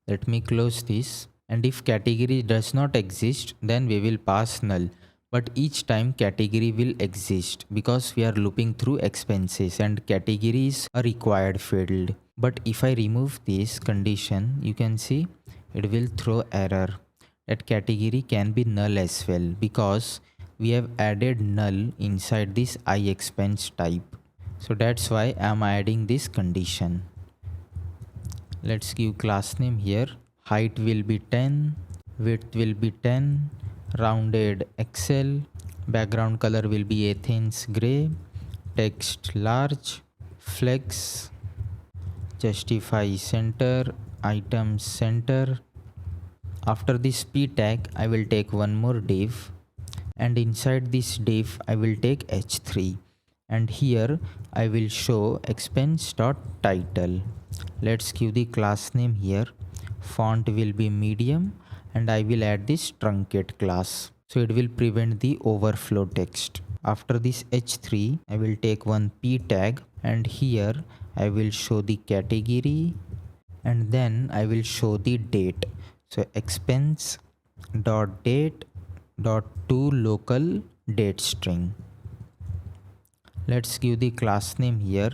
Let me close this, and if category does not exist, then we will pass null. But each time category will exist because we are looping through expenses and category is a required field. But if I remove this condition, you can see it will throw error. That category can be null as well because we have added null inside this iExpense type. So that's why I am adding this condition. Let's give class name here. Height will be 10, width will be 10, rounded XL, background color will be Athens gray, text large, flex, justify center, items center. After this p tag, I will take one more div, and inside this div I will take h3, and here I will show expense.title. Let's give the class name here. Font will be medium, and I will add this truncate class, so it will prevent the overflow text. After this h3, I will take one p tag, and here I will show the category, and then I will show the date. So expense dot date dot to local date string. Let's give the class name here.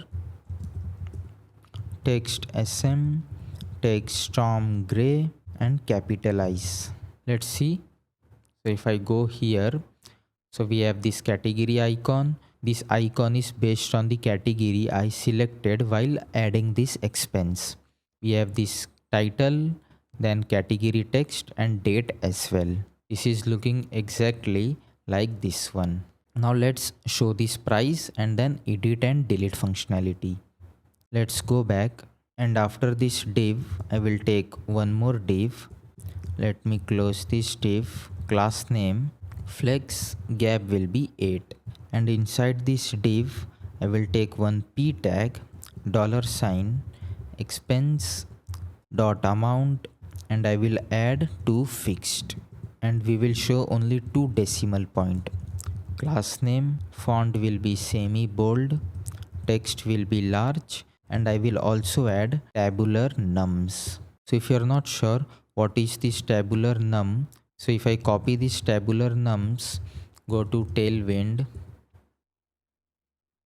Text sm, text storm gray, and capitalize. Let's see. So if I go here, so we have this category icon. This icon is based on the category I selected while adding this expense. We have this title, then category text and date as well. This is looking exactly like this one. Now let's show this price and then edit and delete functionality. Let's go back, and after this div I will take one more div. Let me close this div. Class name flex gap will be 8, and inside this div I will take one p tag, $, expense dot amount, and I will add 2 fixed, and we will show only 2 decimal point. Class name font will be semi bold, text will be large, and I will also add tabular nums. So if you are not sure what is this tabular num, so if I copy this tabular nums, go to Tailwind.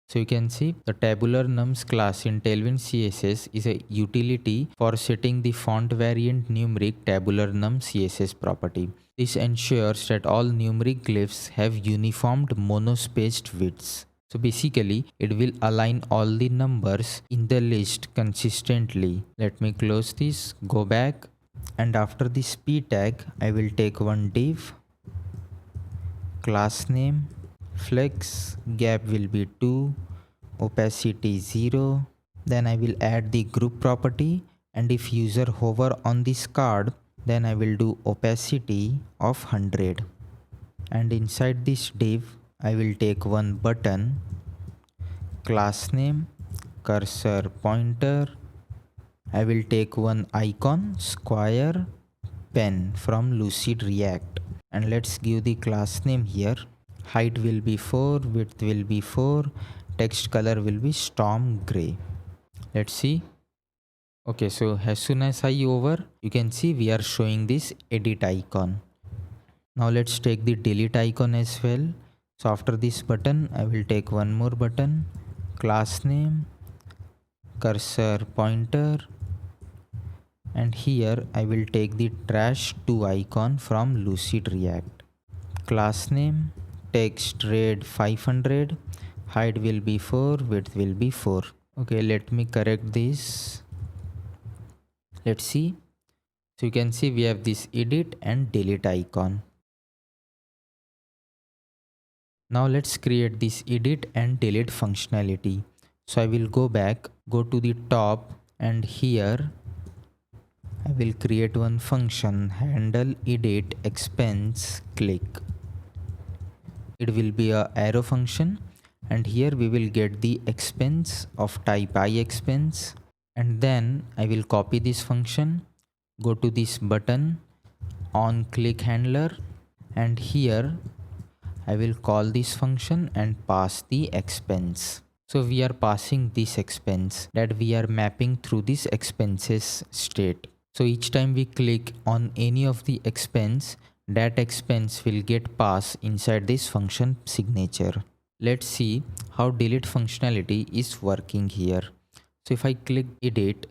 So you can see the tabular nums class in Tailwind CSS is a utility for setting the font variant numeric tabular num CSS property. This ensures that all numeric glyphs have uniformed monospaced widths. So basically it will align all the numbers in the list consistently. Let me close this, go back, and after this p tag I will take one div, class name flex gap will be 2, opacity 0, then I will add the group property, and if user hover on this card, then I will do opacity of 100, and inside this div I will take one button, class name cursor pointer, I will take one icon square pen from Lucid React, and let's give the class name here. Height will be 4, width will be 4, text color will be storm gray. Let's see. Okay, so as soon as I hover, you can see we are showing this edit icon. Now let's take the delete icon as well. So after this button I will take one more button, class name cursor pointer, and here I will take the trash 2 icon from Lucid React. Class name text red 500, height will be 4, width will be 4. Okay, let me correct this. Let's see. So you can see we have this edit and delete icon. Now let's create this edit and delete functionality. So I will go back, go to the top, and here I will create one function handle edit expense click. It will be a arrow function, and here we will get the expense of type iExpense, and then I will copy this function, go to this button on click handler, and here I will call this function and pass the expense. So we are passing this expense that we are mapping through this expenses state. So each time we click on any of the expense, that expense will get passed inside this function signature. Let's see how delete functionality is working here. So if I click edit,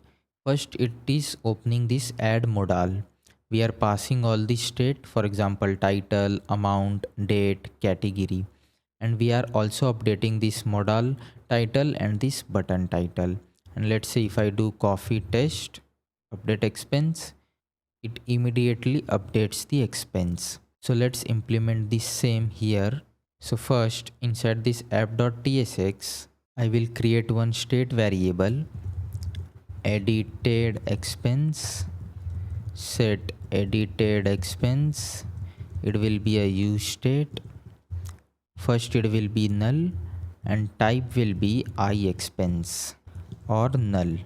first it is opening this add modal. We are passing all the state, for example title, amount, date, category, and we are also updating this modal title and this button title. And let's say if I do coffee test, update expense, it immediately updates the expense. So let's implement the same here. So first inside this app.tsx, I will create one state variable, edited expense, set edited expense. It will be a use state. First it will be null and type will be iExpense or null.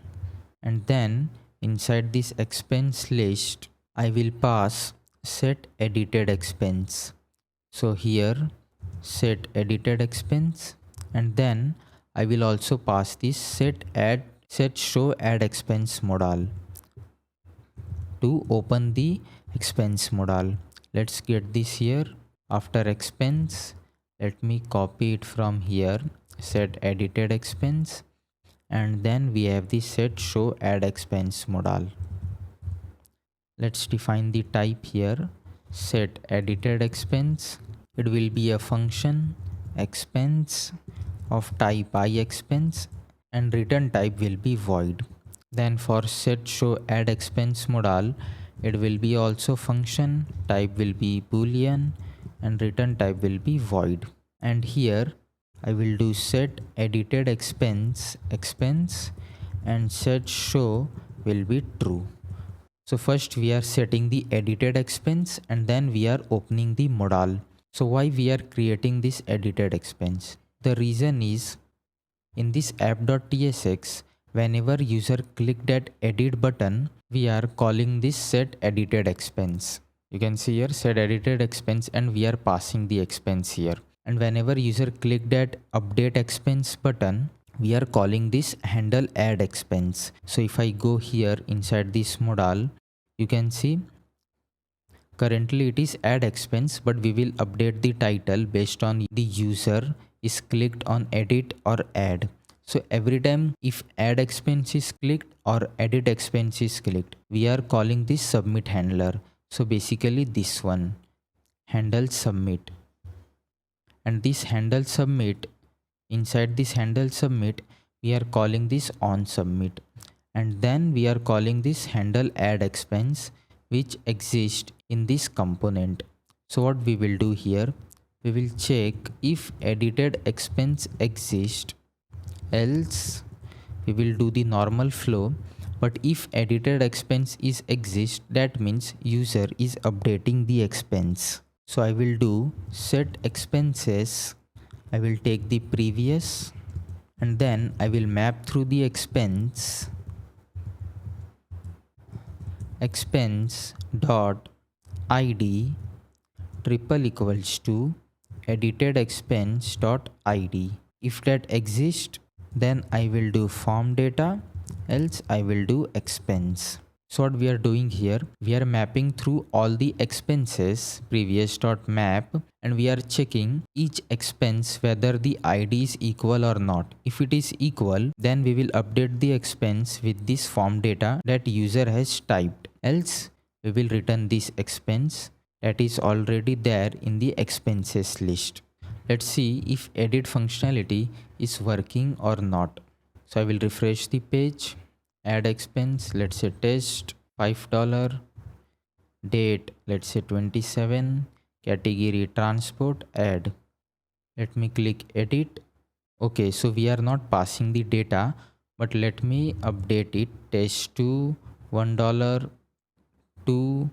And then inside this expense list, I will pass set edited expense. So here set edited expense, and then I will also pass this set show add expense modal to open the expense modal. Let's get this here. After expense, let me copy it from here, set edited expense, and then we have the set show add expense modal. Let's define the type here, set edited expense. It will be a function expense of type iExpense and return type will be void. Then for set show add expense modal, it will be also function, type will be boolean and return type will be void. And here I will do set edited expense and set show will be true. So first we are setting the edited expense and then we are opening the modal. So why we are creating this edited expense? The reason is in this app.tsx, whenever user click that edit button, we are calling this set edited expense. You can see here set edited expense and we are passing the expense here. And whenever user click that update expense button, we are calling this handle add expense. So if I go here inside this modal, you can see currently it is add expense, but we will update the title based on the user is clicked on edit or add. So every time if add expense is clicked or edit expense is clicked, we are calling this submit handler. So basically this one, handle submit, and this handle submit, inside this handle submit, we are calling this on submit, and then we are calling this handle add expense which exists in this component. So what we will do here, we will check if edited expense exists, else we will do the normal flow. But if edited expense is exist, that means user is updating the expense. So I will do set expenses, I will take the previous and then I will map through the expense dot id triple equals to edited expense dot id. If that exists, then I will do form data, else I will do expense. So what we are doing here, we are mapping through all the expenses previous dot map, and we are checking each expense whether the id is equal or not. If it is equal, then we will update the expense with this form data that user has typed, else we will return this expense that is already there in the expenses list. Let's see if edit functionality is working or not. So I will refresh the page, add expense, let's say test $5, date let's say 27, category transport, add. Let me click edit. Okay, so we are not passing the data, but let me update it, test to $1 to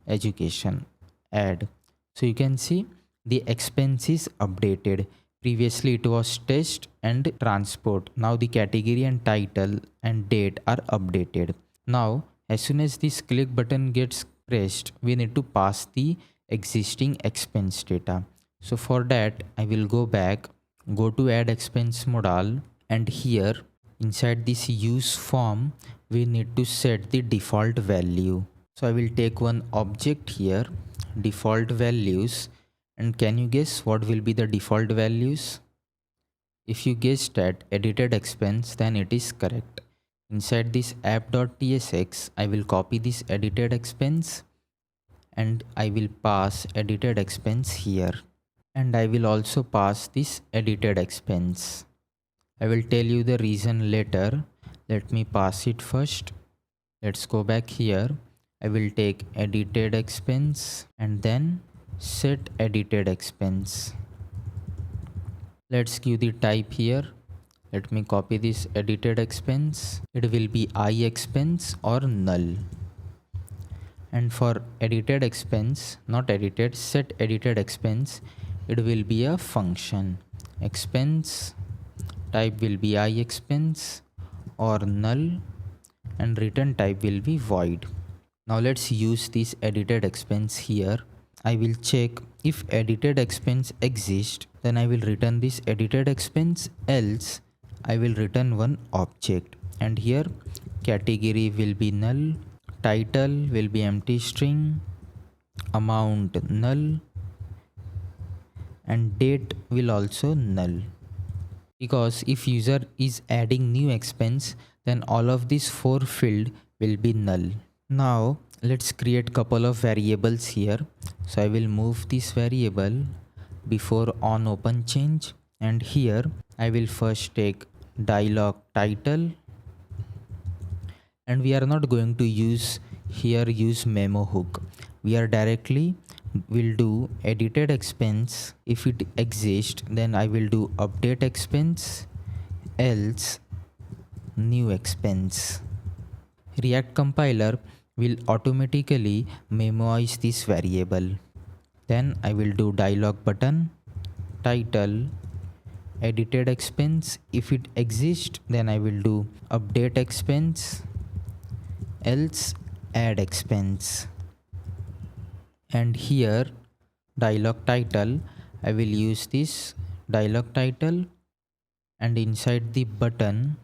education, add. So you can see the expense is updated. Previously it was test and transport. Now the category and title and date are updated. Now as soon as this click button gets pressed, we need to pass the existing expense data. So for that I will go back, go to add expense modal, and here inside this use form we need to set the default value. So I will take one object here, default values, and can you guess what will be the default values? If you guessed that edited expense, then it is correct. Inside this app.tsx, I will copy this edited expense and I will pass edited expense here. And I will also pass this edited expense. I will tell you the reason later. Let me pass it first. Let's go back here. I will take edited expense and then set edited expense. Let's give the type here. Let me copy this edited expense. It will be I expense or null. And for edited expense, not edited, set edited expense, it will be a function. Expense type will be I expense or null, and return type will be void. Now let's use this edited expense here. I will check if edited expense exists, then I will return this edited expense, else I will return one object. And here category will be null, title will be empty string, amount null, and date will also null. Because if user is adding new expense, then all of these 4 field will be null. Now let's create couple of variables here. So I will move this variable before on open change, and here I will first take dialog title, and we are not going to use here use memo hook. We are directly will do edited expense. If it exists, then I will do update expense, else new expense. React compiler will automatically memoize this variable. Then I will do dialog button, title, edited expense. If it exists, then I will do update expense, else add expense. And here dialog title, I will use this dialog title, and inside the button,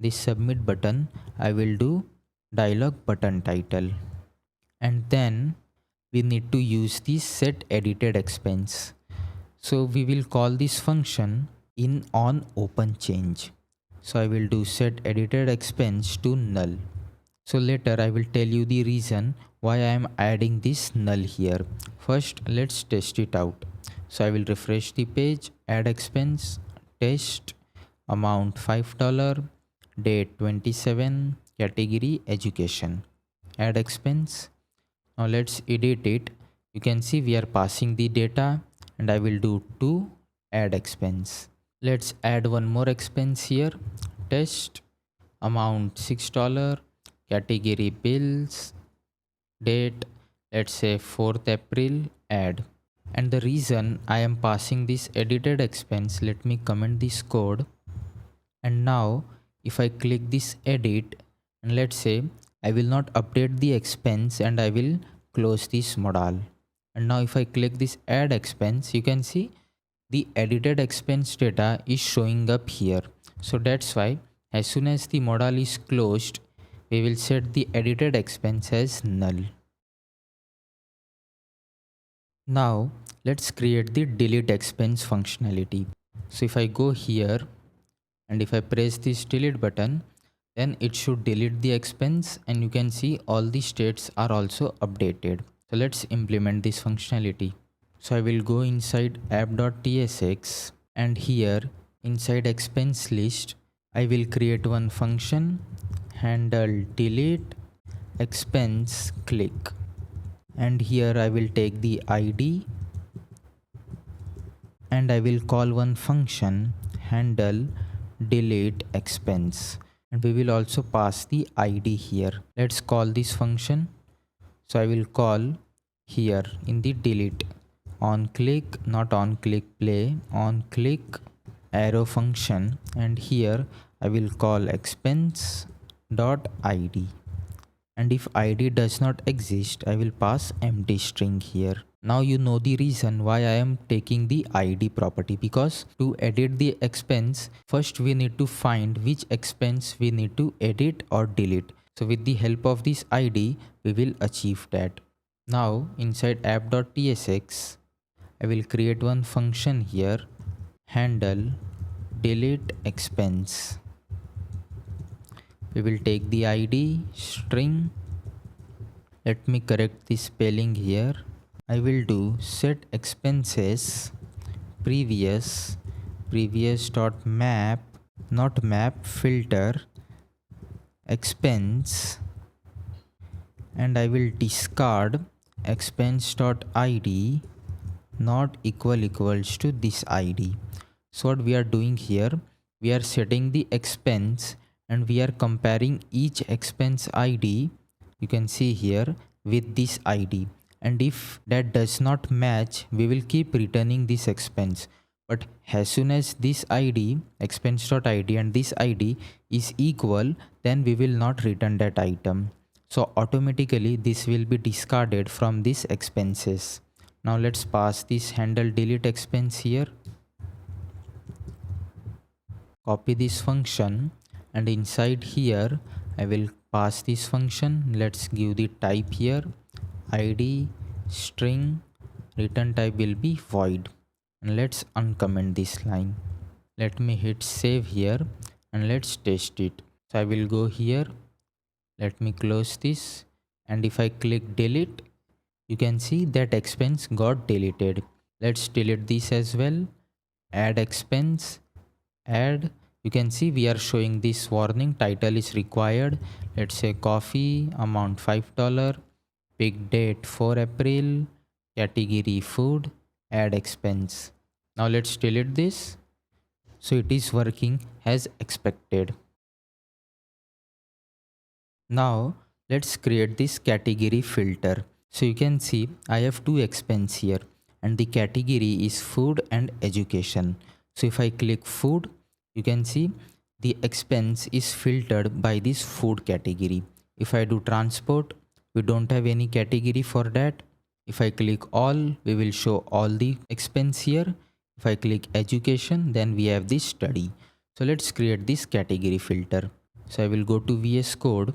this submit button, I will do dialog button title. And then we need to use this set edited expense. So we will call this function in on open change. So I will do set edited expense to null. So later I will tell you the reason why I am adding this null here. First let's test it out. So I will refresh the page, add expense, test, amount $5, date 27, category education, add expense. Now let's edit it. You can see we are passing the data, and I will do to add expense. Let's add one more expense here, test, amount $6, category bills, date let's say 4th April, add. And the reason I am passing this edited expense, let me comment this code. And now if I click this edit, and let's say I will not update the expense, and I will close this modal. And now if I click this add expense, you can see the edited expense data is showing up here. So that's why as soon as the modal is closed, we will set the edited expense as null. Now let's create the delete expense functionality. So if I go here and if I press this delete button, then it should delete the expense, and you can see all the states are also updated. So let's implement this functionality. So I will go inside app.tsx, and here inside expense list I will create one function, handle delete expense click, and here I will take the ID and I will call one function, handle delete expense, and we will also pass the ID here. Let's call this function. So I will call here in the delete on click, not on click play, on click arrow function, and here I will call expense dot id. and if id does not exist, I will pass empty string here. Now you know the reason why I am taking the id property, because to edit the expense, first we need to find which expense we need to edit or delete. So with the help of this id, we will achieve that. Now inside app.tsx, I will create one function here, handle delete expense. We will take the id string. Let me correct the spelling here. I will do set expenses previous dot map, not map, filter expense, and I will discard expense dot id not equals to this id. So what we are doing here, we are setting the expense and we are comparing each expense id, you can see here, with this id, and if that does not match, we will keep returning this expense. But as soon as this id, expense.id, and this id is equal, then we will not return that item. So automatically this will be discarded from these expenses. Now let's pass this handle delete expense here. Copy this function, and inside here I will pass this function. Let's give the type here, id string, return type will be void, and let's uncomment this line. Let me hit save here and let's test it. So I will go here, let me close this, and if I click delete, you can see that expense got deleted. Let's delete this as well, add expense, add. You can see we are showing this warning, title is required. Let's say coffee, amount $5, pick date 4 April, category food, add expense. Now let's delete this. So it is working as expected. Now let's create this category filter. So you can see I have two expense here and the category is food and education. So if I click food, you can see the expense is filtered by this food category. If I do transport, we don't have any category for that. If I click all, we will show all the expense here. If I click education, then we have this study. So let's create this category filter. So I will go to VS Code,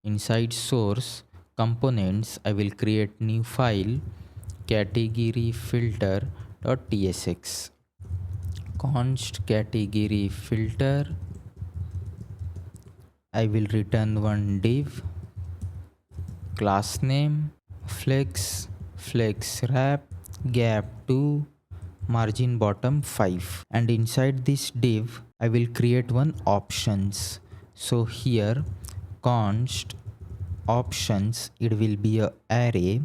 inside source components, I will create new file, category filter.tsx, const category filter. I will return one div, class name, flex wrap, gap 2, margin bottom 5, and inside this div I will create one options. So here const options, it will be a array.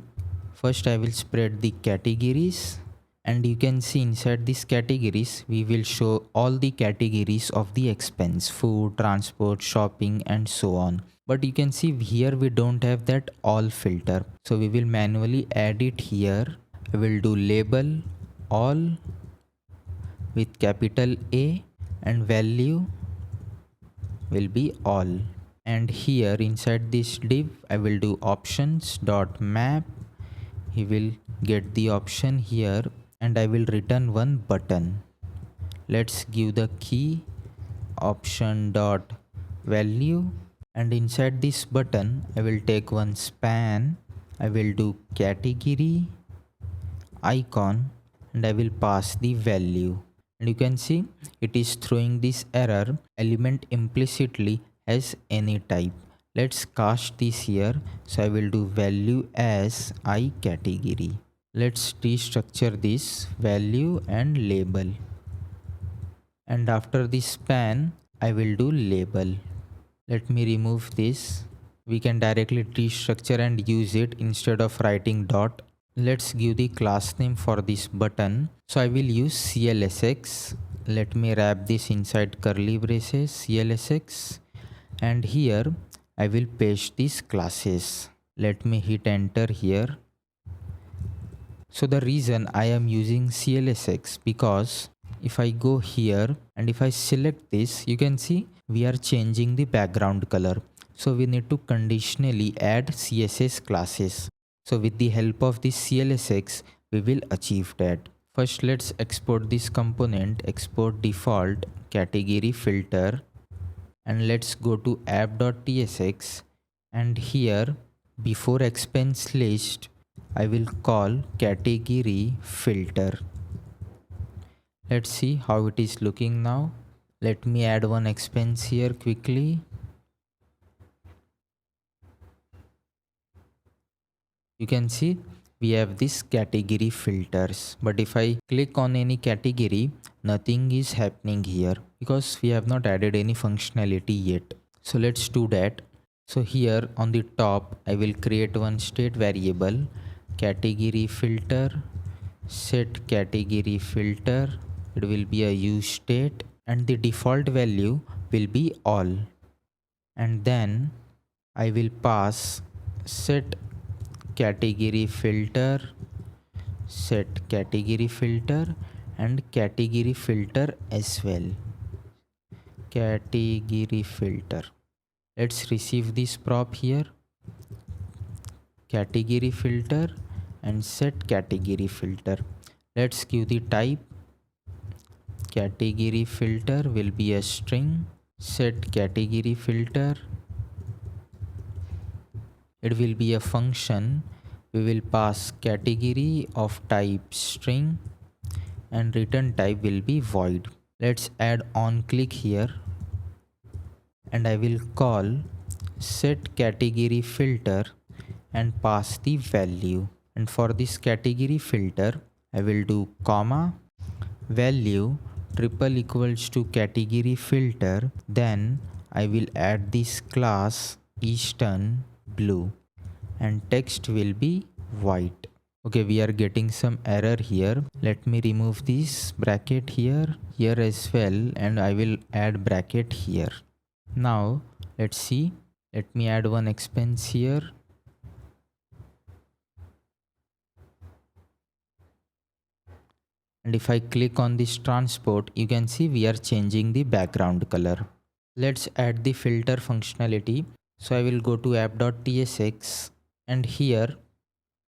First I will spread the categories, and you can see inside these categories we will show all the categories of the expense, food, transport, shopping, and so on. But you can see here we don't have that all filter, so we will manually add it here. I will do label all with capital A and value will be all. And here inside this div I will do options.map. He will get the option here, and I will return one button. Let's give the key option.value, and inside this button I will take one span. I will do category icon and I will pass the value, and you can see it is throwing this error, element implicitly as any type. Let's cast this here. So I will do value as I category. Let's destructure this value and label, and after this span I will do label. Let me remove this. We can directly destructure and use it instead of writing dot. Let's give the class name for this button. So I will use CLSX. Let me wrap this inside curly braces, CLSX, and here I will paste these classes. Let me hit enter here. So the reason I am using CLSX, because if I go here and if I select this, you can see we are changing the background color. So we need to conditionally add CSS classes. So with the help of this CLSX, we will achieve that. First, let's export this component, export default category filter, and let's go to app.tsx, and here before expense list, I will call category filter. Let's see how it is looking now. Let me add one expense here quickly. You can see we have this category filters, but if I click on any category, nothing is happening here because we have not added any functionality yet. So let's do that. So here on the top, I will create one state variable, category filter, set category filter. It will be a use state and the default value will be all. And then I will pass set category filter, set category filter, and category filter as well. Category filter. Let's receive this prop here. Category filter and set category filter. Let's give the type. Category filter will be a string. Set category filter, it will be a function. We will pass category of type string and return type will be void. Let's add on click here and I will call set category filter and pass the value. And for this category filter, I will do comma value triple equals to category filter. Then I will add this class Eastern blue and text will be white. Okay, we are getting some error here. Let me remove this bracket here as well, and I will add bracket here. Now let's see. Let me add one expense here. And if I click on this transport, you can see we are changing the background color. Let's add the filter functionality. So I will go to app.tsx and here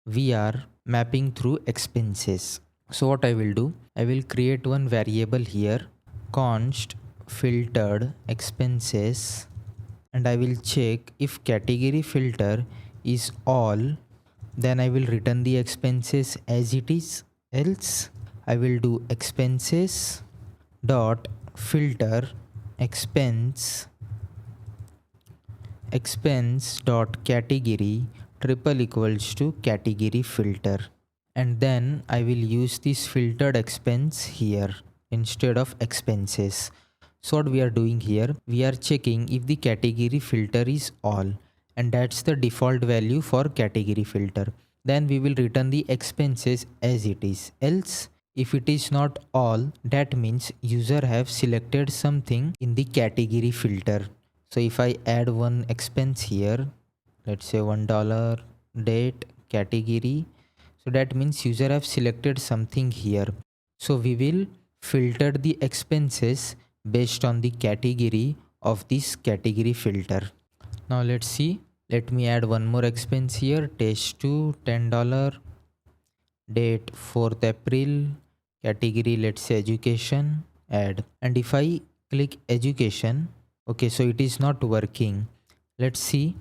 we are mapping through expenses. So what I will do, I will create one variable here, const filtered expenses, and I will check if category filter is all, then I will return the expenses as it is, else I will do expenses dot filter expense dot category triple equals to category filter, and then I will use this filtered expense here instead of expenses. So what we are doing here, we are checking if the category filter is all, and that's the default value for category filter. Then we will return the expenses as it is, else if it is not all, that means user have selected something in the category filter. So if I add one expense here, let's say $1 date category, so that means user have selected something here. So we will filter the expenses based on the category of this category filter. Now let's see. Let me add one more expense here, test 2 $10, date 4th April, category let's say education, add. And if I click education, okay, so it is not working. Let's see.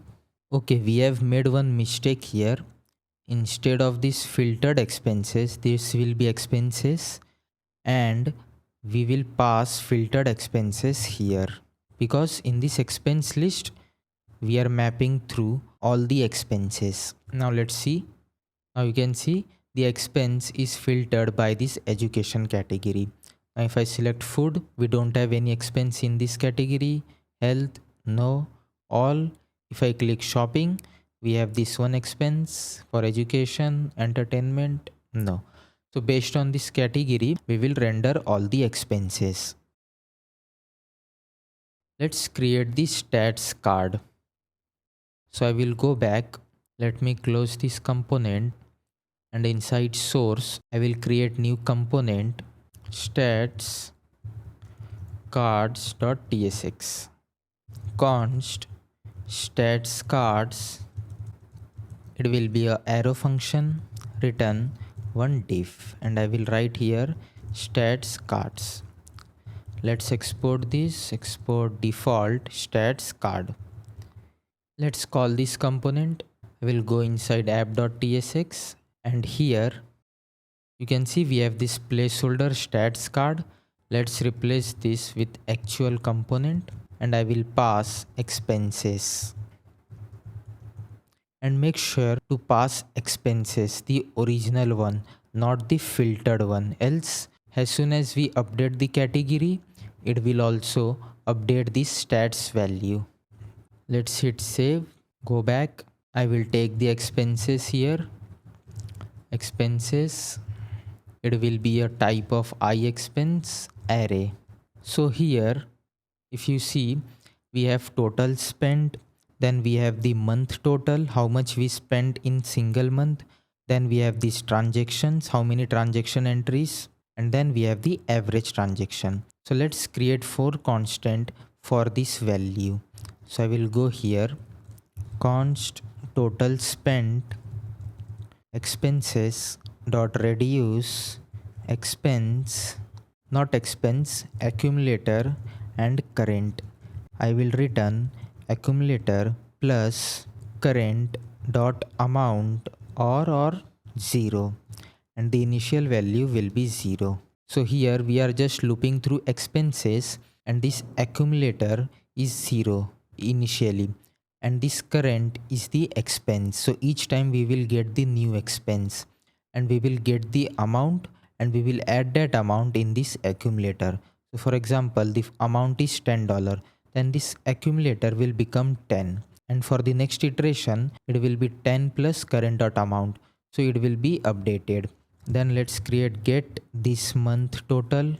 Okay, we have made one mistake here. Instead of this filtered expenses, this will be expenses, and we will pass filtered expenses here, because in this expense list we are mapping through all the expenses. Now let's see. Now you can see the expense is filtered by this education category. Now if I select food, we don't have any expense in this category. Health, no. All. If I click shopping, we have this one expense. For education, entertainment, no. So based on this category, we will render all the expenses. Let's create the stats card. So I will go back. Let me close this component, and inside source, I will create new component, stats cards.tsx, const stats cards, it will be a arrow function, return one div, and I will write here stats cards. Let's export this, export default stats card. Let's call this component. I will go inside app.tsx, and here you can see we have this placeholder stats card. Let's replace this with actual component, and I will pass expenses. And make sure to pass expenses, the original one, not the filtered one, else as soon as we update the category, it will also update the stats value. Let's hit save, go back. I will take the expenses here, expenses, it will be a type of iExpense array. So here if you see, we have total spent, then we have the month total, how much we spent in single month, then we have these transactions, how many transaction entries, and then we have the average transaction. So let's create 4 constant for this value. So I will go here, const total spent expenses dot reduce expense, not expense, accumulator and current. I will return accumulator plus current dot amount or 0, and the initial value will be 0. So here we are just looping through expenses, and this accumulator is 0 initially, and this current is the expense. So each time we will get the new expense, and we will get the amount, and we will add that amount in this accumulator. So for example, the amount is $10, then this accumulator will become 10, and for the next iteration it will be 10 plus current dot amount, so it will be updated. Then let's create get this month total.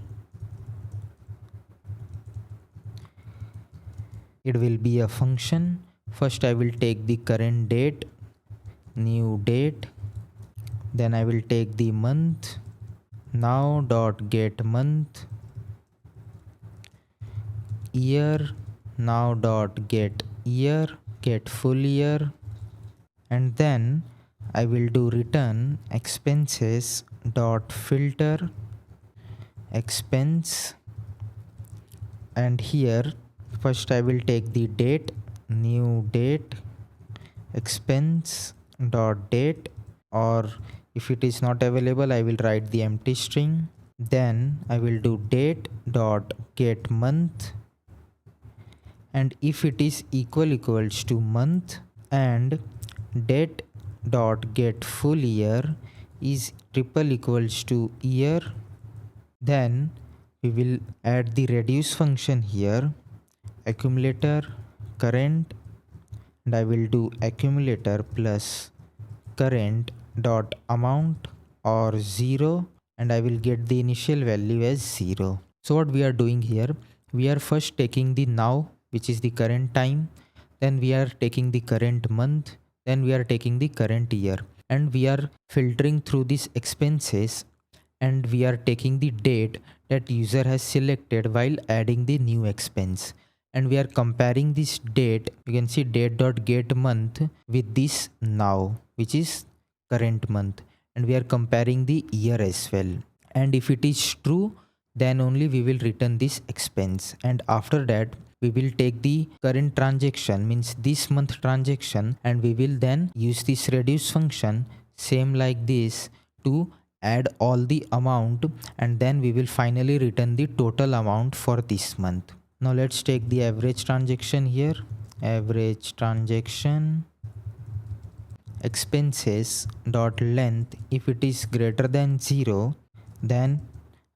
It will be a function. First I will take the current date, new date, then I will take the month, now dot get month, year, now dot get year, get full year, and then I will do return expenses dot filter expense, and here first I will take the date, new date, expense dot date, or if it is not available I will write the empty string. Then I will do date dot get month, and if it is equals to month, and date dot get full year is triple equals to year, then we will add the reduce function here, accumulator current, and I will do accumulator plus current dot amount or 0, and I will get the initial value as 0. So what we are doing here, we are first taking the now, which is the current time, then we are taking the current month, then we are taking the current year, and we are filtering through these expenses, and we are taking the date that user has selected while adding the new expense, and we are comparing this date, you can see date dot get month with this now, which is current month, and we are comparing the year as well, and if it is true then only we will return this expense, and after that we will take the current transaction, means this month transaction, and we will then use this reduce function same like this to add all the amount, and then we will finally return the total amount for this month. Now let's take the average transaction here, average transaction expenses dot length, if it is greater than 0 then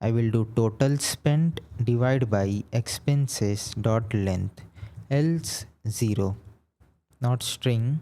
I will do total spent divide by expenses dot length, else 0, not string,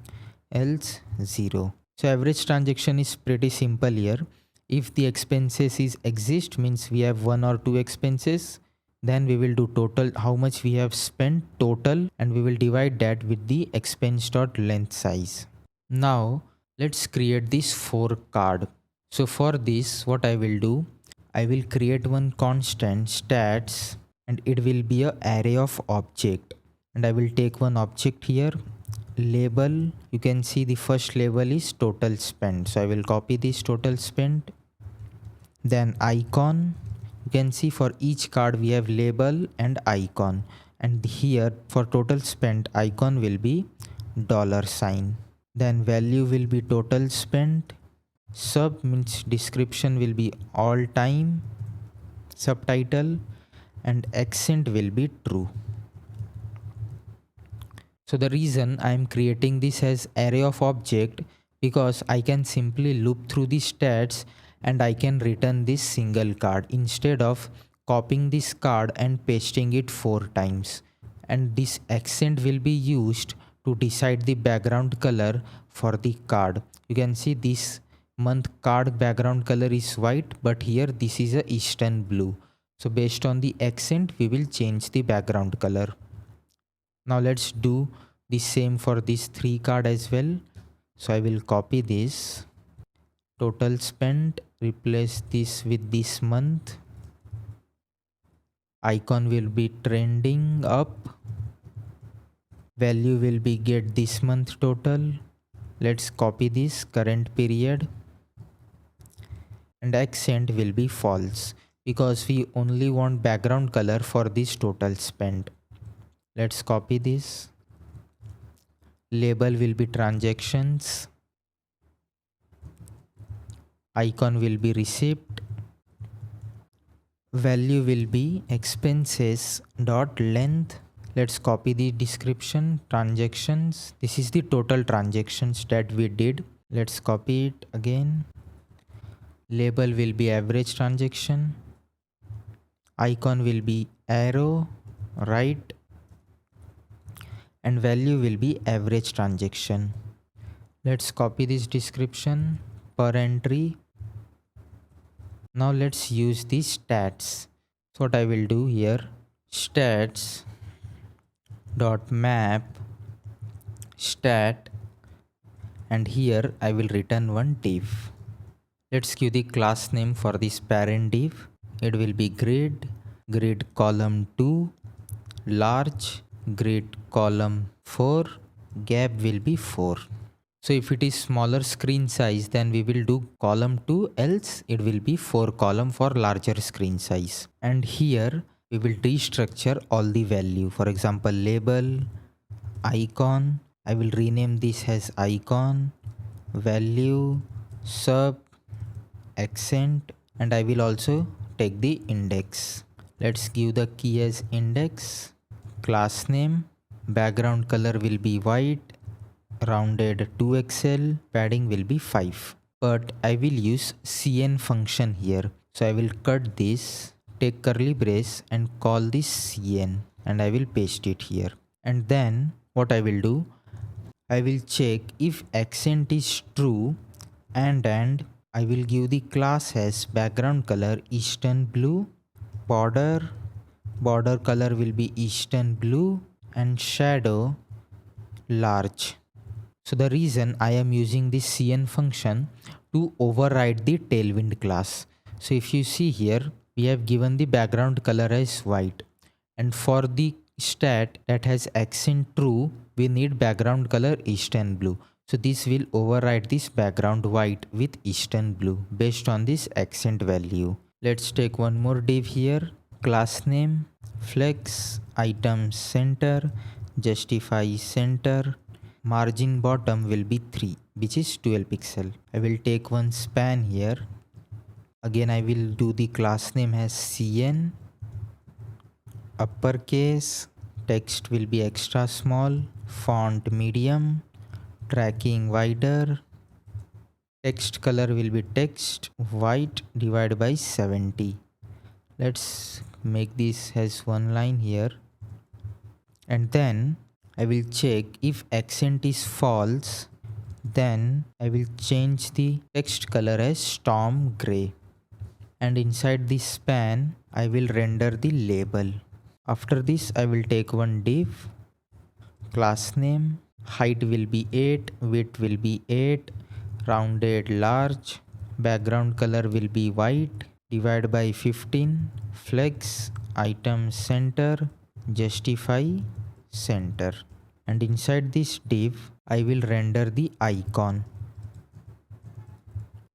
else 0. So average transaction is pretty simple here. If the expenses is exist, means we have 1 or 2 expenses, then we will do total, how much we have spent total, and we will divide that with the expense dot length size. Now let's create this for card. So for this what I will do, I will create one constant stats, and it will be a array of object, and I will take one object here, label, you can see the first label is total spent. So I will copy this total spent. Then icon, you can see for each card we have label and icon, and here for total spent icon will be $sign. Then value will be total spent. Sub means description will be all time, subtitle, and accent will be true. So the reason I am creating this as array of object, because I can simply loop through the stats and I can return this single card instead of copying this card and pasting it 4 times. And this accent will be used to decide the background color for the card. You can see this month card background color is white, but here this is a Eastern blue. So based on the accent we will change the background color. Now let's do the same for this 3 card as well. So I will copy this total spent, replace this with this month, icon will be trending up, value will be get this month total. Let's copy this current period, and accent will be false because we only want background color for this total spent. Let's copy this. Label will be transactions, icon will be receipt, value will be expenses dot length. Let's copy the description, transactions. This is the total transactions that we did. Let's copy it again. Label will be average transaction, icon will be arrow right, and value will be average transaction. Let's copy this description per entry. Now let's use the stats. So what I will do here, stats dot map stat, and here I will return one div. Let's give the class name for this parent div. It will be grid column 2 large, grid column 4, gap will be 4. So if it is smaller screen size, then we will do column 2, else it will be 4 column for larger screen size. And here we will restructure all the value. For example, label, icon, I will rename this as icon, value, sub, accent, and I will also take the index. Let's give the key as index, class name, background color will be white, rounded 2xl, padding will be 5. But I will use cn function here. So I will cut this, take curly brace and call this cn, and I will paste it here. And then what I will do, I will check if accent is true, and I will give the class as background color Eastern blue, border color will be Eastern blue, and shadow large. So the reason I am using this cn function to override the tailwind class. So if you see here, we have given the background color as white, and for the stat that has accent true, we need background color Eastern blue. So this will override this background white with Eastern blue based on this accent value. Let's take one more div here, class name, flex, item center, justify center, margin bottom will be 3, which is 12 pixel. I will take one span here. Again I will do the class name as cn, uppercase, text will be extra small, font medium, tracking wider, text color will be text white divided by 70. Let's make this as one line here, and then I will check if accent is false, then I will change the text color as storm gray, and inside this span I will render the label. After this I will take one div, class name, height will be 8, width will be 8, rounded large, background color will be white, divide by 15, flex, item center, justify center, and inside this div I will render the icon,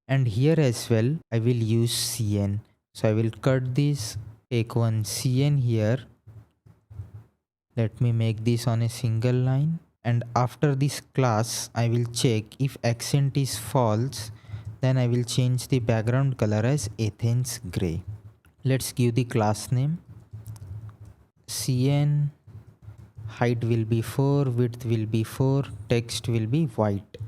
and here as well I will use cn. So I will cut this, take one cn here. Let me make this on a single line, and after this class I will check if accent is false, then I will change the background color as Athens gray. Let's give the class name cn, height will be 4, width will be 4, text will be white,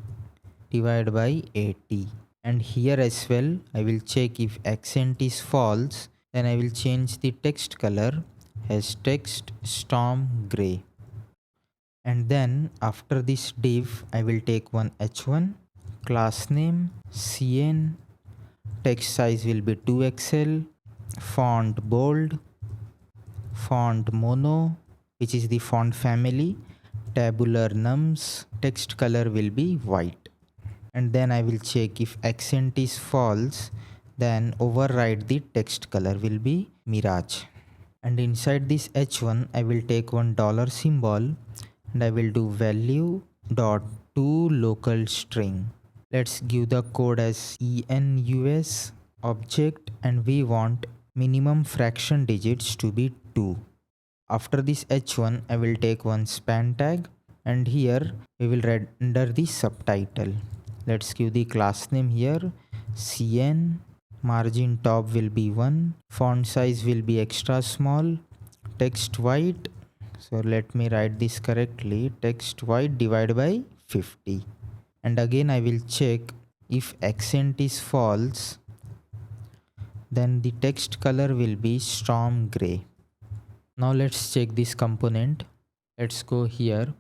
divide by 80. And here as well I will check if accent is false, then I will change the text color as text storm gray. And then after this div I will take one h1, class name cn, text size will be 2xl, font bold, font mono, which is the font family, tabular nums, text color will be white. And then I will check if accent is false, then override the text color will be mirage. And inside this h1 I will take one dollar symbol, and I will do value dot to local string. Let's give the code as enus object, and we want minimum fraction digits to be 2. After this h1 I will take one span tag, and here we will render the subtitle. Let's give the class name here cn, margin top will be 1, font size will be extra small, text white. So let me write this correctly, text white divided by 50. And again I will check if accent is false, then the text color will be storm gray. Now let's check this component. Let's go here.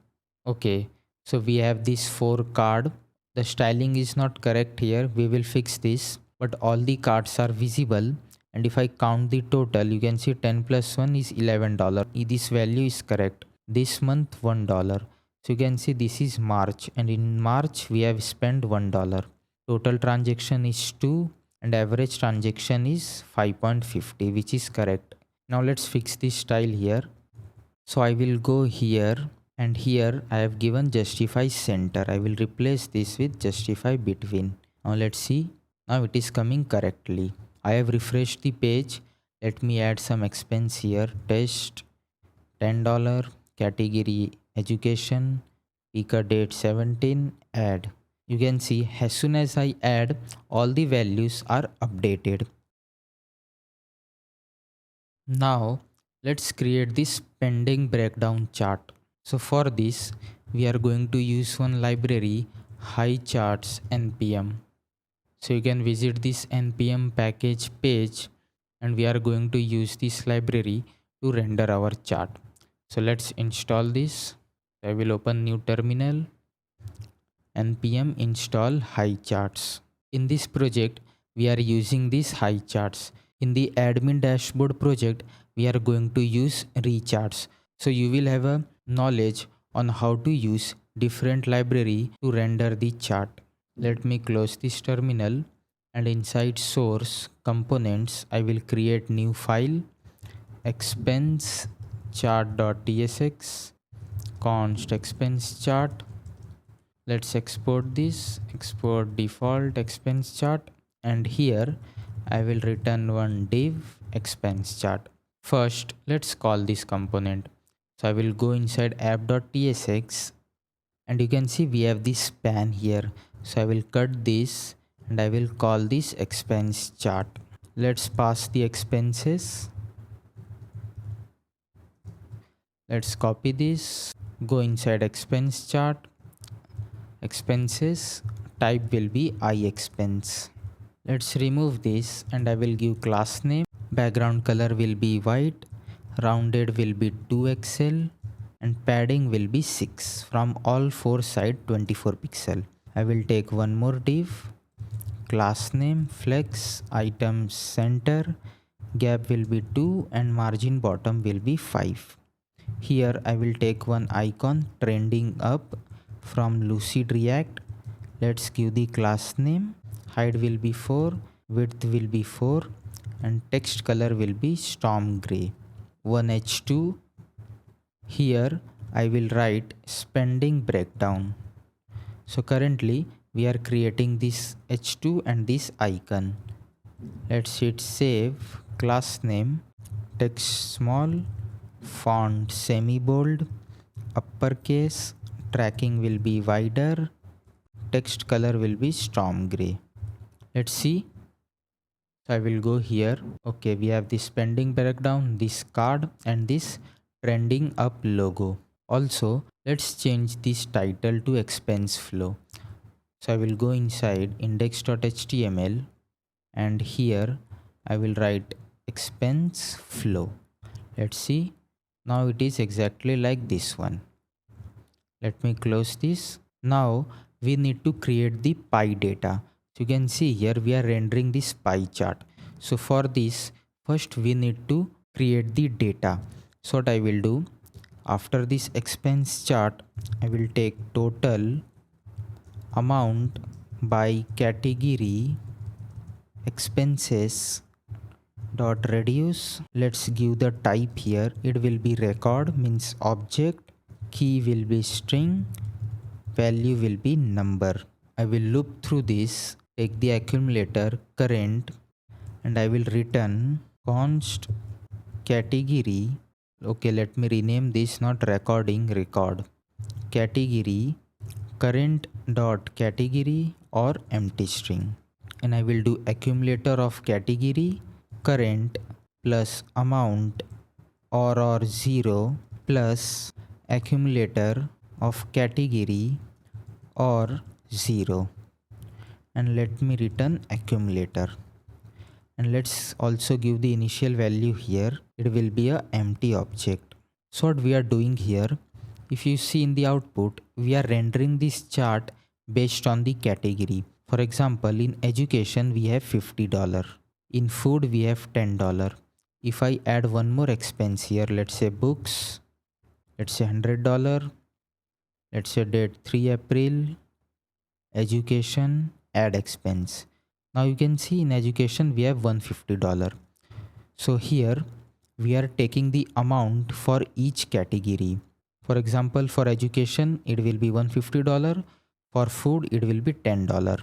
Okay, so we have this 4 card. The styling is not correct here, we will fix this, but all the cards are visible. And if I count the total, you can see 10 plus 1 is $11. This value is correct. This month $1. So you can see this is March, and in March we have spent $1. Total transaction is 2 and average transaction is 5.50, which is correct. Now let's fix this style here. So I will go here, and here I have given justify center. I will replace this with justify between. Now let's see. Now it is coming correctly. I have refreshed the page. Let me add some expense here. Test $10, category education, picker date 17, add. You can see as soon as I add, all the values are updated. Now let's create this pending breakdown chart. So for this we are going to use one library, Highcharts npm. So you can visit this npm package page, and we are going to use this library to render our chart. So let's install this. I will open new terminal, npm install Highcharts. In this project we are using this Highcharts. In the admin dashboard project we are going to use Recharts. So you will have a knowledge on how to use different library to render the chart. Let me close this terminal, and inside source components I will create new file, expense chart.tsx, const expense chart. Let's export this, export default expense chart, and here I will return one div expense chart. First let's call this component. So I will go inside app.tsx, and you can see we have this span here. So I will cut this, and I will call this expense chart. Let's pass the expenses. Let's copy this, go inside expense chart, expenses, type will be iExpense. Let's remove this, and I will give class name, background color will be white, rounded will be 2xl, and padding will be 6, from all 4 sides 24 pixel. I will take one more div, class name flex, items center, gap will be 2, and margin bottom will be 5. Here I will take one icon trending up from Lucid React. Let's give the class name, height will be 4, width will be 4, and text color will be storm gray. One h2. Here I will write spending breakdown. So currently we are creating this h2 and this icon. Let's hit save. Class name text small, font semi bold, uppercase, tracking will be wider, text color will be storm gray. Let's see. So I will go here. Okay, we have this spending breakdown, this card, and this trending up logo. Also, let's change this title to expense flow. So I will go inside index.html and here I will write expense flow. Let's see. Now it is exactly like this one. Let me close this. Now we need to create the pie data. So you can see here we are rendering this pie chart. So for this, first we need to create the data. So what I will do, after this expense chart, I will take total amount by category expenses dot reduce. Let's give the type here. It will be record, means object, key will be string, value will be number. I will loop through this, take the accumulator current, and I will return const category. Okay, let me rename this, not recording, record category current dot category or empty string, and I will do accumulator of category current plus amount or 0 plus accumulator of category or 0, and let me return accumulator, and let's also give the initial value here. It will be a empty object. So what we are doing here, if you see in the output, we are rendering this chart based on the category. For example, in education we have $50, in food we have $10. If I add one more expense here, let's say books, let's say $100, let's say date 3 April, education, add expense. Now you can see in education we have $150. So here we are taking the amount for each category. For example, for education it will be $150, for food it will be $10.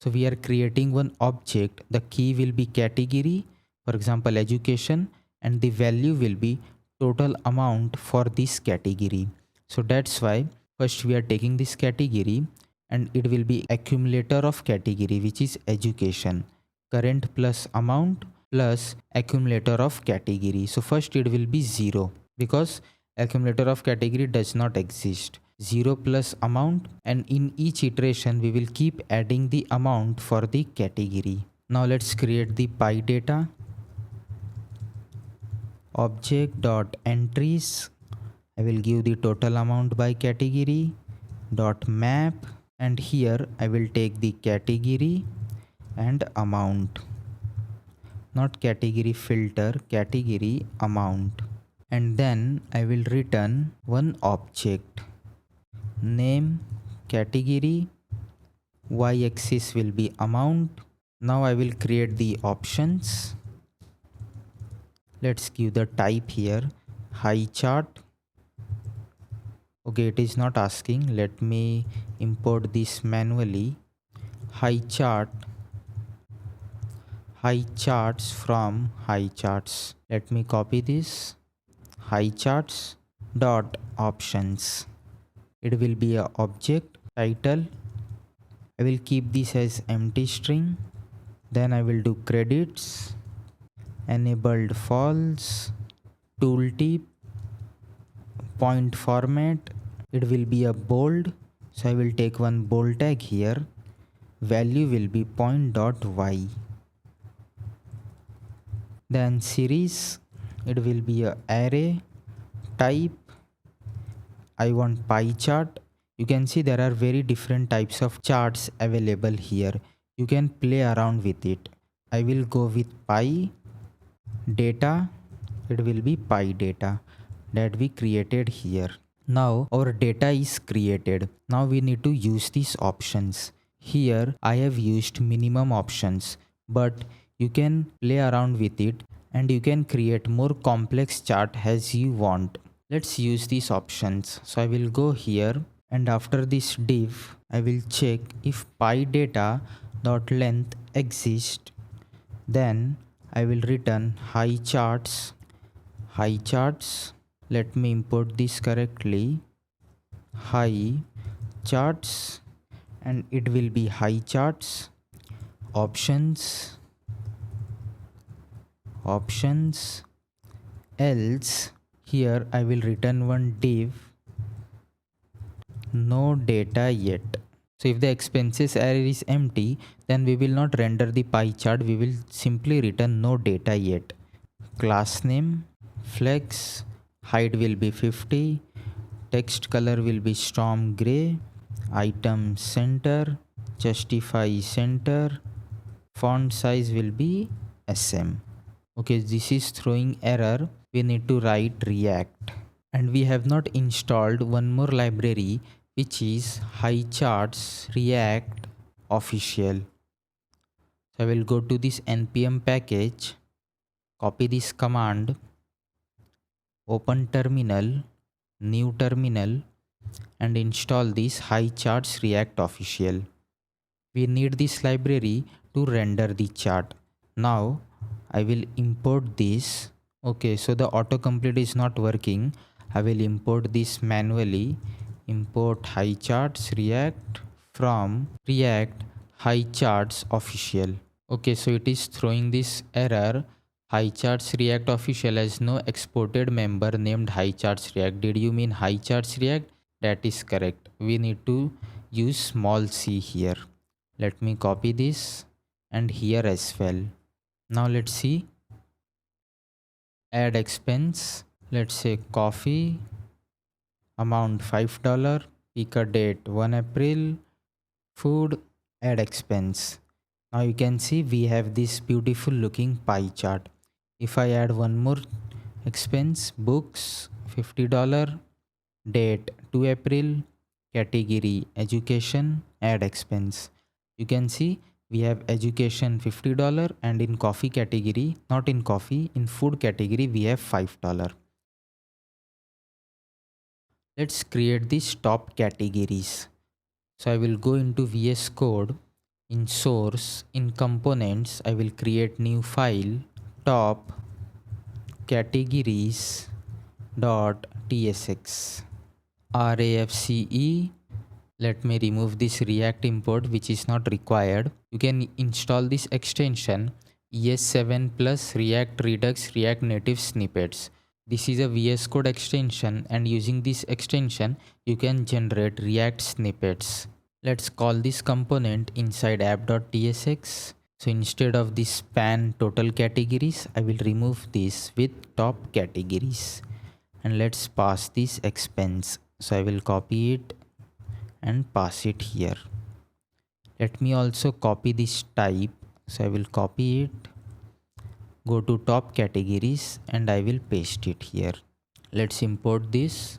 So we are creating one object, the key will be category, for example education, and the value will be total amount for this category. So that's why first we are taking this category and it will be accumulator of category, which is education, current plus amount plus accumulator of category. So first it will be 0 because accumulator of category does not exist. 0 plus amount, and in each iteration we will keep adding the amount for the category. Now let's create the pie data. Object dot entries, I will give the total amount by category dot map, and here I will take the category and amount, not category filter, category amount, and then I will return one object, name category, y-axis will be amount. Now I will create the options. Let's give the type here Highchart. Okay, it is not asking, let me import this manually. Highcharts from Highcharts. Let me copy this. Highcharts dot options, it will be a object title. I will keep this as empty string. Then I will do credits, enabled false, tooltip, point format, it will be a bold. So I will take one bold tag here. Value will be point.y. Then series, it will be a array. Type, I want pie chart. You can see there are very different types of charts available here. You can play around with it. I will go with pie data. It will be pie data that we created here. Now our data is created. Now we need to use these options. Here I have used minimum options, but you can play around with it and you can create more complex chart as you want. Let's use these options. So I will go here, and after this div I will check if py_data.length exists. Then I will return Highcharts. Let me import this correctly. Highcharts, and it will be Highcharts options else. Here I will return one div, no data yet. So if the expenses array is empty, then we will not render the pie chart, we will simply return no data yet. Class name flex, height will be 50, text color will be storm gray, item center, justify center, font size will be SM. Okay, this is throwing error. We need to write React, and we have not installed one more library, which is Highcharts React official. So I will go to this npm package, copy this command, open terminal, new terminal, and install this Highcharts React official. We need this library to render the chart. Now I will import this. Okay, so the autocomplete is not working. I will import this manually. Import Highcharts React from React Highcharts official. Okay, so it is throwing this error. Highcharts React official has no exported member named Highcharts React. Did you mean Highcharts React? That is correct. We need to use small c here. Let me copy this and here as well. Now let's see. Add expense. Let's say coffee. Amount $5. Pick a date 1 April. Food. Add expense. Now you can see we have this beautiful looking pie chart. If I add one more expense, books $50. Date 2 April. Category education. Add expense. You can see we have education $50, and in coffee category, not in coffee, in food category we have $5. Let's create these top categories. So I will go into VS Code, in source, in components, I will create new file, top categories dot tsx rafce. Let me remove this React import which is not required. You can install this extension ES7 plus React Redux React Native Snippets. This is a VS Code extension, and using this extension you can generate React snippets. Let's call this component inside app.tsx. So instead of this span total categories, I will remove this with top categories, and let's pass this expense. So I will copy it and pass it here. Let me also copy this type. So I will copy it, go to top categories, and I will paste it here. Let's import this.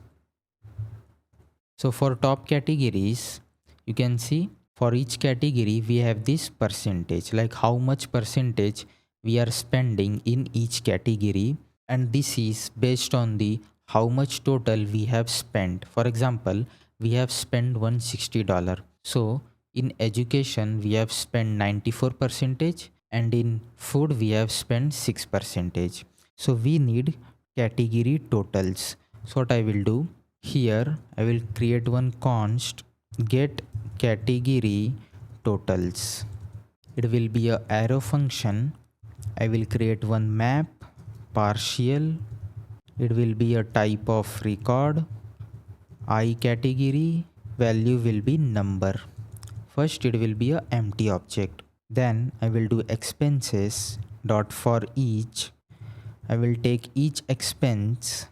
So for top categories, you can see for each category we have this percentage, like how much percentage we are spending in each category, and this is based on the how much total we have spent. For example, we have spent $160. So in education we have spent 94%, and in food we have spent 6%. So we need category totals. So what I will do here, I will create one const get category totals. It will be a arrow function. I will create one map partial. It will be a type of record. I category value will be number. First it will be a empty object. Then I will do expenses dot for each. I will take each expense,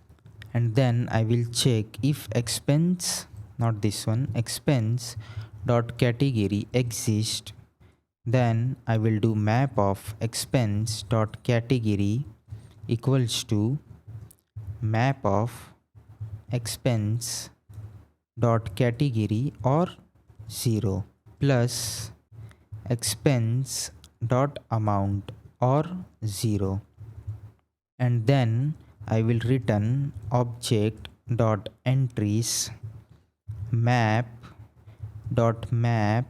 and then I will check if expense, not this one, expense dot category exists. Then I will do map of expense dot category equals to map of expense dot category or 0 plus expense dot amount or 0, and then I will return object dot entries map dot map.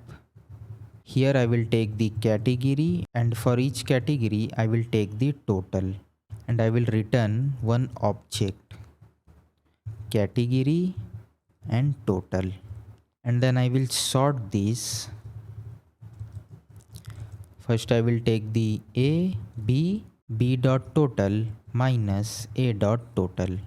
Here I will take the category, and for each category I will take the total, and I will return one object category and total, and then I will sort this. First I will take the b dot total minus a dot total.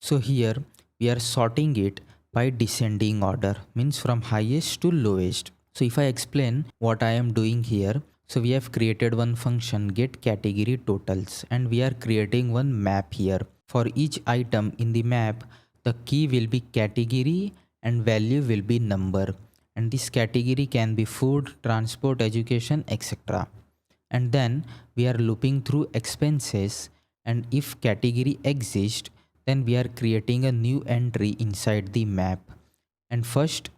So here we are sorting it by descending order, means from highest to lowest. So if I explain what I am doing here, so we have created one function get category totals, and we are creating one map here. For each item in the map, the key will be category and value will be number, and this category can be food, transport, education, etc. And then we are looping through expenses, and if category exists, then we are creating a new entry inside the map. And first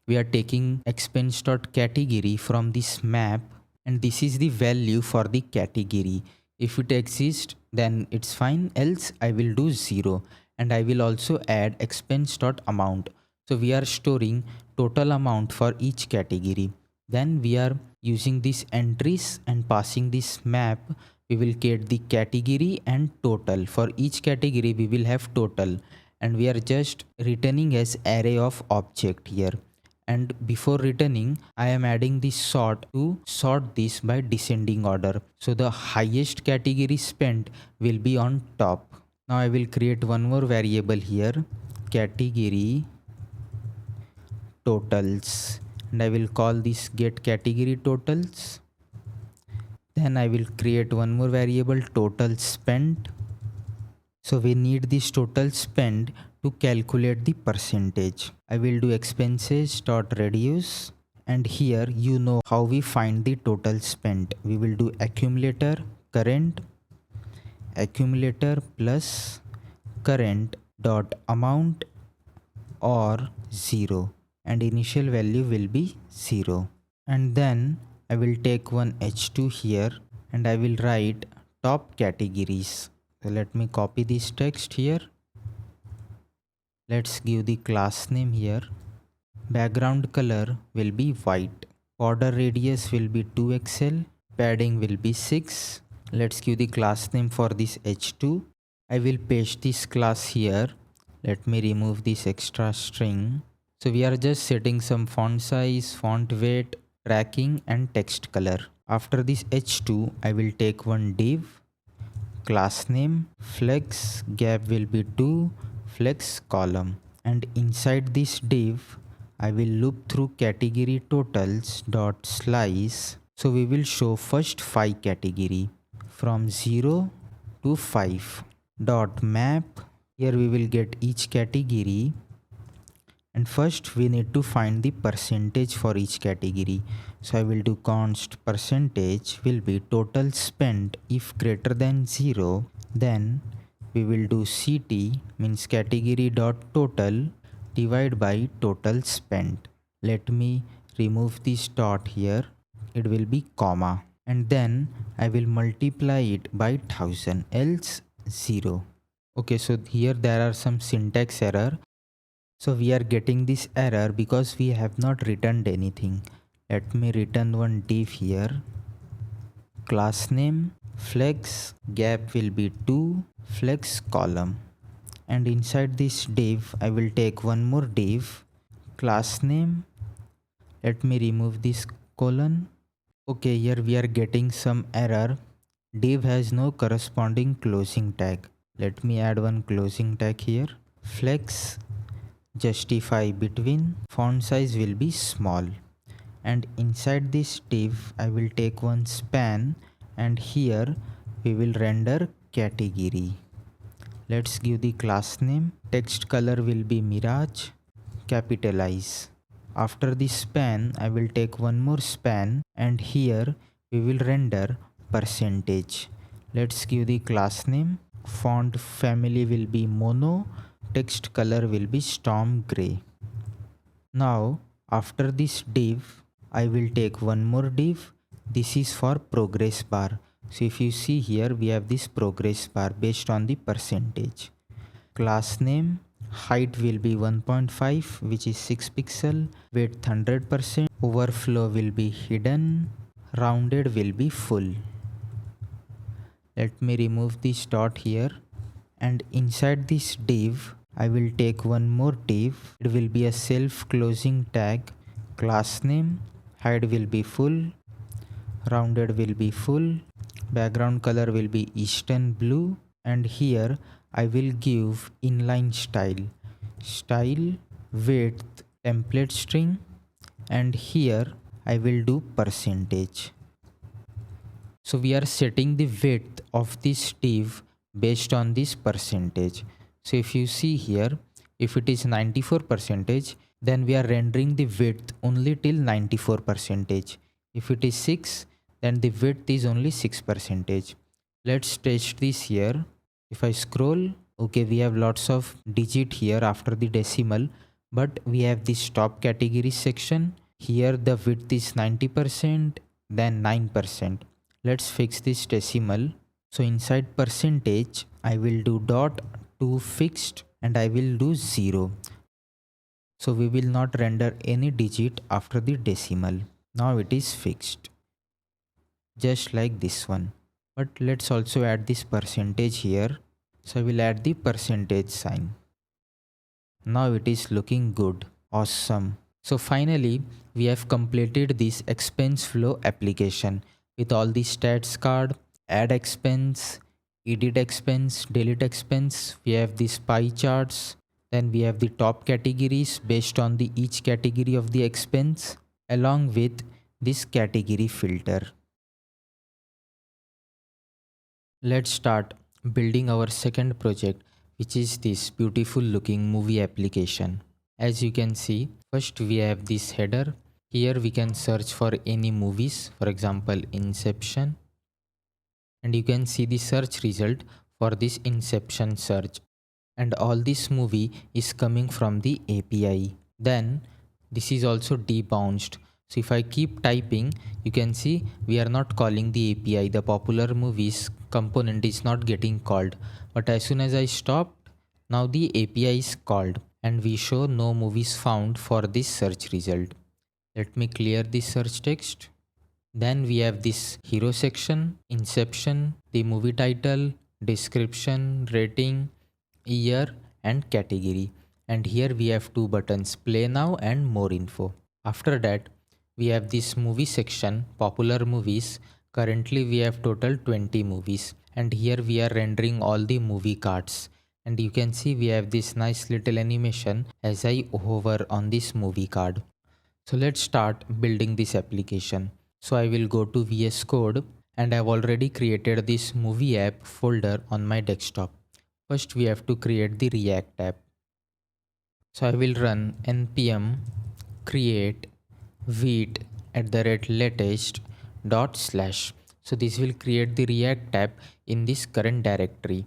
we are taking expense.category from this map, and this is the value for the category. If it exists, then it's fine, else I will do 0, and I will also add expense.amount. So we are storing total amount for each category. Then we are using these entries and passing this map. We will get the category and total. For each category we will have total, and we are just returning as array of object here. And before returning, I am adding this sort to sort this by descending order. So the highest category spent will be on top. Now I will create one more variable here, category totals, and I will call this get category totals. Then I will create one more variable, total spent. So we need this total spent to calculate the percentage. I will do expenses dot reduce, and here you know how we find the total spent. We will do accumulator current, accumulator plus current dot amount or 0, and initial value will be 0. And then I will take one h2 here, and I will write top categories. So let me copy this text here. Let's give the class name here. Background color will be white. Border radius will be 2xl. Padding will be 6. Let's give the class name for this h2. I will paste this class here. Let me remove this extra string. So we are just setting some font size, font weight, tracking and text color. After this h2, I will take one div, class name, flex, gap will be 2, flex column, and inside this div I will loop through category totals dot slice. So we will show first 5 category from 0 to 5 dot map. Here we will get each category, and first we need to find the percentage for each category. So I will do const percentage will be total spent. If greater than 0, then we will do ct, means category dot total divide by total spent. Let me remove this dot here. It will be comma, and then I will multiply it by 1000, else 0. Okay, so here there are some syntax error. So we are getting this error because we have not returned anything. Let me return one div here, class name, flex, gap will be 2, flex column, and inside this div I will take one more div, class name. Let me remove this colon. Okay, here we are getting some error. Div has no corresponding closing tag. Let me add one closing tag here, flex, justify between, font size will be small, and inside this div I will take one span, and here we will render category. Let's give the class name, text color will be mirage, capitalize. After this span I will take one more span, and here we will render percentage. Let's give the class name, font family will be mono, text color will be storm gray. Now after this div I will take one more div. This is for progress bar. So if you see here, we have this progress bar based on the percentage. Class name, height will be 1.5, which is 6 pixel, width 100%, overflow will be hidden, rounded will be full. Let me remove this dot here, and inside this div I will take one more div. It will be a self-closing tag. Class name, height will be full, rounded will be full, background color will be Eastern blue, and here I will give inline style width template string, and here I will do percentage. So we are setting the width of this div based on this percentage. So if you see here, if it is 94%, then we are rendering the width only till 94%. If it is 6, then the width is only 6%. Let's test this here. If I scroll, okay, we have lots of digit here after the decimal, but we have this top category section. Here the width is 90%, then 9%. Let's fix this decimal. So inside percentage, I will do dot to fixed and I will do 0. So we will not render any digit after the decimal. Now it is fixed, just like this one. But let's also add this percentage here. So I will add the percentage sign. Now it is looking good. Awesome. So finally, we have completed this expense flow application with all the stats card, add expense, edit expense, delete expense. We have these pie charts. Then we have the top categories based on the each category of the expense, along with this category filter. Let's start building our second project, which is this beautiful looking movie application. As you can see, first we have this header. Here we can search for any movies, for example Inception, and you can see the search result for this Inception search, and all this movie is coming from the API. Then this is also debounced. So if I keep typing, you can see we are not calling the API. The popular movies component is not getting called. But as soon as I stopped, now the API is called and we show no movies found for this search result. Let me clear this search text. Then we have this hero section, Inception, the movie title, description, rating, year and category. And here we have two buttons, play now and more info. After that, we have this movie section, popular movies. Currently we have total 20 movies, and here we are rendering all the movie cards, and you can see we have this nice little animation as I hover on this movie card. So let's start building this application. So I will go to VS Code, and I've already created this movie app folder on my desktop. First we have to create the React app. So I will run npm create vite@latest.slash. So this will create the React app in this current directory.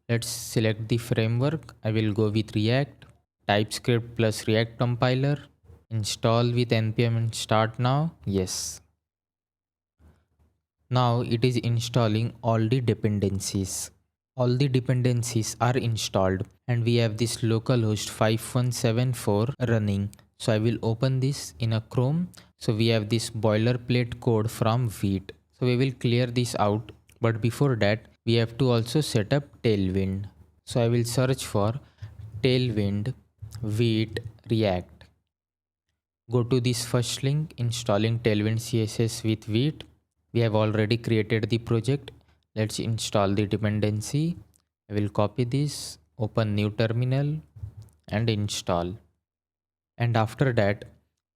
Let's select the framework. I will go with React, TypeScript plus React compiler, install with npm and start now. Yes. Now it is installing all the dependencies. All the dependencies are installed, and we have this localhost 5174 running. So I will open this in a Chrome. So we have this boilerplate code from Vite. So we will clear this out. But before that, we have to also set up Tailwind. So I will search for Tailwind Vite React. Go to this first link, installing Tailwind CSS with Vite. We have already created the project. Let's install the dependency. I will copy this, open new terminal and install. And after that,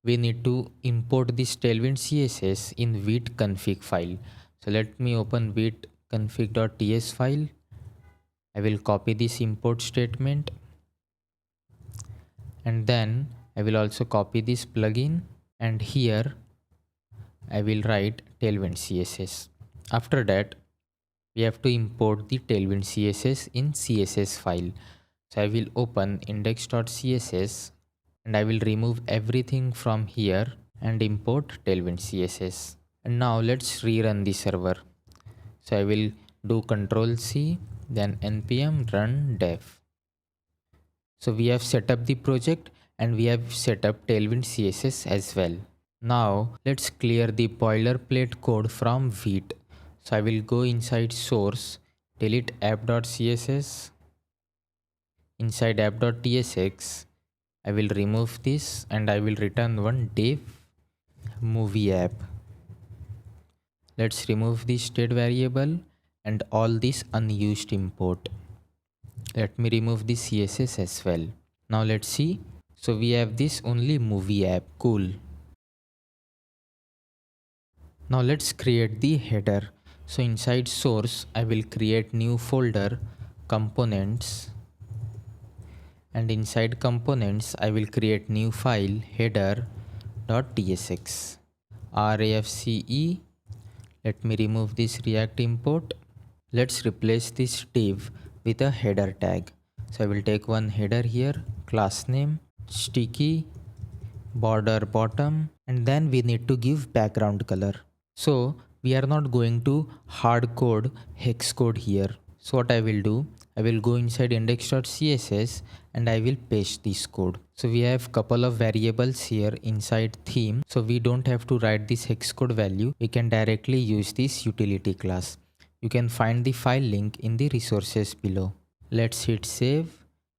we need to import this Tailwind CSS in Vite config file. So let me open Vite config.ts file. I will copy this import statement, and then I will also copy this plugin, and here I will write Tailwind CSS. After that, we have to import the Tailwind CSS in CSS file. So I will open index.css, and I will remove everything from here and import Tailwind CSS. And now let's rerun the server. So I will do Control C, then npm run dev. So we have set up the project and we have set up Tailwind CSS as well. Now let's clear the boilerplate code from Vite. So I will go inside source, delete app.css. Inside app.tsx, I will remove this and I will return one div movie app. Let's remove the state variable and all this unused import. Let me remove the CSS as well. Now let's see. So we have this only movie app. Cool. Now let's create the header. So inside source, I will create new folder components, and inside components I will create new file header.tsx. rafce. Let me remove this React import. Let's replace this div with a header tag. So I will take one header here, class name, sticky, border bottom, and then we need to give background color. So we are not going to hard code hex code here. So what I will do, I will go inside index.css and I will paste this code. So we have couple of variables here inside theme. So we don't have to write this hex code value. We can directly use this utility class. You can find the file link in the resources below. Let's hit save,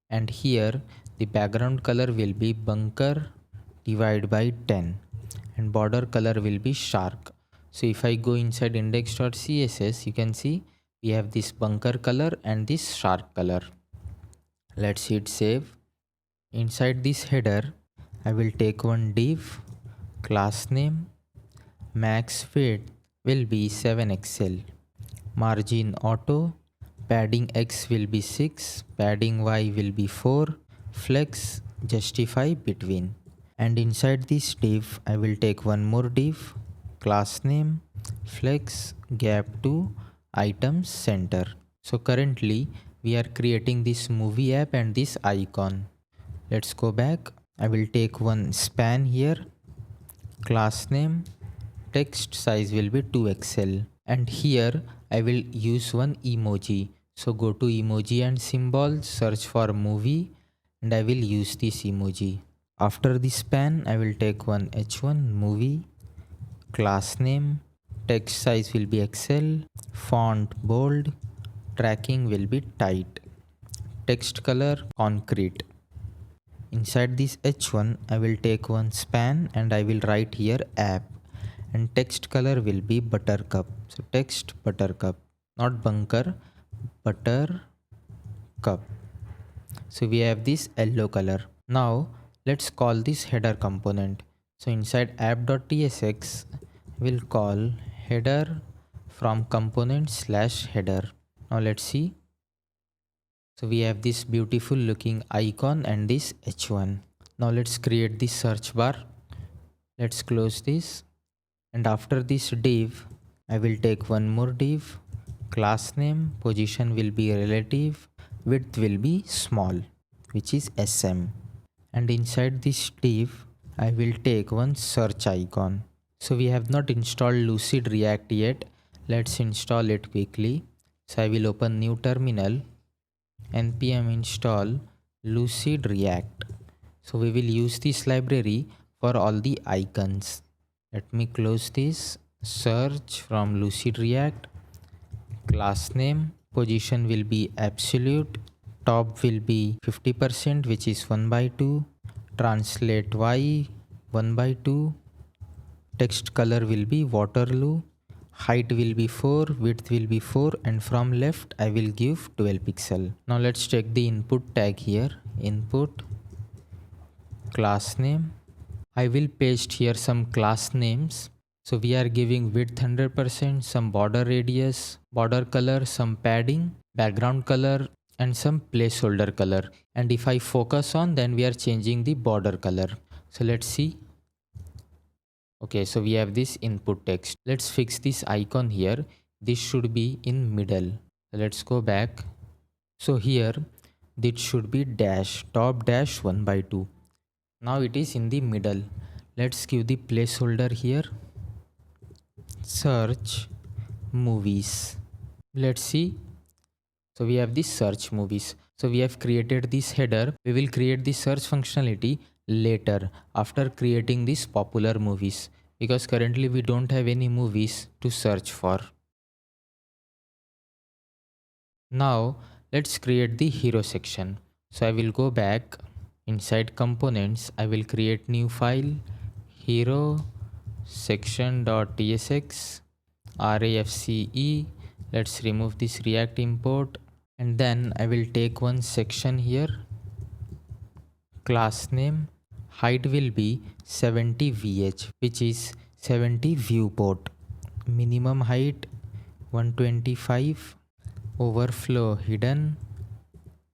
and here the background color will be bunker divided by 10 and border color will be shark. So if I go inside index.css, you can see we have this bunker color and this shark color. Let's hit save. Inside this header, I will take one div, class name, max width will be 7xl, margin auto, padding x will be 6, padding y will be 4, flex justify between. And inside this div, I will take one more div, class name, flex gap to items center. So currently we are creating this movie app and this icon. Let's go back. I will take one span here, class name, text size will be 2xl, and here I will use one emoji. So go to emoji and symbol, search for movie, and I will use this emoji. After the span, I will take one h1 movie, class name, text size will be XL, font bold, tracking will be tight, text color concrete. Inside this h1, I will take one span and I will write here app, and text color will be buttercup. So text buttercup, not bunker, buttercup. So we have this yellow color. Now let's call this header component. So inside app.tsx, we'll call header from component slash header. Now let's see. So we have this beautiful looking icon and this h1. Now let's create this search bar. Let's close this. And after this div, I will take one more div, class name, position will be relative, width will be small, which is SM. And inside this div, I will take one search icon. So we have not installed Lucid React yet. Let's install it quickly. So I will open new terminal, npm install Lucid React. So we will use this library for all the icons. Let me close this. Search from Lucid React, class name, position will be absolute, top will be 50%, which is 1/2, translate y 1/2, text color will be Waterloo, height will be 4, width will be 4, and from left I will give 12 pixel. Now let's check the input tag here, input, class name. I will paste here some class names. So we are giving width 100%, some border radius, border color, some padding, background color, and some placeholder color. And if I focus on, then we are changing the border color. So let's see. Okay, so we have this input text. Let's fix this icon here. This should be in middle. Let's go back. So here, this should be dash, top dash 1/2. Now it is in the middle. Let's give the placeholder here. Search movies. Let's see. So we have this search movies. So we have created this header. We will create the search functionality later after creating these popular movies, because currently we don't have any movies to search for. Now let's create the hero section. So I will go back inside components. I will create new file, hero section.tsx rafce. Let's remove this React import, and then I will take one section here. Class name, height will be 70 vh, which is 70 viewport. Minimum height 125. Overflow hidden.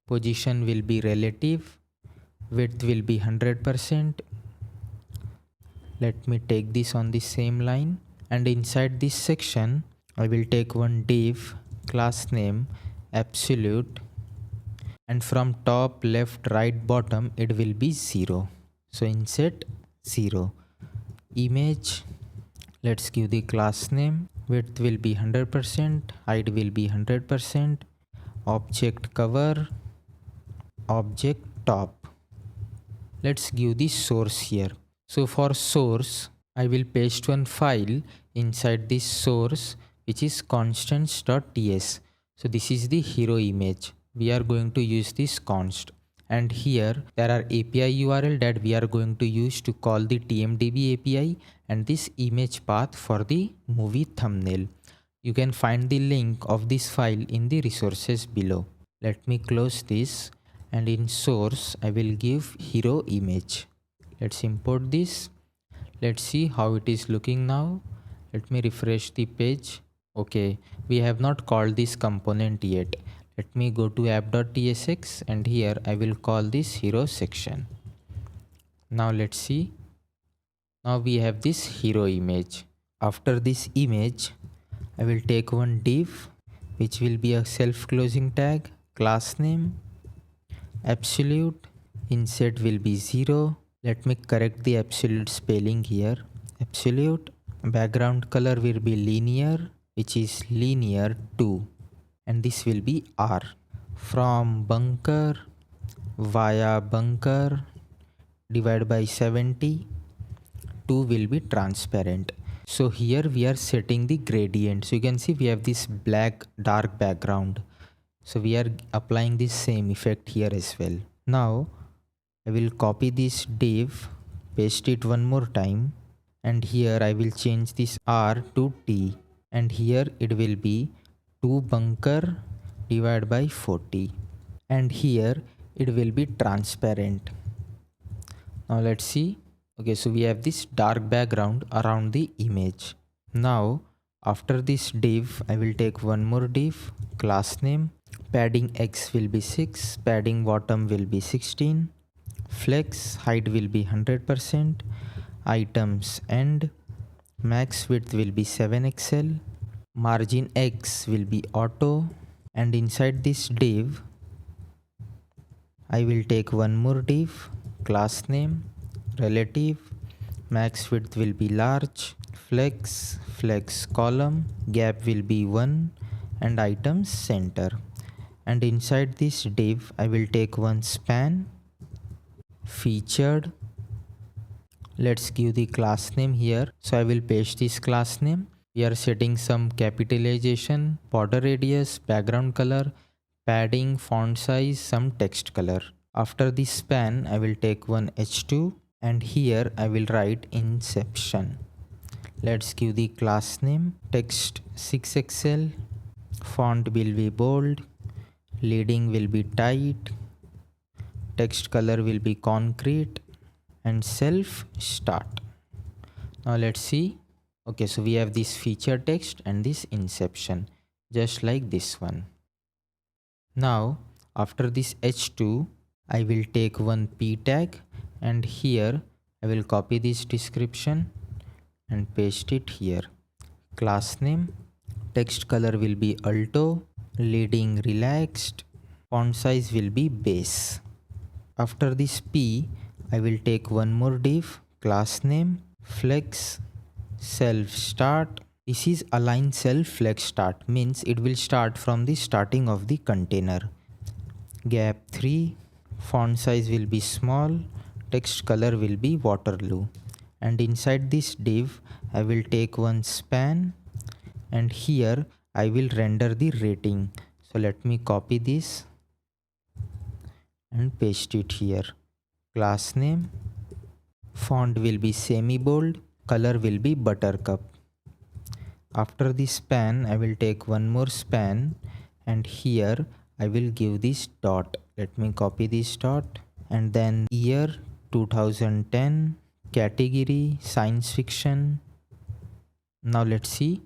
Position will be relative. Width will be 100%. Let me take this on the same line, and inside this section I will take one div, class name absolute, and from top, left, right, bottom it will be 0. So insert 0. Image, let's give the class name. Width will be 100%, height will be 100%. Object cover, object top. Let's give the source here. So for source, I will paste one file inside this source, which is constants.ts. So this is the hero image. We are going to use this const, and here there are API URL that we are going to use to call the TMDB API and this image path for the movie thumbnail. You can find the link of this file in the resources below. Let me close this, and in source I will give hero image. Let's import this. Let's see how it is looking now. Let me refresh the page. Okay, we have not called this component yet. Let me go to app.tsx, and here I will call this hero section. Now let's see. Now we have this hero image. After this image, I will take one div, which will be a self-closing tag, class name, absolute, insert will be 0. Let me correct the absolute spelling here. Absolute, background color will be linear, which is linear 2, and this will be R. From bunker via bunker divided by 70, 2 will be transparent. So here we are setting the gradient. So you can see we have this black dark background. So we are applying this same effect here as well. Now I will copy this div, paste it one more time, and here I will change this R to T, and here it will be 2 bunker divided by 40, and here it will be transparent. Now let's see. Okay, so we have this dark background around the image. Now after this div, I will take one more div, class name, padding x will be 6, padding bottom will be 16, flex height will be 100%, items end, max width will be 7xl, margin x will be auto, and inside this div I will take one more div, class name, relative, max width will be large, flex column, gap will be 1, and items center. And inside this div I will take one span, featured. Let's give the class name here. So I will paste this class name. We are setting some capitalization, border radius, background color, padding, font size, some text color. After this span, I will take one h2, and here I will write inception. Let's give the class name, text 6xl, font will be bold, leading will be tight, text color will be concrete, and self start. Now let's see. Okay, so we have this feature text and this inception, just like this one. Now after this h2, I will take one p tag, and here I will copy this description and paste it here. Class name, text color will be alto, leading relaxed, font size will be base. After this p, I will take one more div, class name, flex self start, This is align self flex start, means it will start from the starting of the container. Gap 3, font size will be small, text color will be Waterloo. And inside this div, I will take one span, and here I will render the rating. So let me copy this and paste it here. Class name, font will be semi bold, color will be buttercup. After this span, I will take one more span, and here I will give this dot. Let me copy this dot, and then year 2010, category science fiction. Now let's see.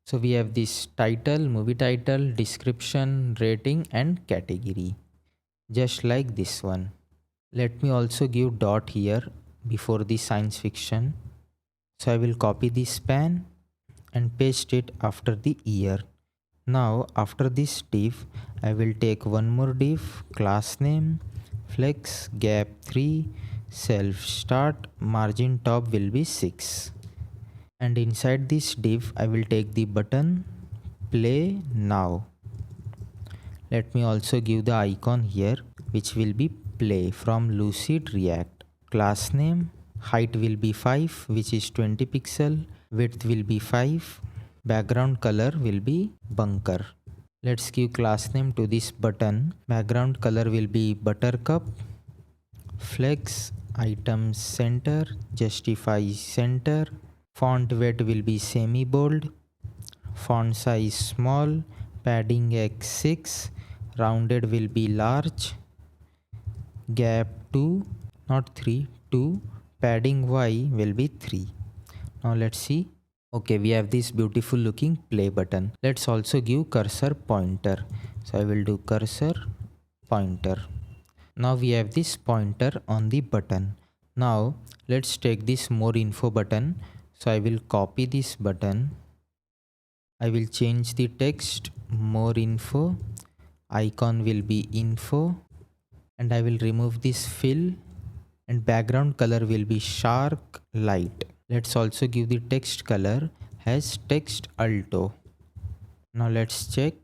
So we have this title, movie title, description, rating, and category, just like this one. Let me also give dot here before the science fiction. So I will copy this span and paste it after the year. Now after this div, I will take one more div, class name, flex, gap 3, self start, margin top will be 6. And inside this div, I will take the button, play now. Let me also give the icon here, which will be play from Lucid React. Class name, height will be 5, which is 20 pixel, width will be 5, background color will be bunker. Let's give class name to this button. Background color will be buttercup, flex, items center, justify center, font weight will be semi bold, font size small, padding x6, rounded will be large, gap 2, not 3, 2, padding y will be 3. Now let's see. Okay, we have this beautiful looking play button. Let's also give cursor pointer. So I will do cursor pointer. Now we have this pointer on the button. Now let's take this more info button. So I will copy this button. I will change the text more info. Icon will be info. And I will remove this fill. And background color will be shark light. Let's also give the text color as text alto. Now let's check.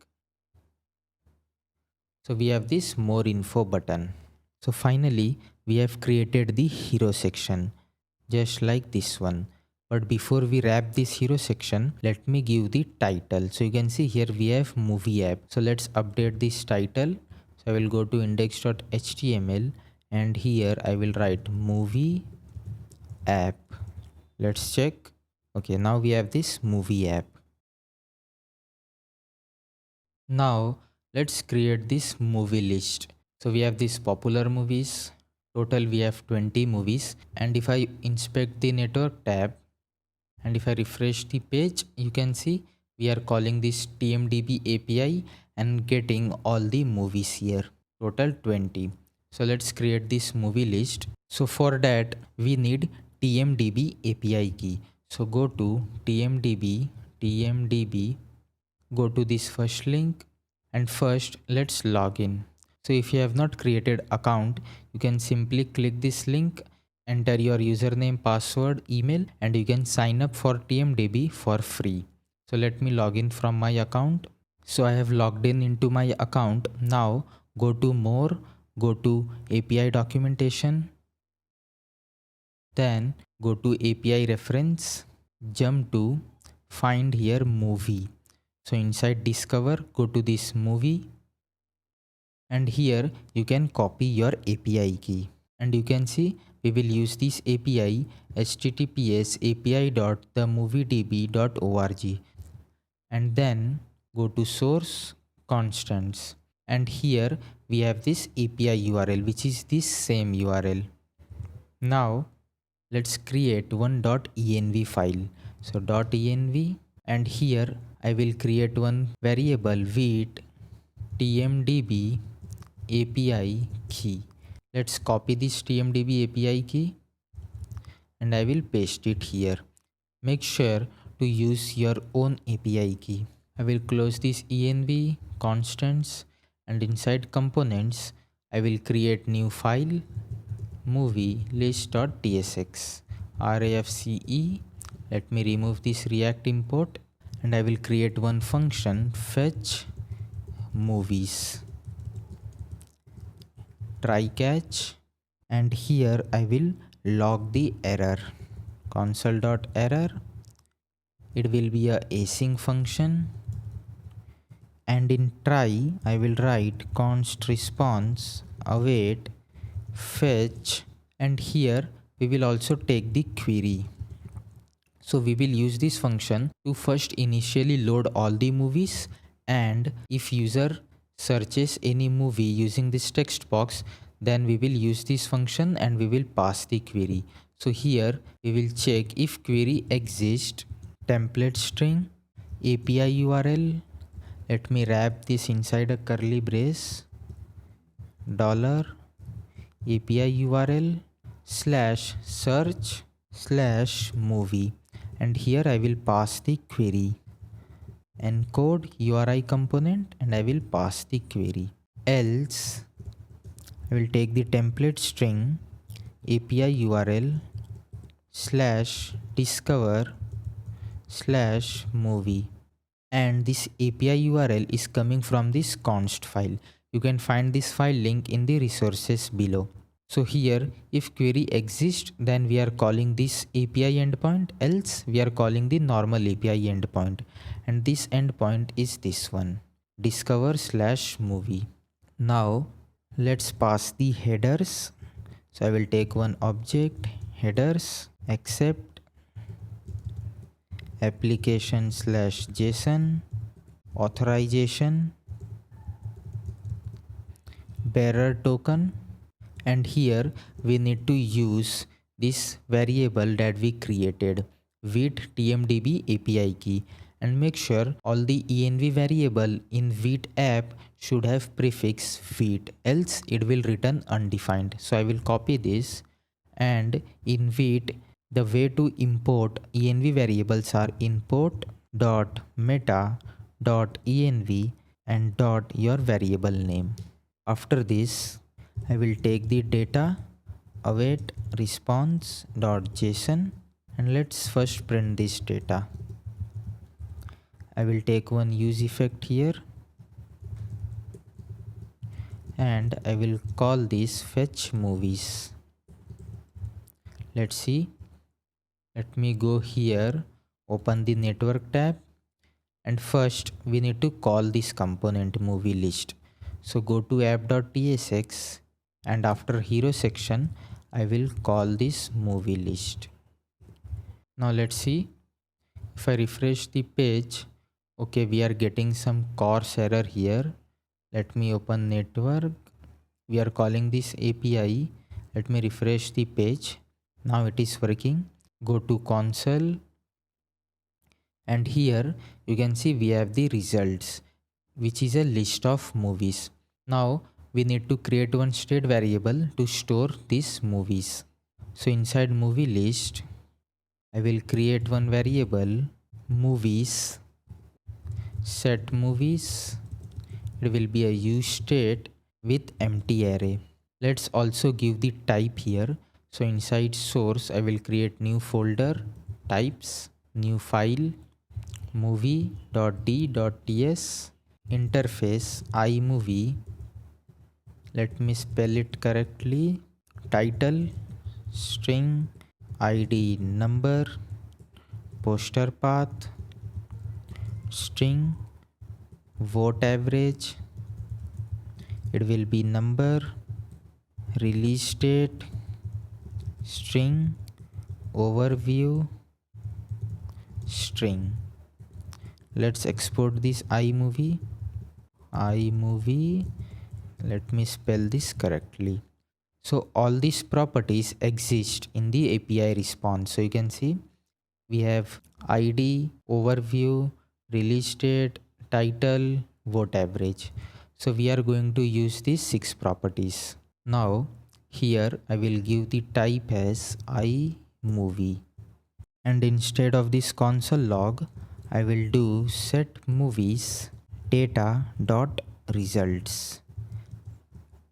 So we have this more info button. So finally we have created the hero section, just like this one. But before we wrap this hero section, let me give the title. So you can see here we have movie app. So let's update this title. So I will go to index.html, and here I will write movie app. Let's check. Okay, now we have this movie app. Now let's create this movie list. So we have these popular movies. Total we have 20 movies. And if I inspect the network tab, and if I refresh the page, you can see we are calling this TMDB API and getting all the movies here. Total 20. So let's create this movie list. So for that we need TMDB API key. So go to TMDB, go to this first link, and first let's log in. So if you have not created account, you can simply click this link, enter your username, password, email, and you can sign up for TMDB for free. So let me log in from my account. So I have logged in into my account. Now go to more, go to API documentation, then go to API reference, jump to find here movie. So inside discover, go to this movie, and here you can copy your API key, and you can see we will use this API https api.themoviedb.org, and then go to source constants, and here we have this API URL, which is this same URL. Now let's create one .env file. So .env, and here I will create one variable with TMDB API key. Let's copy this TMDB API key, and I will paste it here. Make sure to use your own API key. I will close this env constants, and inside components I will create new file movie list.tsx rafce Let me remove this React import and I will create one function, fetch movies, try catch, and here I will log the error, console.error. It will be a async function, and in try I will write const response await fetch, and here we will also take the query. So we will use this function to first initially load all the movies, and if user searches any movie using this text box, then we will use this function and we will pass the query. So here we will check if query exists, template string, API URL. Let me wrap this inside a curly brace, dollar API URL /search/movie, and here I will pass the query, encode URI component, and I will pass the query. Else I will take the template string API URL /discover/movie, and this API URL is coming from this const file. You can find this file link in the resources below. So here if query exists, then we are calling this API endpoint, else we are calling the normal API endpoint, and this endpoint is this one, discover/movie. Now let's pass the headers. So I will take one object, headers, accept application/json, authorization, bearer token, and here we need to use this variable that we created, with tmdb API key, and make sure all the env variable in with app should have prefix with, else it will return undefined. So I will copy this, and in with the way to import env variables are import.meta.env and your variable name. After this I will take the data await response.json, and let's first print this data. I will take one use effect here, and I will call this fetch movies. Let's see. Let me go here, open the network tab, and first we need to call this component movie list. So go to app.tsx, and after hero section I will call this movie list. Now let's see. If I refresh the page, okay, we are getting some coarse error here. Let me open network. We are calling this API. Let me refresh the page. Now it is working. Go to console, and here you can see we have the results, which is a list of movies. Now we need to create one state variable to store these movies. So inside movie list I will create one variable, movies, set movies. It will be a useState with empty array. Let's also give the type here. So inside source I will create new folder, types, new file, movie.d.ts, interface iMovie. Let me spell it correctly. Title, string, ID number, poster path, string, vote average, it will be number, release date, string, overview, string. Let's export this iMovie. Let me spell this correctly. So all these properties exist in the API response. So you can see we have ID, overview, release date, title, vote average. So we are going to use these 6 properties. Now here I will give the type as iMovie, and instead of this console log I will do set movies data.results.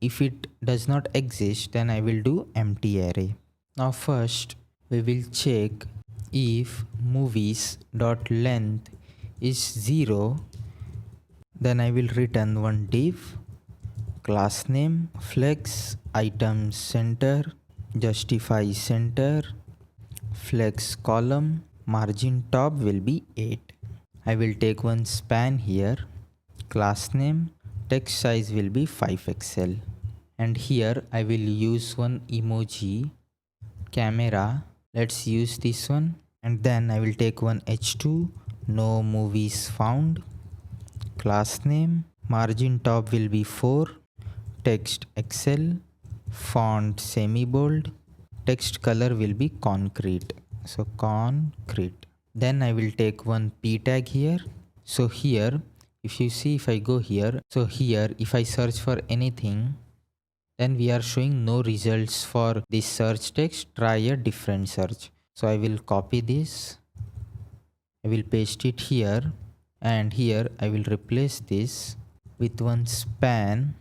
If it does not exist, then I will do empty array. Now first we will check If movies dot length is 0, then I will return one div, class name, flex items center, justify center, flex column, margin top will be 8. I will take one span here, class name, text size will be 5 pixel, and here I will use one emoji camera. Let's use this one, and then I will take one h2, no movies found, class name, margin top will be 4, text excel, font semi bold, text color will be concrete, so concrete. Then I will take one p tag here. So here if you see, if I go here, so here if I search for anything, then we are showing no results for this search text. Try a different search. So I will copy this, I will paste it here, and here I will replace this with one span,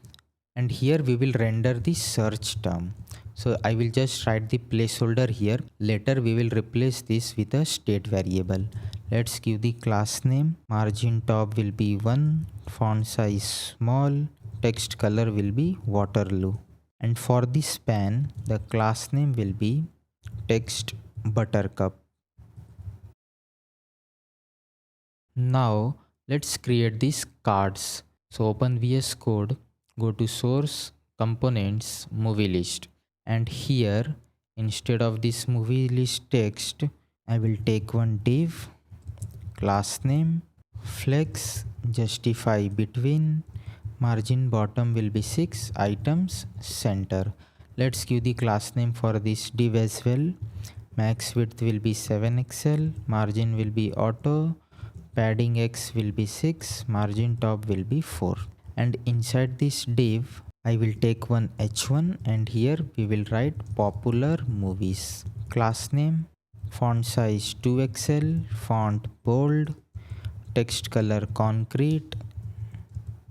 and here we will render the search term. So I will just write the placeholder here. Later we will replace this with a state variable. Let's give the class name, margin top will be 1, font size small, text color will be Waterloo, and for the span the class name will be text buttercup. Now let's create these cards. So open VS Code, go to source, components, movie list, and here instead of this movie list text, I will take one div, class name, flex, justify between, margin bottom will be 6, items center. Let's give the class name for this div as well. Max width will be 7 pixel, margin will be auto, padding x will be 6, margin top will be 4, and inside this div I will take one h1, and here we will write popular movies, class name, font size 2 pixel, font bold, text color concrete.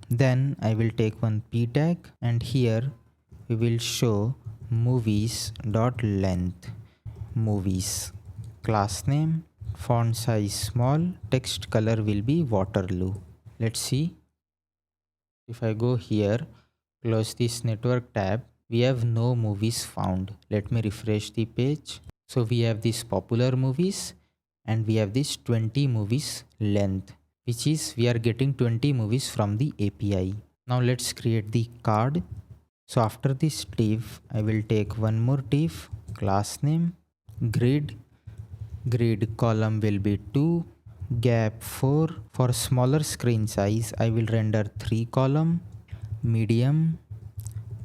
Then I will take one p tag, and here we will show movies dot length, movies, class name, font size small, text color will be Waterloo. Let's see. If I go here, close this network tab, we have no movies found. Let me refresh the page. So we have these popular movies, and we have this 20 movies length, which is we are getting 20 movies from the API. Now let's create the card. So after this div, I will take one more div, class name, grid, grid column will be 2, gap 4. For smaller screen size, I will render 3 column, medium,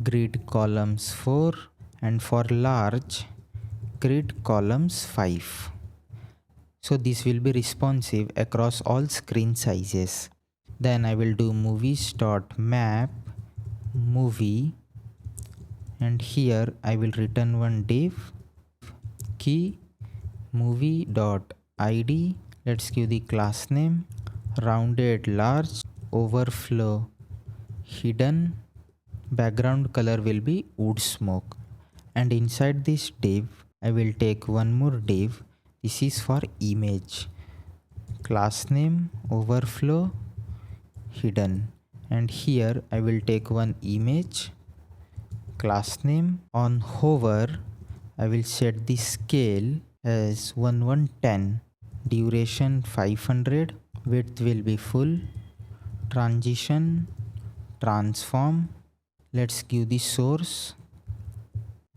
grid columns 4, and for large, grid columns 5. So this will be responsive across all screen sizes. Then I will do movies.map movie, and here I will return one div, key, movie.id. Let's give the class name, rounded large, overflow hidden, background color will be wood smoke, and inside this div I will take one more div. This is for image, class name, overflow hidden, and here I will take one image, class name. On hover I will set the scale as 1110, duration 500, width will be full, transition, transform. Let's give the source,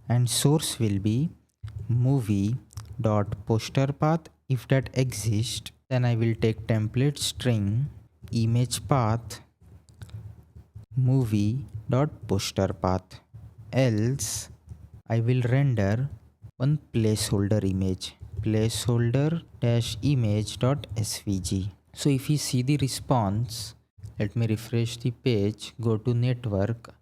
and source will be movie dot poster path. If that exists, then I will take template string image path movie dot poster path, else I will render one placeholder image, placeholder dash image dot svg. So if you see the response, let me refresh the page, go to network.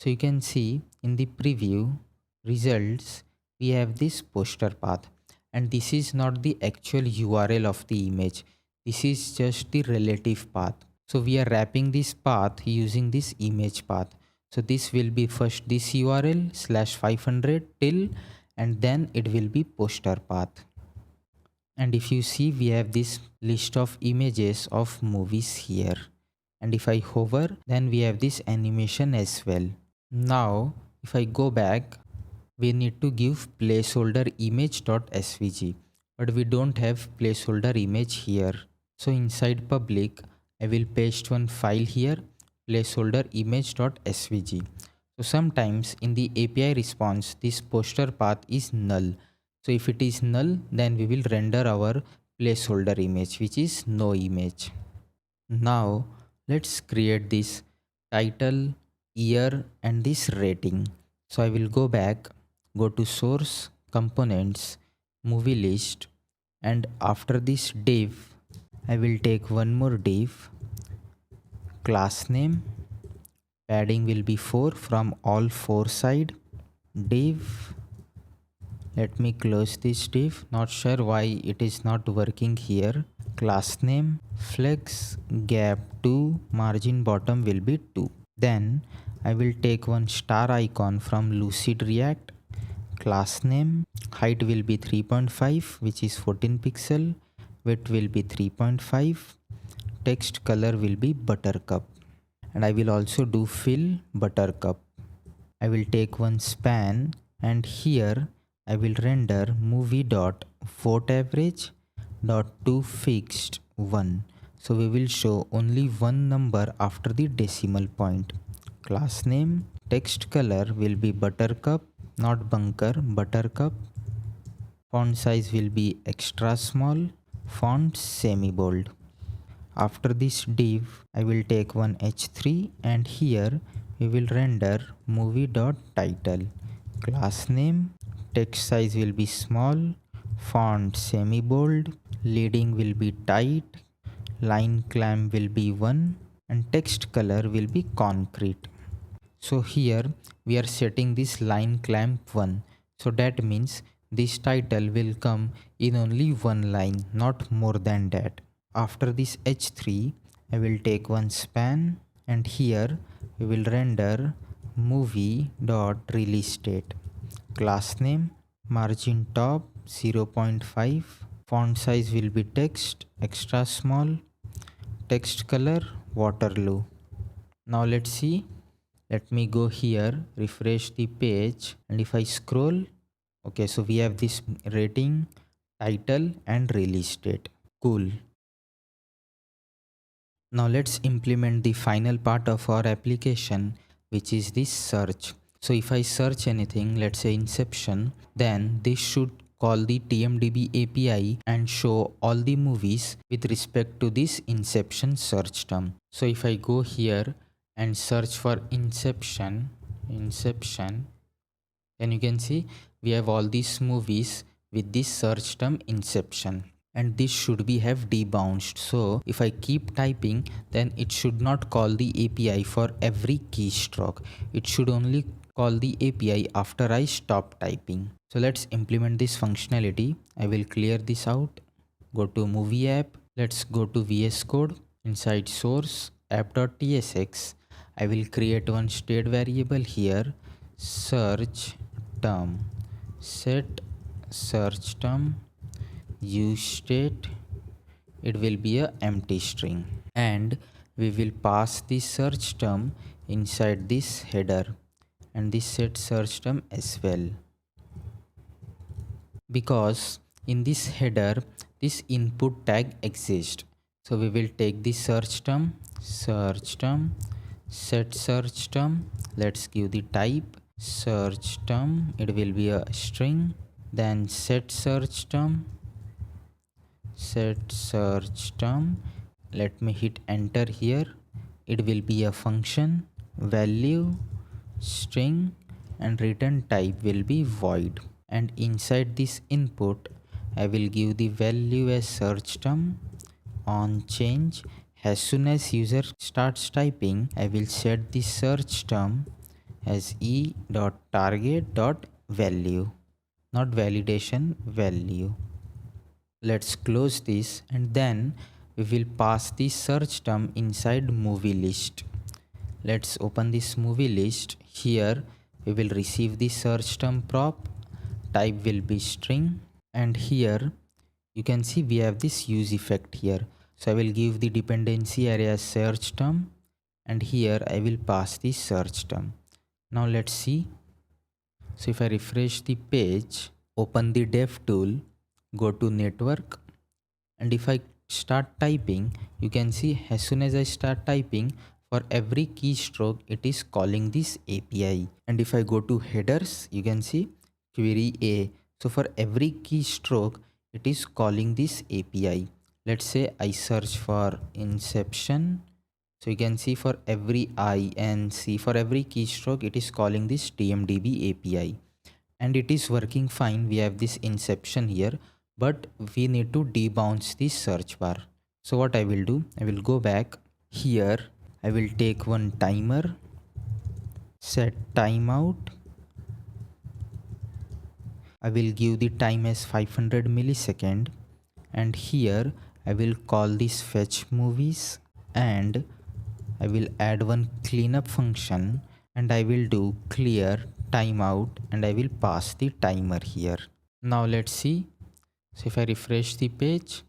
So you can see in the preview results we have this poster path, and this is not the actual URL of the image, this is just the relative path. So we are wrapping this path using this image path. So this will be first this URL /500 till, and then it will be poster path. And if you see, we have this list of images of movies here. And if I hover, then we have this animation as well. Now, if I go back, we need to give placeholder image.svg, but we don't have placeholder image here. So inside public, I will paste one file here, placeholder image.svg. So sometimes in the API response, this poster path is null. So if it is null, then we will render our placeholder image, which is no image. Now let's create this title, year, and this rating. So I will go back, go to source, components, movie list, and after this div, I will take one more div, class name, padding will be 4 from all 4 side, div. Let me close this div, not sure why it is not working here. Class name, flex, gap 2, margin bottom will be 2. Then I will take one star icon from Lucid React. Class name, height will be 3.5, which is 14 pixel, width will be 3.5, text color will be buttercup, and I will also do fill buttercup. I will take one span, and here I will render movie dot vote average dot to fixed 1. So we will show only one number after the decimal point. Class name, text color will be buttercup, not bunker, buttercup. Font size will be extra small, font semi bold. After this div, I will take one h3, and here we will render movie.title. Class name, text size will be small, font semi bold, leading will be tight, line clamp will be 1, and text color will be concrete. So here we are setting this line clamp 1. So that means this title will come in only one line, not more than that. After this h3, I will take one span, and here we will render movie.release date. Class name, margin top 0.5, font size will be text extra small, text color Waterloo. Now let's see. Let me go here, refresh the page, and if I scroll, okay, so we have this rating, title, and release date. Cool. Now let's implement the final part of our application, which is this search. So if I search anything, let's say Inception, then this should call the TMDB API and show all the movies with respect to this Inception search term. So if I go here and search for Inception, then you can see we have all these movies with this search term Inception, and this should be have debounced. So if I keep typing, then it should not call the API for every keystroke. It should only call the API after I stop typing. So let's implement this functionality. I will clear this out, go to movie app, let's go to VS Code, inside source app.tsx. I will create one state variable here, search term, set search term use state, it will be a empty string, and we will pass the search term inside this header and this set search term as well, because in this header this input tag exists. So we will take the search term, set search term, let's give the type search term, it will be a string, then set search term, let me hit enter here, it will be a function, value string, and return type will be void, and inside this input I will give the value as search term on change. As soon as user starts typing, I will set the search term as e.target.value, not validation, value. Let's close this, and then we will pass the search term inside movie list. Let's open this movie list. Here we will receive the search term prop, type will be string, and here you can see we have this use effect here. So I will give the dependency array as search term, and here I will pass the search term. Now let's see. So if I refresh the page, open the dev tool, go to network, and if I start typing, you can see as soon as I start typing, for every keystroke it is calling this API. And if I go to headers, you can see query A. So for every keystroke it is calling this API. Let's say I search for inception. So you can see for every I and C, for every keystroke it is calling this TMDB API. And it is working fine. We have this inception here, but we need to debounce the search bar. So what I will do, I will go back here. I will take one timer, set timeout. I will give the time as 500 millisecond, and here I will call this fetch movies, and I will add one cleanup function, and I will do clear timeout, and I will pass the timer here. Now let's see. So if I refresh the page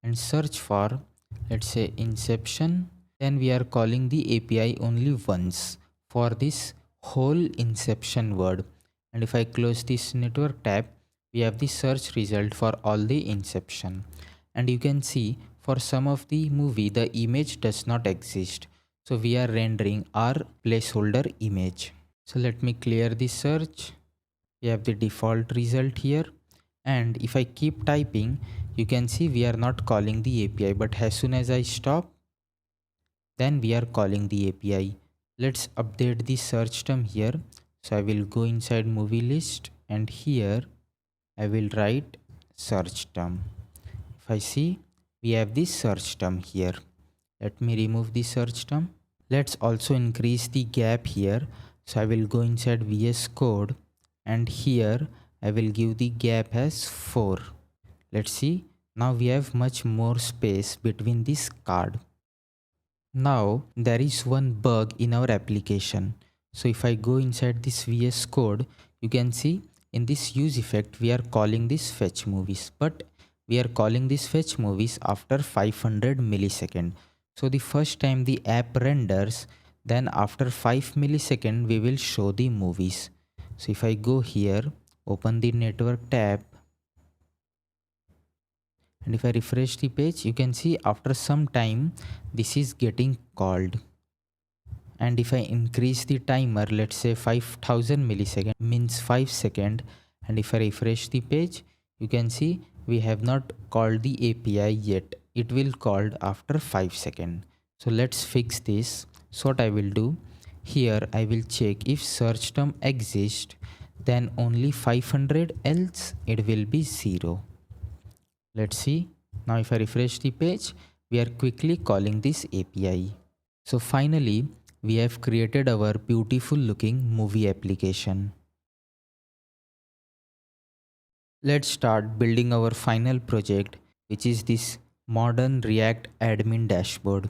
and search for, let's say, inception, then we are calling the API only once for this whole inception word. And if I close this network tab, we have the search result for all the inception. And you can see for some of the movie the image does not exist, so we are rendering our placeholder image. So let me clear the search. We have the default result here, and if I keep typing, you can see we are not calling the API, but as soon as I stop, then we are calling the API. Let's update the search term here. So I will go inside movie list, and here I will write search term. If I see, we have this search term here. Let me remove the search term. Let's also increase the gap here. So I will go inside VS Code, and here I will give the gap as 4. Let's see. Now we have much more space between this card. Now there is one bug in our application. So if I go inside this VS Code, you can see in this use effect we are calling this fetch movies, but we are calling this fetch movies after 500 millisecond. So the first time the app renders, then after 5 millisecond we will show the movies. So if I go here, open the network tab, and if I refresh the page, you can see after some time this is getting called. And if I increase the timer, let's say 5000 millisecond means 5 second, and if I refresh the page, you can see we have not called the API yet. It will called after 5 second. So let's fix this. So what I will do, here I will check if search term exists, then only 500, else it will be 0. Let's see. Now if I refresh the page, we are quickly calling this API. So finally, we have created our beautiful looking movie application. Let's start building our final project, which is this modern React admin dashboard.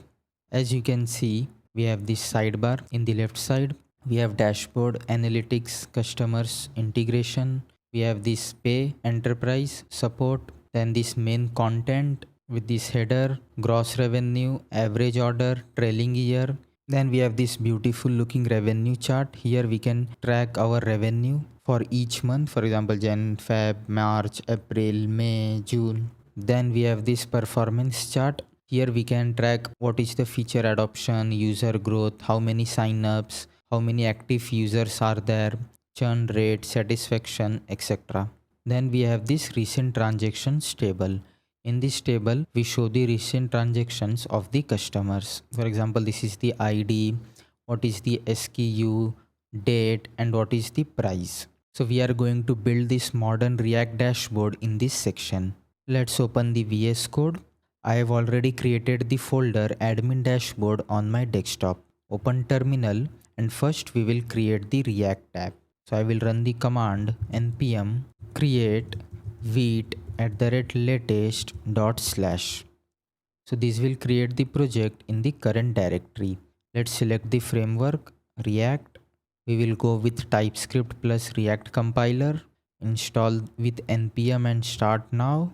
As you can see, we have this sidebar in the left side. We have dashboard, analytics, customers, integration. We have this pay, enterprise, support, then this main content with this header, gross revenue, average order, trailing year. Then we have this beautiful looking revenue chart. Here we can track our revenue for each month, for example Jan, Feb, March, April, May, June. Then we have this performance chart. Here we can track what is the feature adoption, user growth, how many signups, how many active users are there, churn rate, satisfaction, etc. Then we have this recent transactions table. In this table, we show the recent transactions of the customers. For example, this is the ID, what is the SKU, date, and what is the price. So we are going to build this modern React dashboard in this section. Let's open the VS Code. I have already created the folder admin dashboard on my desktop. Open terminal, and first we will create the React tab. So I will run the command npm create vite@latest.slash. So this will create the project in the current directory. Let's select the framework React. We will go with TypeScript plus React compiler. Install with npm and start now.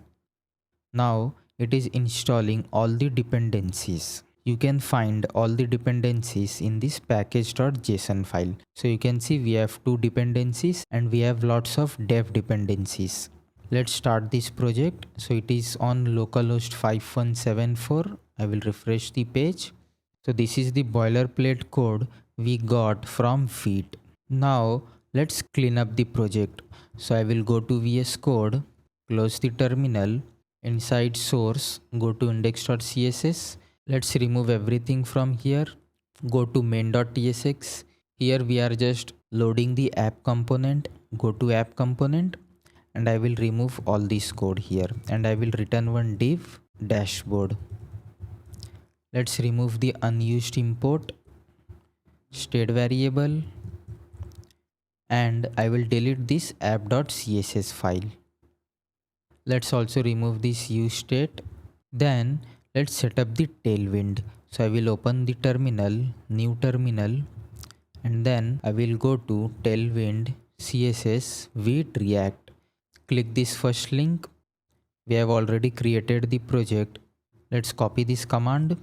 Now it is installing all the dependencies. You can find all the dependencies in this package.json file. So you can see we have two dependencies and we have lots of dev dependencies. Let's start this project. So it is on localhost 5174. I will refresh the page. So this is the boilerplate code we got from Vite. Now let's clean up the project. So I will go to VS Code, close the terminal, inside source, go to index.css. Let's remove everything from here. Go to main.tsx. Here we are just loading the app component. Go to app component and I will remove all this code here and I will return one div dashboard. Let's remove the unused import, state variable, and I will delete this app.css file. Let's also remove this useState. Then let's set up the tailwind. So I will open the terminal, new terminal, and then I will go to tailwind css with react. Click this first link. We have already created the project. Let's copy this command,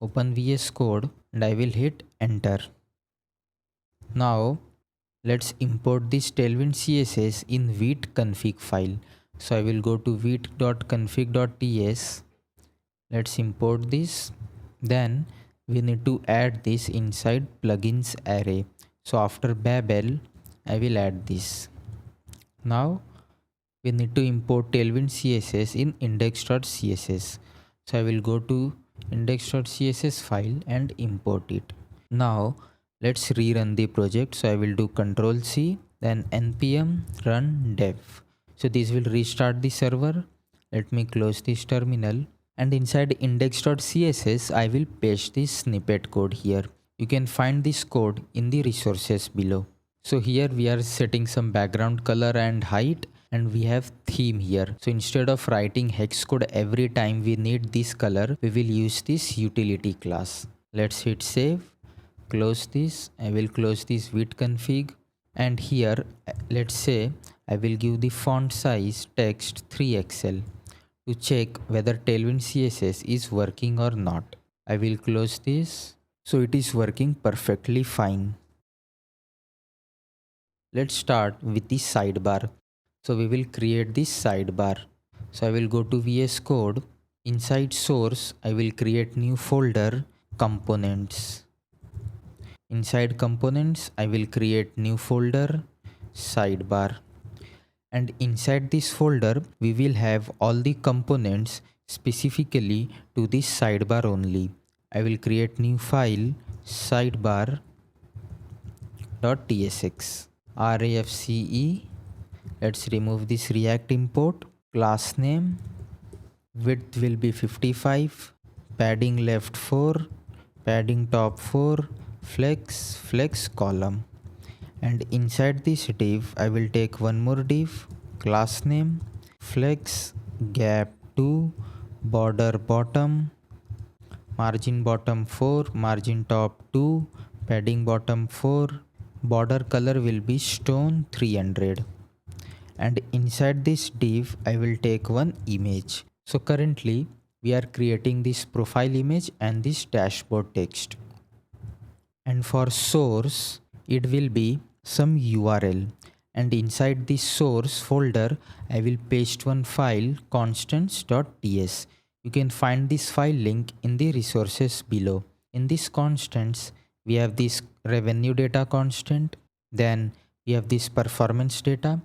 open VS Code, and I will hit enter. Now let's import this tailwind css in vite config file. So I will go to vite.config.ts. Let's import this. Then we need to add this inside plugins array. So after Babel, I will add this. Now we need to import tailwind css in index.css. So I will go to index.css file and import it. Now let's rerun the project. So I will do Ctrl C, then npm run dev. So this will restart the server. Let me close this terminal, and inside index.css I will paste this snippet code here. You can find this code in the resources below. So here we are setting some background color and height, and we have theme here. So instead of writing hex code every time we need this color, we will use this utility class. Let's hit save, close this. I will close this vite config, and here let's say I will give the font size text 3XL to check whether tailwind css is working or not. I will close this. So it is working perfectly fine. Let's start with the sidebar. So we will create this sidebar. So I will go to VS Code. Inside source, I will create new folder components. Inside components, I will create new folder sidebar. And inside this folder, we will have all the components specifically to this sidebar only. I will create new file sidebar.tsx. RAFCE. Let's remove this React import. Class name, width will be 55, padding left 4, padding top 4, flex column. And inside this div I will take one more div, class name, flex gap 2, border bottom, margin bottom 4, margin top 2, padding bottom 4, border color will be stone 300. And inside this div I will take one image. So currently we are creating this profile image and this dashboard text. And for source it will be some URL, and inside this source folder I will paste one file constants.ts. You can find this file link in the resources below. In this constants we have this revenue data constant, then we have this performance data.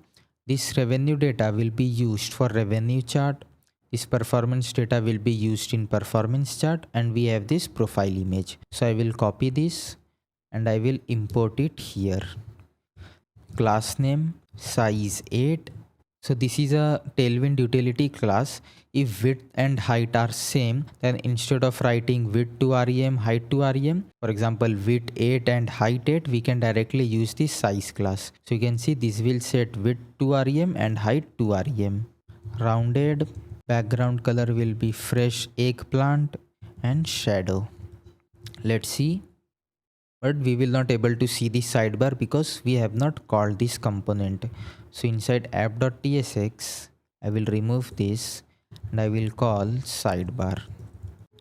This revenue data will be used for revenue chart. This performance data will be used in performance chart, and we have this profile image. So I will copy this and I will import it here. Class name size 8. So this is a tailwind utility class. If width and height are same, then instead of writing width to rem, height to rem, for example width 8 and height 8, we can directly use this size class. So you can see this will set width to rem and height to rem. Rounded, background color will be fresh eggplant, and shadow. Let's see. But we will not able to see the sidebar because we have not called this component. So inside app.tsx I will remove this and I will call sidebar.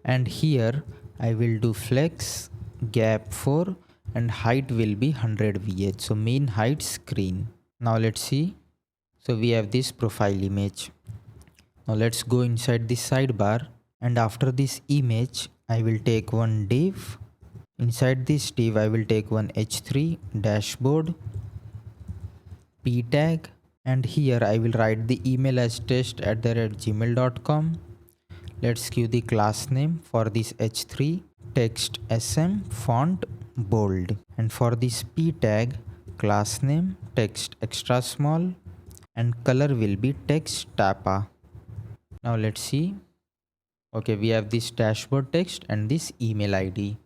And here I will do flex gap 4 and height will be 100 VH. So main height screen. Now let's see. So we have this profile image. Now let's go inside this sidebar, and after this image I will take one div. Inside this div I will take one h3 dashboard p tag, and here I will write the email as test@gmail.com. Let's give the class name for this h3 text sm font bold, and for this p tag class name text extra small and color will be text tapa. Now let's see. Okay, we have this dashboard text and this email id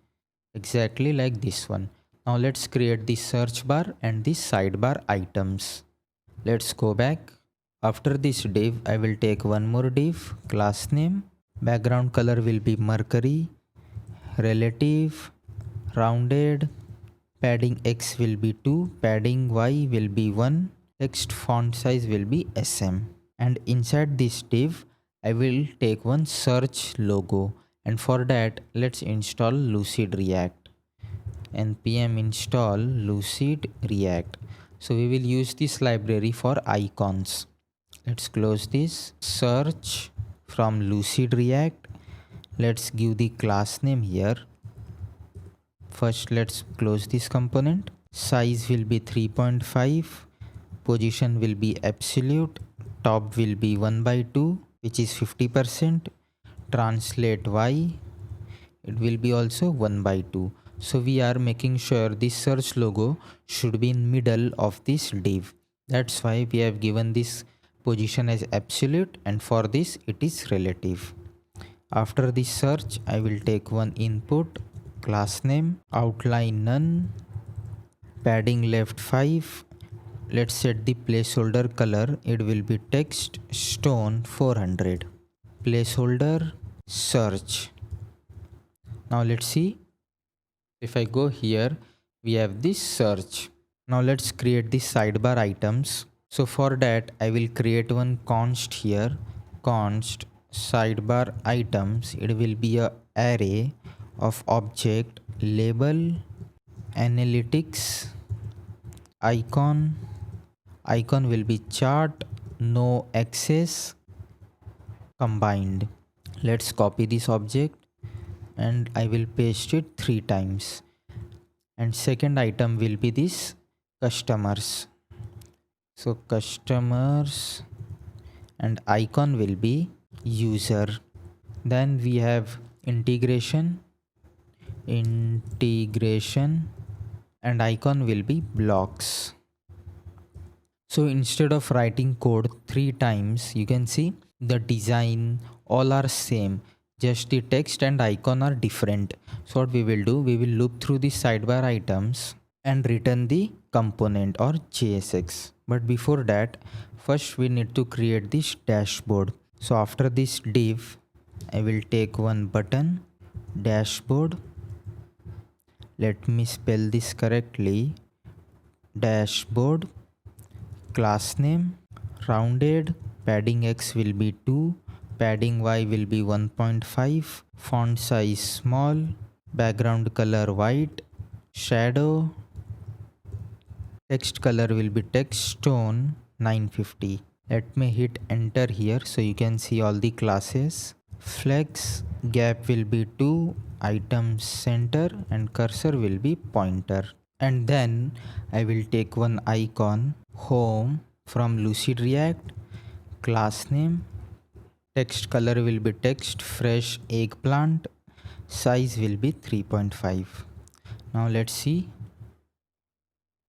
exactly like this one. Now let's create the search bar and the sidebar items. Let's go back. After this div I will take one more div, class name, background color will be mercury, relative, rounded, padding x will be 2, padding y will be 1, text font size will be sm, and inside this div I will take one search logo, and for that let's install Lucid React. npm install Lucid React. So we will use this library for icons. Let's close this. Search from Lucid React. Let's give the class name here. First let's close this component. Size will be 3.5, position will be absolute, top will be 1/2 which is 50%, translate y, it will be also 1/2. So we are making sure this search logo should be in middle of this div. That's why we have given this position as absolute, and for this it is relative. After this search I will take one input, class name, outline none, padding left 5. Let's set the placeholder color, it will be text stone 400, placeholder search. Now let's see. If I go here we have this search. Now let's create the sidebar items. So for that I will create one const here, const sidebar items. It will be a array of object label, analytics, icon will be chart, no access, combined. Let's copy this object and I will paste it 3 times, and second item will be this customers. So customers, and icon will be user. Then we have integration, and icon will be blocks. So instead of writing code 3 times, you can see the design all are same, just the text and icon are different. So what we will do, we will loop through the sidebar items and return the component or JSX. But before that, first we need to create this dashboard. So after this div, I will take one button, dashboard. Let me spell this correctly. Dashboard, class name, rounded, padding x will be 2, padding y will be 1.5, font size small, background color white, shadow, text color will be text tone 950. Let me hit enter here so you can see all the classes. Flex gap will be 2, item center, and cursor will be pointer. And then I will take one icon, home, from Lucid React, class name, text color will be text fresh eggplant, size will be 3.5. Now let's see.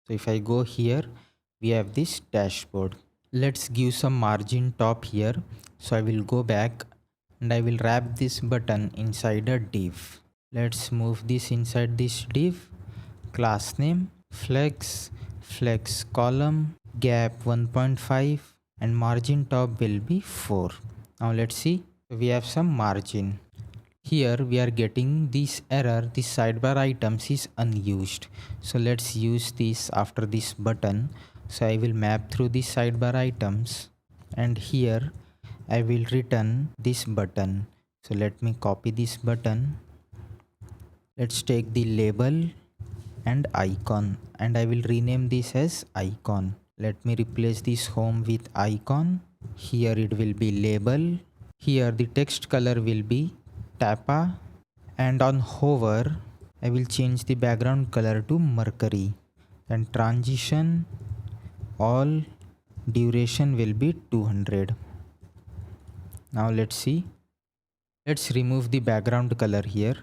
So if I go here, we have this dashboard. Let's give some margin top here. So I will go back and I will wrap this button inside a div. Let's move this inside this div. Class name, flex column, gap 1.5, and margin top will be 4. Now let's see. We have some margin. Here we are getting this error, this sidebar items is unused. So let's use this after this button. So I will map through the sidebar items, and here I will return this button. So let me copy this button. Let's take the label and icon, and I will rename this as icon. Let me replace this home with icon. Here it will be label. Here the text color will be Tappa, and on hover I will change the background color to Mercury, and transition all duration will be 200. Now let's see. Let's remove the background color here,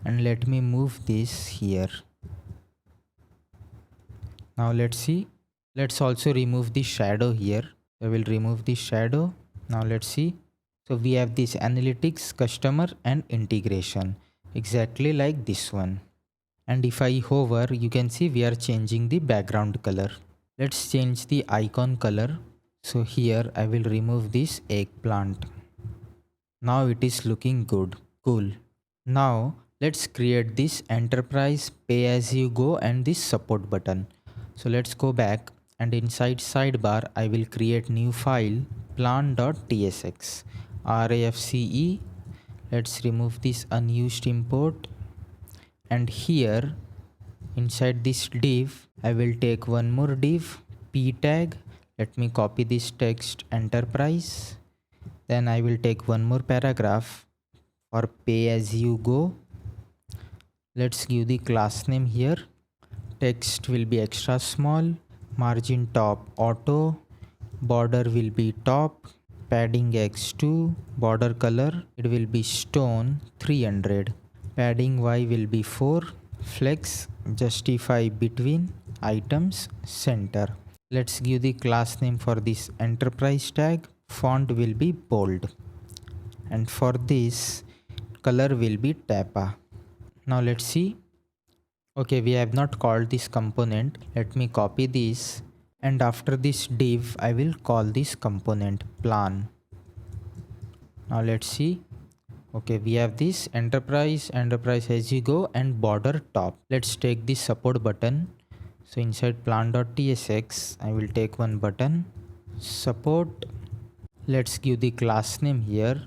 and let me move this here. Now let's see. Let's also remove the shadow here. I will remove the shadow. Now let's see. So we have this analytics, customer and integration, exactly like this one. And if I hover, you can see we are changing the background color. Let's change the icon color. So here I will remove this eggplant. Now it is looking good. Cool. Now let's create this enterprise pay as you go and this support button. So let's go back, and inside sidebar I will create new file plan.tsx RAFCE. Let's remove this unused import, and here inside this div I will take one more div p tag. Let me copy this text enterprise. Then I will take one more paragraph for pay as you go. Let's give the class name here. Text will be extra small, margin top auto, border will be top, padding x2, border color it will be stone 300, padding y will be 4, flex justify between items center. Let's give the class name for this enterprise tag. Font will be bold, and for this color will be Tappa. Now let's see. Okay, we have not called this component. Let me copy this, and after this div I will call this component plan. Now let's see. Okay, we have this enterprise as you go and border top. Let's take this support button. So inside plan.tsx I will take one button support. Let's give the class name here.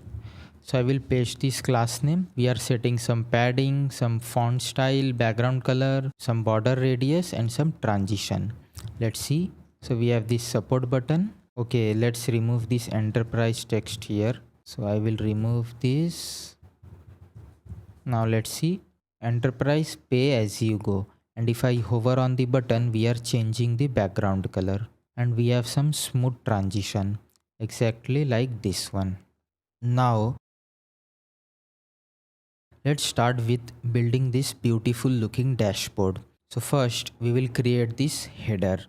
So I will paste this class name. We are setting some padding, some font style, background color, some border radius and some transition. Let's see. So we have this support button. Okay, let's remove this enterprise text here. So I will remove this. Now let's see. Enterprise pay as you go. And if I hover on the button, we are changing the background color. And we have some smooth transition, exactly like this one. Now let's start with building this beautiful looking dashboard. So first we will create this header.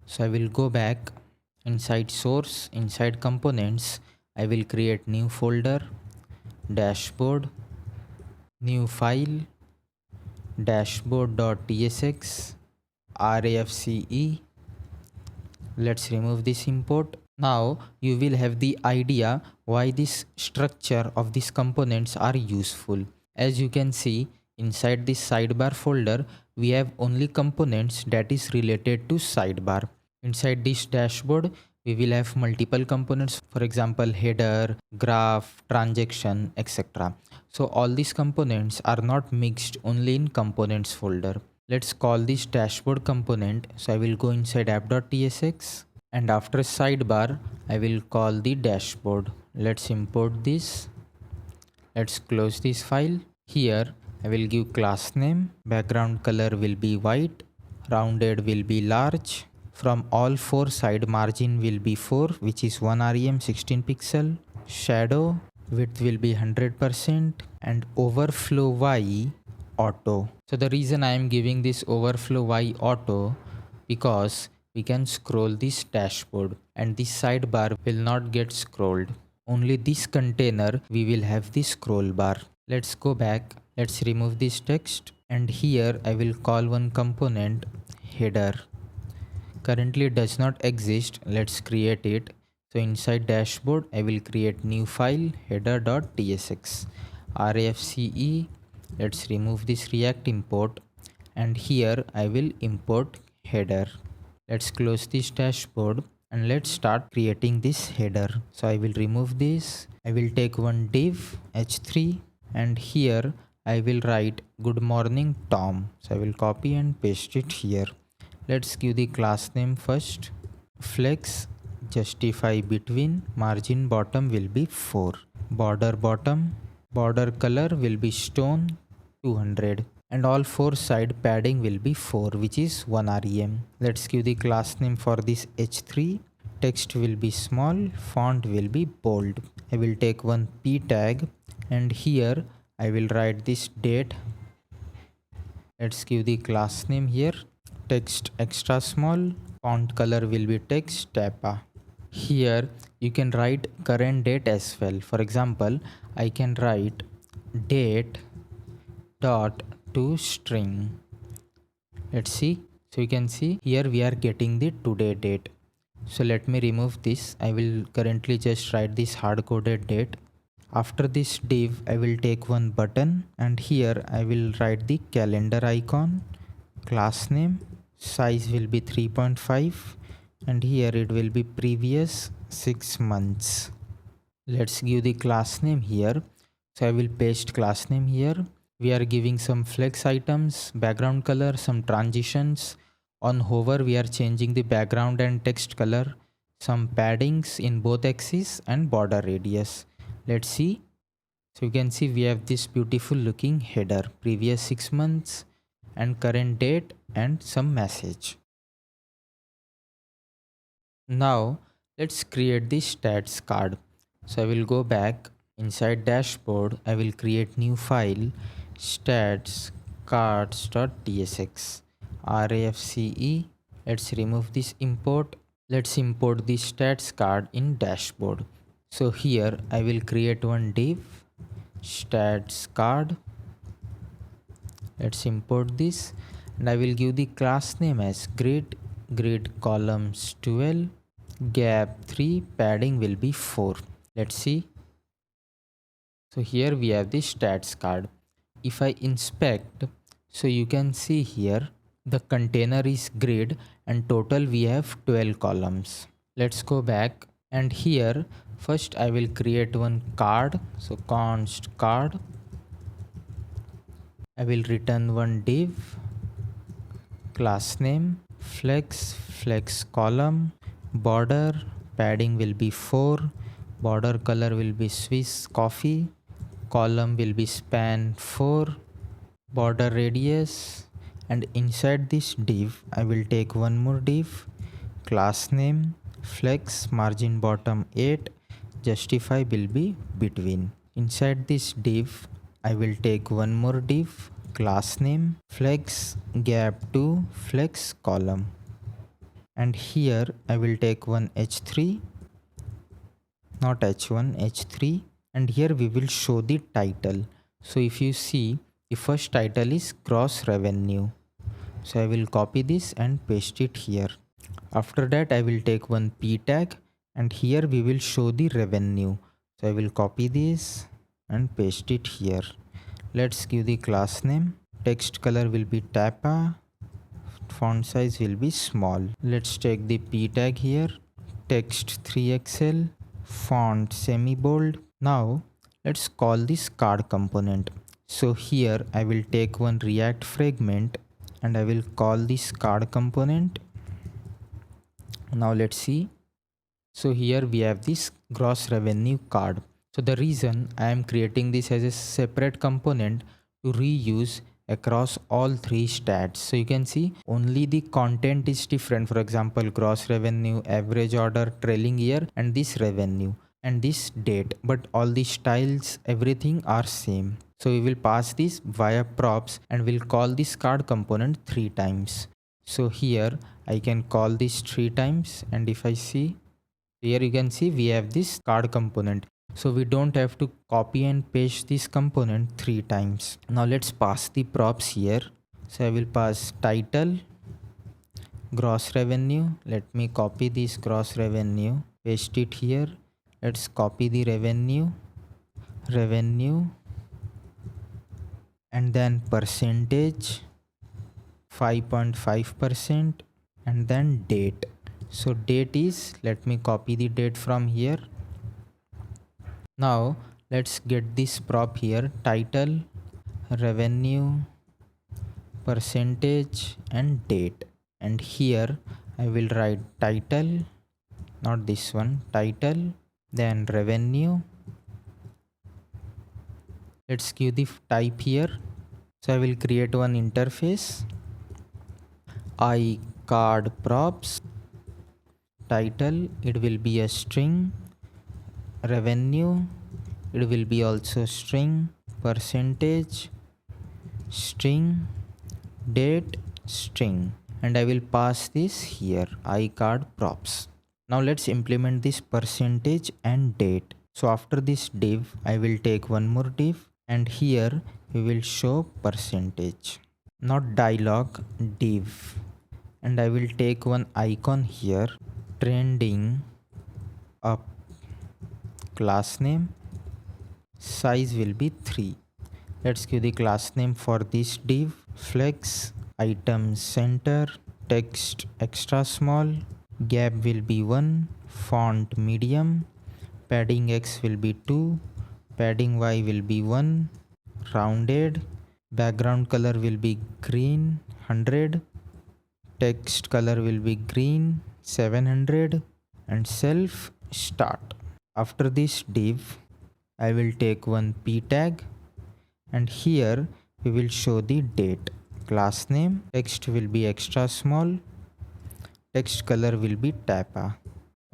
So I will go back inside source, inside components. I will create new folder, dashboard, new file, dashboard.tsx, RAFCE. Let's remove this import. Now you will have the idea why this structure of these components are useful. As you can see, inside this sidebar folder, we have only components that is related to sidebar. Inside this dashboard, we will have multiple components, for example, header, graph, transaction, etc. So all these components are not mixed only in components folder. Let's call this dashboard component. So I will go inside app.tsx, and after sidebar, I will call the dashboard. Let's import this. Let's close this file. Here I will give class name, background color will be white, rounded will be large, from all four side margin will be 4, which is 1 rem 16 pixel, shadow width will be 100%, and overflow y auto. So the reason I am giving this overflow y auto, because we can scroll this dashboard and this sidebar will not get scrolled. Only this container we will have the scroll bar. Let's go back. Let's remove this text, and here I will call one component header. Currently does not exist. Let's create it. So inside dashboard I will create new file header.tsx RAFCE. Let's remove this React import, and here I will import header. Let's close this dashboard. and let's start creating this header. So I will remove this. I will take one div h3 and here I will write good morning Tom. So I will copy and paste it here. Let's give the class name first. Flex justify between, margin bottom will be 4. Border bottom, border color will be stone 200 and all 4 side padding will be 4, which is 1 rem. Let's give the class name for this h3. Text will be small, font will be bold. I will take one p tag and here I will write this date. Let's give the class name here. Text extra small, font color will be text tapa. Here you can write current date as well. For example, I can write date dot to string. Let's see. So you can see here we are getting the today date. So let me remove this. I will currently just write this hard coded date. After this div I will take one button and here I will write the calendar icon, class name, size will be 3.5 and here it will be previous 6 months. Let's give the class name here. So I will paste class name here. We are giving some flex items, background color, some transitions. On hover we are changing the background and text color, some paddings in both axes and border radius. Let's see. So you can see we have this beautiful looking header, previous 6 months and current date and some message. Now let's create the stats card. So I will go back inside dashboard. I will create new file stats cards.tsx rafce. Let's remove this import. Let's import the stats card in dashboard. So here I will create one div stats card. Let's import this and I will give the class name as grid columns 12, gap 3, padding will be 4. Let's see. So here we have the stats card. If I inspect, so you can see here the container is grid and total we have 12 columns. Let's go back and here first I will create one card. So const card. I will return one div, class name, flex column, border, padding will be 4, border color will be Swiss coffee, column will be span 4, border radius, and inside this div I will take one more div, class name, flex margin bottom 8, justify will be between. Inside this div I will take one more div, class name, flex gap 2, flex column, and here I will take one h3, not h1, h3, and here we will show the title. So if you see, the first title is gross revenue. So I will copy this and paste it here. After that I will take one p tag and here we will show the revenue. So I will copy this and paste it here. Let's give the class name. Text color will be tapa, font size will be small. Let's take the p tag here, text 3xl, font semi bold. Now let's call this card component. So here I will take one React fragment and I will call this card component. Now let's see. So here we have this gross revenue card. So the reason I am creating this as a separate component to reuse across all 3 stats. So you can see only the content is different. For example, gross revenue, average order, trailing year, and this revenue and this date, but all the styles, everything are same. So we will pass this via props and we'll call this card component 3 times. So here I can call this 3 times, and if I see here, you can see we have this card component. So we don't have to copy and paste this component 3 times. Now let's pass the props here. So I will pass title, gross revenue. Let me copy this gross revenue, paste it here. Let's copy the revenue, and then percentage 5.5%, and then date. So date is, let me copy the date from here. Now let's get this prop here, title, revenue, percentage and date. And here I will write title, not this one, title, then revenue. Let's give the type here. So I will create one interface, I card props, title, it will be a string, revenue, it will be also string, percentage, string, date, string, and I will pass this here, I card props. Now let's implement this percentage and date. So after this div, I will take one more div, and here we will show percentage, not dialog, div, and I will take one icon here, trending up, class name, size will be 3. Let's give the class name for this div, flex, item center, text extra small, gap will be 1, font medium, padding x will be 2, padding y will be 1, rounded, background color will be green 100, text color will be green 700, and self start. After this div, I will take one p tag, and here we will show the date, class name, text will be extra small, text color will be tapa.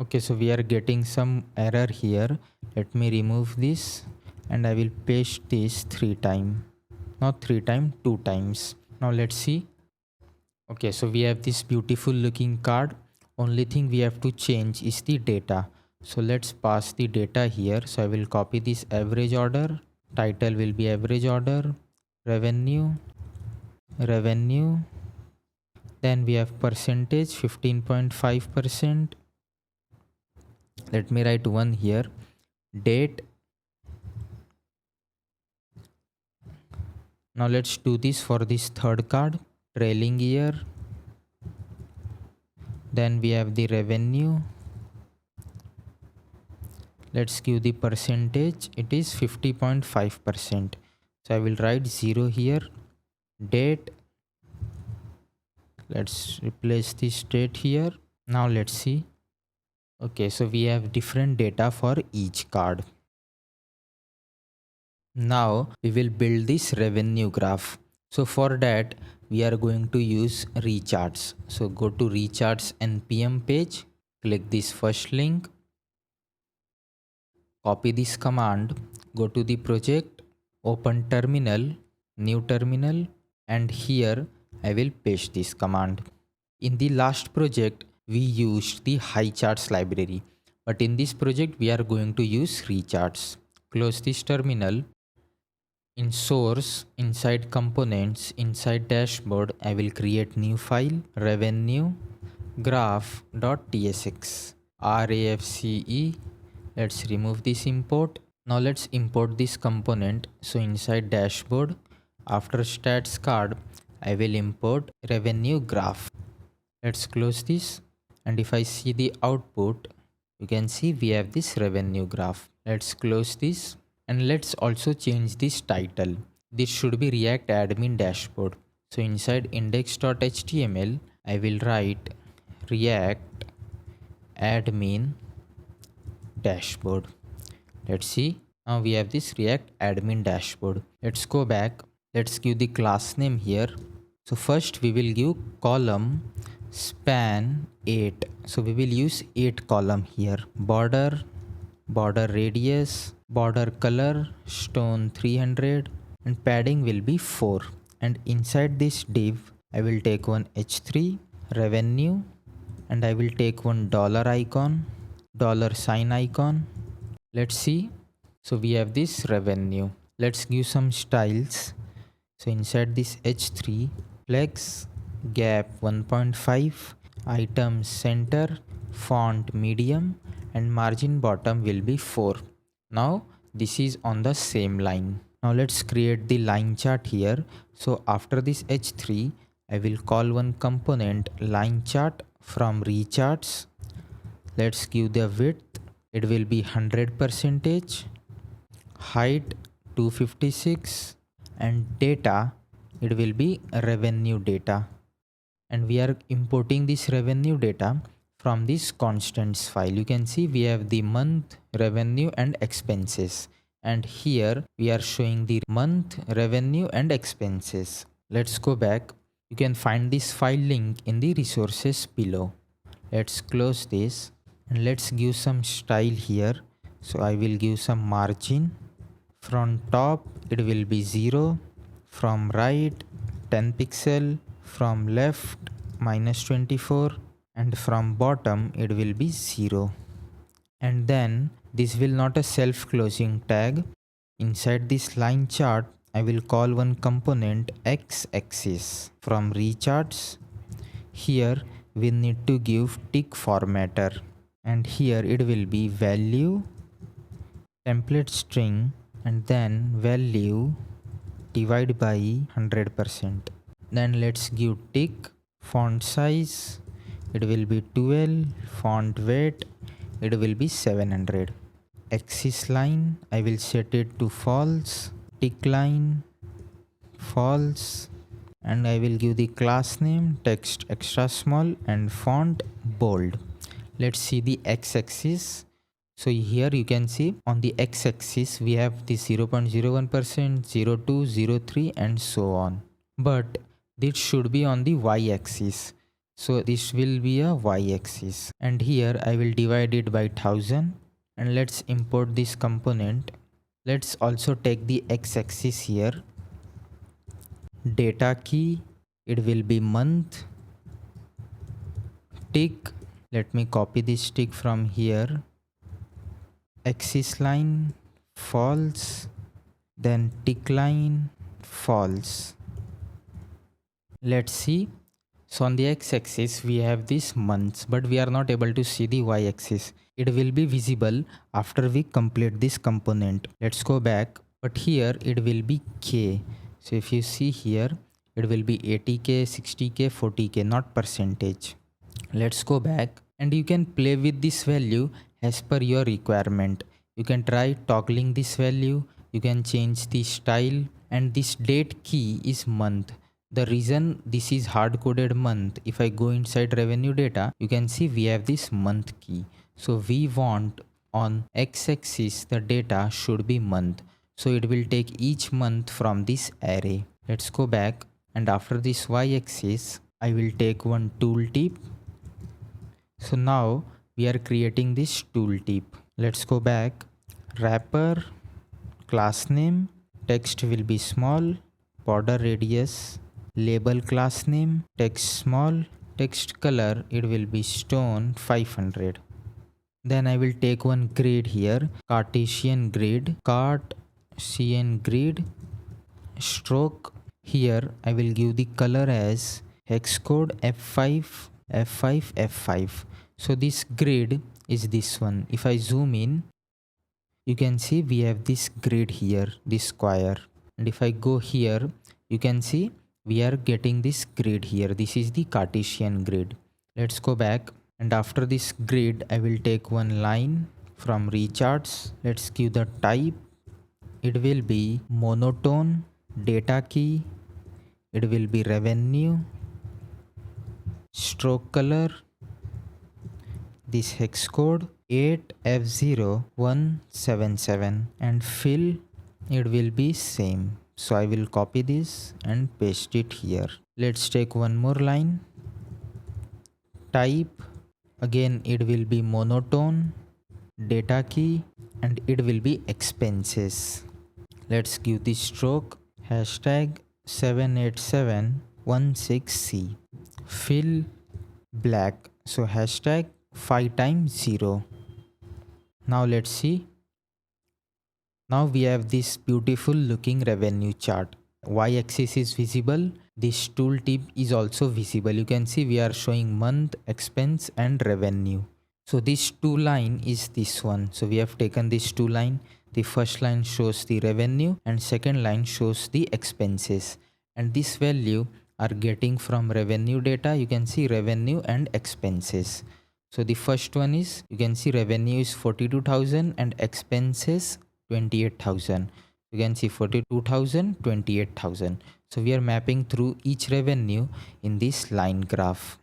Okay, so we are getting some error here. Let me remove this, and I will paste this 3 times, not 3 times, 2 times. Now let's see. Okay, so we have this beautiful looking card. Only thing we have to change is the data. So let's pass the data here. So I will copy this average order, title will be average order, revenue, then we have percentage 15.5%. Let me write 1 here, date. Now let's do this for this third card, trailing year, then we have the revenue. Let's give the percentage, it is 50.5%. So I will write 0 here, date, let's replace this date here. Now let's see. Okay, so we have different data for each card. Now we will build this revenue graph. So for that we are going to use Recharts. So go to Recharts npm page, click this first link, copy this command, go to the project, open terminal, new terminal, and here I will paste this command. In the last project we used the Highcharts library, but in this project we are going to use Recharts. Close this terminal. In source, inside components, inside dashboard, I will create new file, revenue graph.tsx, RAFCE. Let's remove this import. Now let's import this component. So inside dashboard, after stats card, I will import revenue graph. Let's close this. And if I see the output, you can see we have this revenue graph. Let's close this. And let's also change this title. This should be React admin dashboard. So inside index.html, I will write React admin dashboard. Let's see. Now we have this React admin dashboard. Let's go back. Let's give the class name here. So first we will give column span 8. So we will use 8 column here. Border radius, border color, stone 300, and padding will be 4. And inside this div, I will take one h3, revenue, and I will take one dollar icon, dollar sign icon. Let's see. So we have this revenue. Let's give some styles. So inside this h3, flex, gap 1.5, item center, font medium, and margin bottom will be 4. Now this is on the same line. Now let's create the line chart here. So after this h3, I will call one component line chart From Recharts, let's give the width, it will be 100%, height 256, and data, it will be revenue data. And we are importing this revenue data from this constants file. You can see we have the month, revenue and expenses, and here we are showing the month, revenue and expenses. Let's go back. You can find this file link in the resources below. Let's close this and let's give some style here. So I will give some margin. From top it will be 0, from right 10 pixel, from left -24, and from bottom it will be 0. And then this will not a self-closing tag. Inside this line chart I will call one component x-axis. From recharts, here we need to give tick formatter, and here it will be value template string and then value divide by 100%. Then let's give tick. Font size, it will be 12. Font weight, it will be 700. Axis line, I will set it to false. Tick line, false. And I will give the class name text extra small and font bold. Let's see the x-axis. So here you can see on the x-axis we have the 0.01%, 0.2, 0.3 and so on. But this should be on the y-axis. So this will be a y-axis. And here I will divide it by 1000. And let's import this component. Let's also take the x-axis here. Data key, it will be month. Tick, let me copy this tick from here. Axis line, false. Then tick line, false. Let's see. So on the x-axis we have this months, but we are not able to see the y-axis. It will be visible after we complete this component. Let's go back, but here it will be k. So if you see here, it will be 80k, 60k, 40k, not percentage. Let's go back and you can play with this value as per your requirement. You can try toggling this value. You can change the style, and this date key is month. The reason this is hard coded month, if I go inside revenue data, you can see we have this month key. So we want on x-axis the data should be month. So it will take each month from this array. Let's go back, and after this y-axis I will take one tooltip. So now we are creating this tooltip. Let's go back. Wrapper, class name, text will be small, border radius, label class name, text small, text color, it will be stone 500. Then I will take one grid here, Cartesian grid, Cartesian grid, stroke. Here I will give the color as hex code F5, F5, F5. So this grid is this one. If I zoom in, you can see we have this grid here, this square. And if I go here, you can see we are getting this grid here. This is the Cartesian grid. Let's go back, and after this grid I will take one line from recharts. Let's give the type. It will be monotone. Data key, it will be revenue. Stroke color, this hex code 8F0177, and fill, it will be same. So I will copy this and paste it here. Let's take one more line. Type, again it will be monotone. Data key, and it will be expenses. Let's give the stroke hashtag 78716C. Fill black, so hashtag 5 times 0. Now let's see. Now we have this beautiful looking revenue chart. Y-axis is visible. This tooltip is also visible. You can see we are showing month, expense and revenue. So this two line is this one. So we have taken this two line. The first line shows the revenue and second line shows the expenses. And this value are getting from revenue data. You can see revenue and expenses. So the first one is, you can see revenue is 42,000 and expenses 28,000. You can see 42,000, 28,000. So we are mapping through each revenue in this line graph.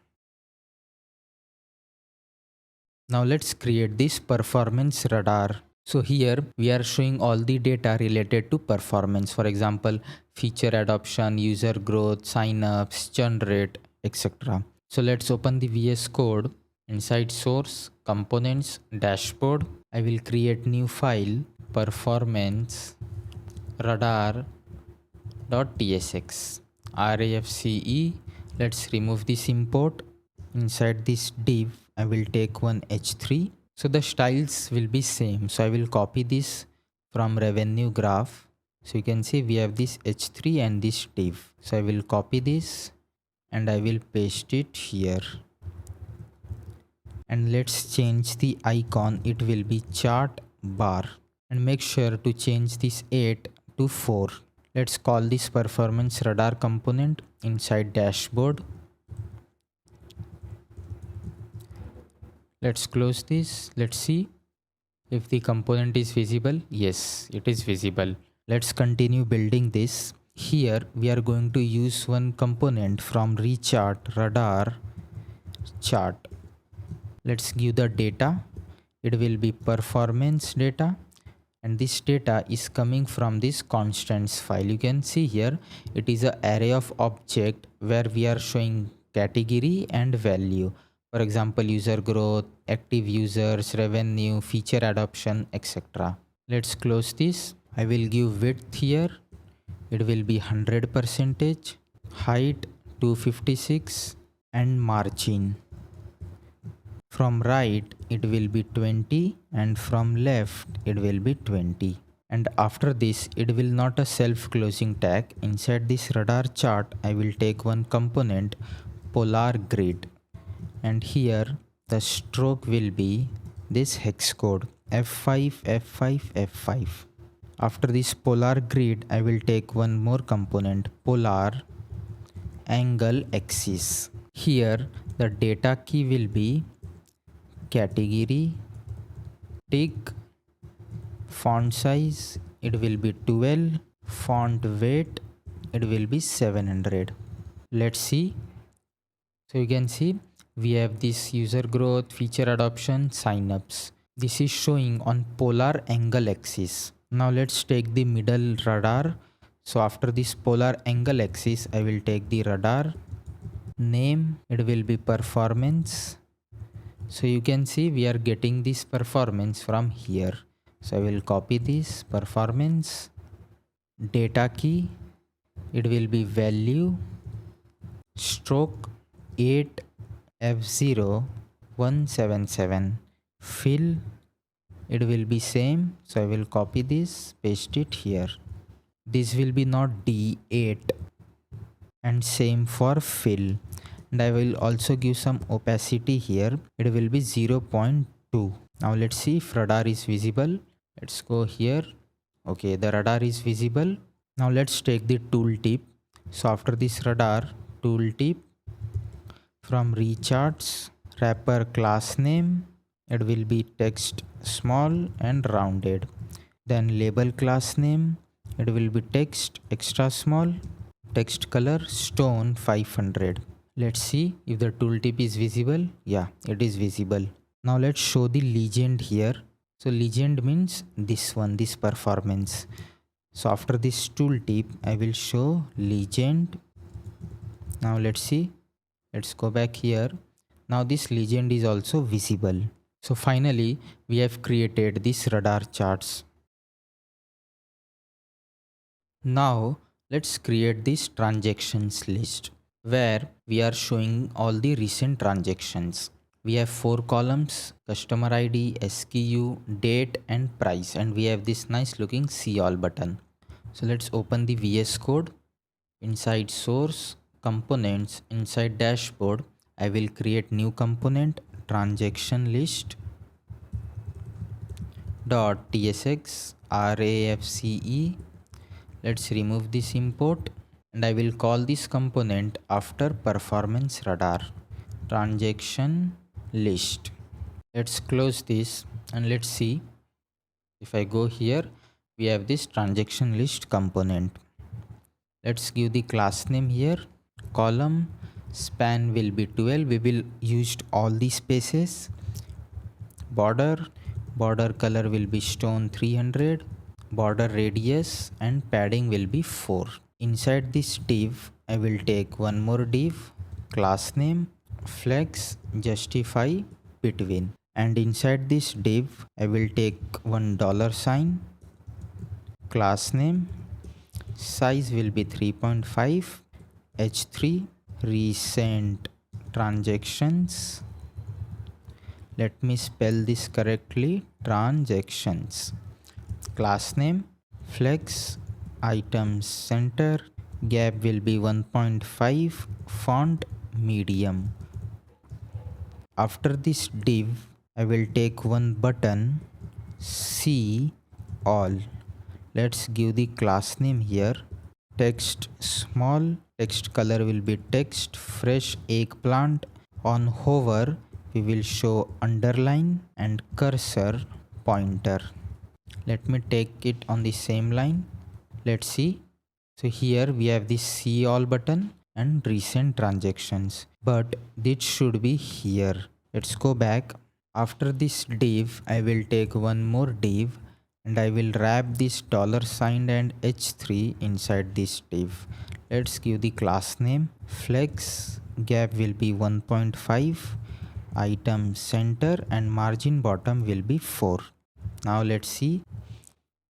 Now let's create this performance radar. So here we are showing all the data related to performance. For example, feature adoption, user growth, signups, churn rate, etc. So let's open the VS Code. Inside source, components, dashboard, I will create new file, performance radar.tsx, RAFCE. Let's remove this import. Inside this div, I will take one h3. So the styles will be same. So I will copy this from revenue graph. So you can see we have this h3 and this div. So I will copy this and I will paste it here. And let's change the icon. It will be chart bar, and make sure to change this 8 to 4. Let's call this performance radar component inside dashboard. Let's close this. Let's see if the component is visible. Yes, it is visible. Let's continue building this. Here we are going to use one component from rechart radar chart. Let's give the data. It will be performance data, and this data is coming from this constants file. You can see here it is an array of object where we are showing category and value. For example, user growth, active users, revenue, feature adoption, etc. Let's close this. I will give width here. It will be 100%, height 256, and margin. From right it will be 20 and from left it will be 20. And after this it will not a self-closing tag. Inside this radar chart I will take one component, polar grid, and here the stroke will be this hex code F5 F5 F5. After this polar grid I will take one more component, polar angle axis. Here the data key will be category, tick, font size, it will be 12, font weight, it will be 700. Let's see. So you can see we have this user growth, feature adoption, signups. This is showing on polar angle axis. Now let's take the middle radar. So after this polar angle axis I will take the radar name. It will be performance. So you can see we are getting this performance from here. So I will copy this performance, data key, it will be value, stroke 8F0177, fill, it will be same. So I will copy this, paste it here. This will be not D8, and same for fill. And I will also give some opacity here. It will be 0.2. Now let's see if radar is visible. Let's go here. Okay, the radar is visible. Now let's take the tooltip. So after this radar, tooltip, from recharts, wrapper class name, it will be text small and rounded. Then label class name, it will be text extra small, text color stone 500. Let's see if the tooltip is visible. Yeah, it is visible. Now let's show the legend here. So legend means this one, this performance. So after this tooltip, I will show legend. Now let's see. Let's go back here. Now this legend is also visible. So finally, we have created this radar charts. Now let's create this transactions list, where we are showing all the recent transactions. We have 4 columns, customer ID, SKU, date and price, and we have this nice looking see all button. So let's open the VS Code. Inside source, components, inside dashboard, I will create new component, transaction list .tsx RAFCE. Let's remove this import. and I will call this component after performance radar transaction list. Let's close this and let's see. If I go here, we have this transaction list component. Let's give the class name here. Column span will be 12. We will use all the spaces. Border color will be stone 300. Border radius and padding will be 4. Inside this div, I will take one more div, class name, flex, justify, between. And inside this div, I will take one $sign, class name, size will be 3.5, h3, recent transactions. Let me spell this correctly, transactions. Class name, flex, items center, gap will be 1.5, font medium. After this div, I will take one button, see all. Let's give the class name here, text small, text color will be text, fresh eggplant. On hover, we will show underline and cursor pointer. Let me take it on the same line. Let's see. So here we have this see all button and recent transactions, but this should be here. Let's go back. After this div, I will take one more div and I will wrap this $sign and h3 inside this div. Let's give the class name, flex, gap will be 1.5, item center and margin bottom will be 4. Now let's see.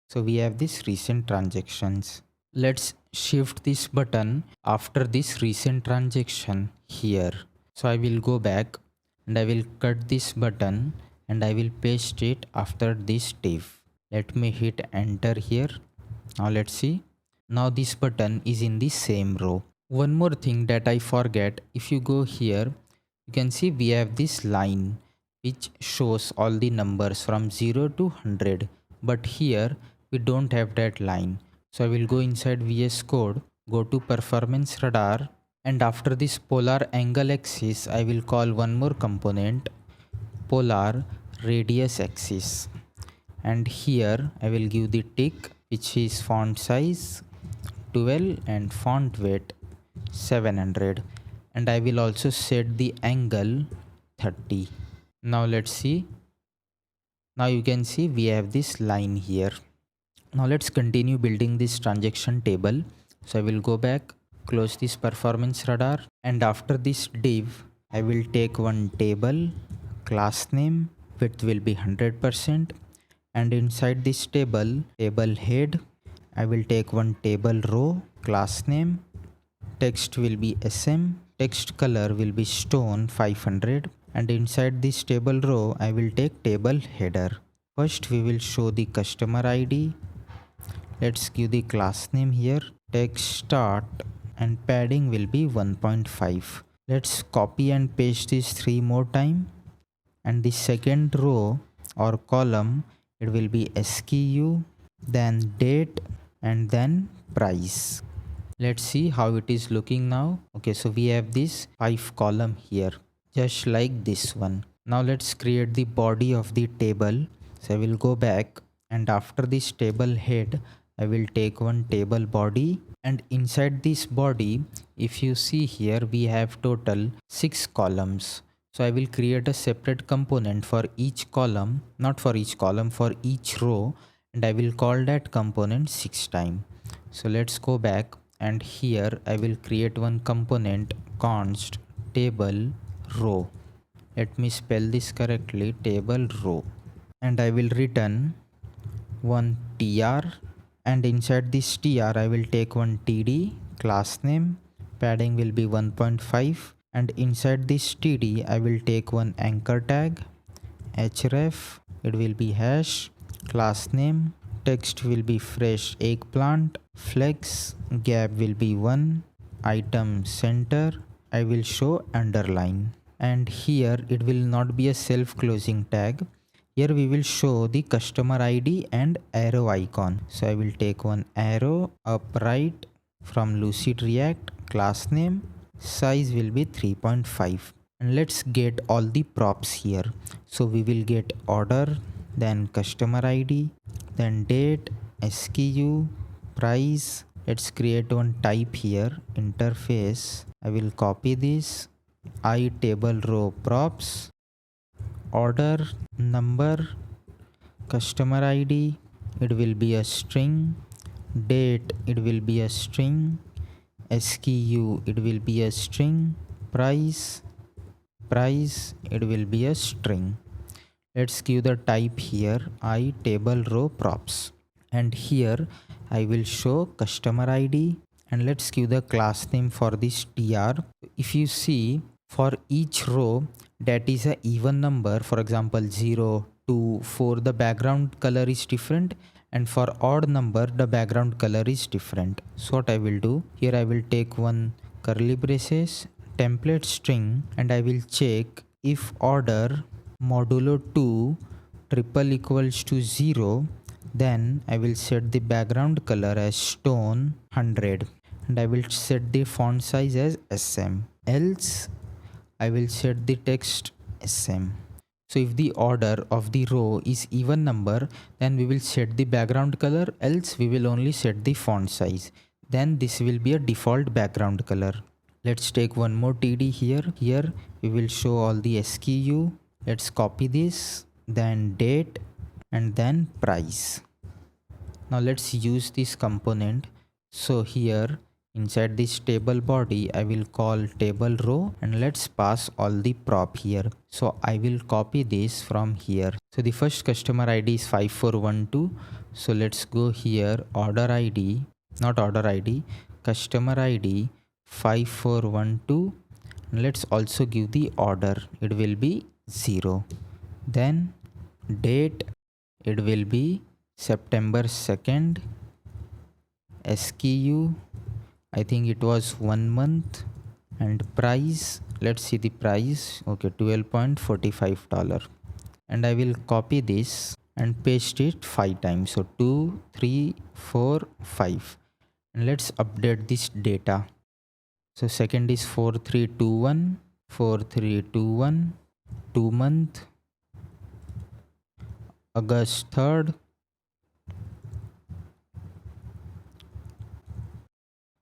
So we have this recent transactions. Let's shift this button after this recent transaction here. So I will go back and I will cut this button and I will paste it after this div. Let me hit enter here. Now let's see. Now this button is in the same row. One more thing that I forget, if you go here, you can see we have this line which shows all the numbers from 0 to 100, but here we don't have that line. So I will go inside VS Code, go to performance radar, and after this polar angle axis, I will call one more component, polar radius axis. And here I will give the tick, which is font size 12 and font weight 700. And I will also set the angle 30. Now let's see. Now you can see we have this line here. Now let's continue building this transaction table. So I will go back, close this performance radar, and after this div, I will take one table, class name, width will be 100%, and inside this table head, I will take one table row, class name, text will be SM, text color will be stone 500, and inside this table row, I will take table header. First we will show the customer ID. Let's give the class name here, text start, and padding will be 1.5. Let's copy and paste this 3 more times, and the second row or column, it will be SKU, then date, and then price. Let's see how it is looking now. Okay, so we have this 5 column here, just like this one. Now let's create the body of the table. So I will go back, and after this table head, I will take one table body, and inside this body, if you see here, we have total 6 columns. So I will create a separate component for each column, not for each column, for each row, and I will call that component 6 times. So let's go back, and here I will create one component, const table row. Let me spell this correctly, table row, and I will return one tr, and inside this tr I will take one td, class name, padding will be 1.5, and inside this td I will take one anchor tag, href, it will be hash, class name, text will be fresh eggplant, flex, gap will be 1, item center, I will show underline, and here it will not be a self-closing tag. Here we will show the customer ID and arrow icon. So I will take one arrow up right, From Lucid React, class name, size will be 3.5. And let's get all the props here. So we will get order, then customer ID, then date, SKU, price. Let's create one type here, interface. I will copy this, I table row props, order, number, customer ID, it will be a string, date, it will be a string, SKU, it will be a string, price, it will be a string. Let's give the type here, I table row props, and here I will show customer ID, and let's give the class name for this tr. If you see, for each row that is a even number, for example 0, 2, 4, the background color is different, and for odd number the background color is different. So what I will do here, I will take one curly braces template string, and I will check if order modulo 2 triple equals to 0, then I will set the background color as stone 100, and I will set the font size as SM, else I will set the text SM. So if the order of the row is even number, then we will set the background color, else we will only set the font size. Then this will be a default background color. Let's take one more TD here. Here we will show all the SKU. Let's copy this, then date, and then price. Now let's use this component. So here inside this table body, I will call table row, and let's pass all the prop here. So I will copy this from here. So the first customer ID is 5412. So let's go here, order ID, not order ID, customer ID 5412. And let's also give the order, it will be 0. Then date, it will be September 2nd. SKU, I think it was 1 month, and price, let's see the price, okay, $12.45. And I will copy this and paste it 5 times. So 2, 3, 4, 5. And let's update this data. So second is 4321, 4321, 2 month, August 3rd.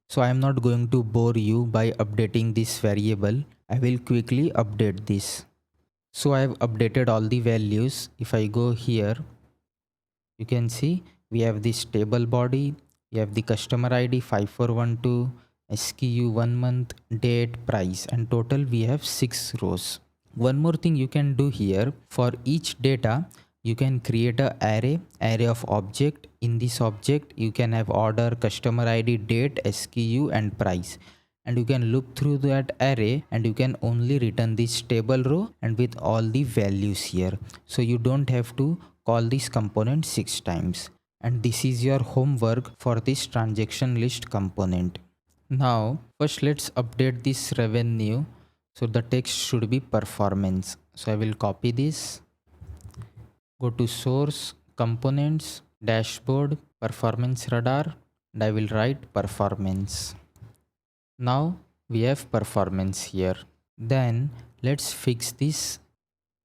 So I am not going to bore you by updating this variable. I will quickly update this. So I have updated all the values. If I go here, you can see we have this table body, we have the customer ID 5412, SKU 1 month, date, price, and total we have 6 rows. One more thing you can do here, for each data you can create an array of object. In this object you can have order, customer ID, date, SKU, and price, and you can look through that array and you can only return this table row and with all the values here. So you don't have to call this component 6 times. And this is your homework for this transaction list component. Now first let's update this revenue. So the text should be performance. So I will copy this, go to source, components, dashboard, performance radar, and I will write performance. Now we have performance here. Then let's fix this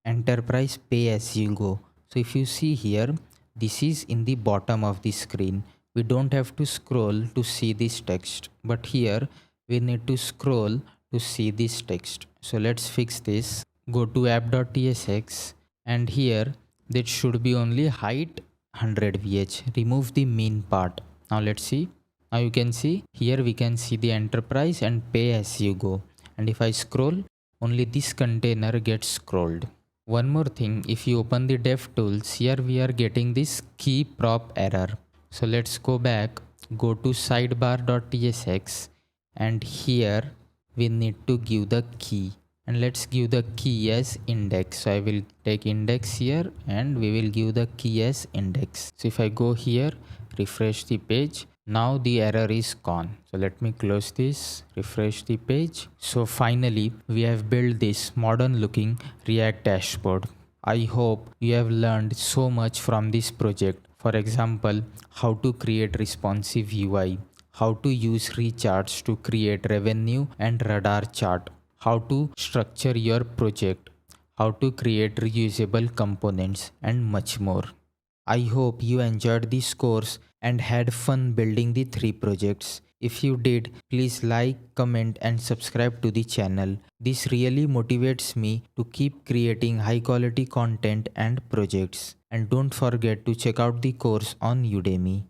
enterprise pay as you go. So if you see here, this is in the bottom of the screen. We don't have to scroll to see this text, but here we need to scroll to see this text. So let's fix this. Go to app.tsx, and here that should be only height 100 VH. Remove the mean part. Now let's see. Now you can see here we can see the enterprise and pay as you go. And if I scroll, only this container gets scrolled. One more thing, if you open the DevTools, here we are getting this key prop error. So let's go back, go to sidebar.tsx, and here we need to give the key. And let's give the key as index. So I will take index here and we will give the key as index. So if I go here, refresh the page, now the error is gone. So let me close this, refresh the page. So finally we have built this modern looking React dashboard. I hope you have learned so much from this project. For example, how to create responsive UI, how to use Highcharts to create revenue and radar chart, how to structure your project, how to create reusable components, and much more. I hope you enjoyed this course and had fun building the 3 projects. If you did, please like, comment and subscribe to the channel. This really motivates me to keep creating high quality content and projects. And don't forget to check out the course on Udemy.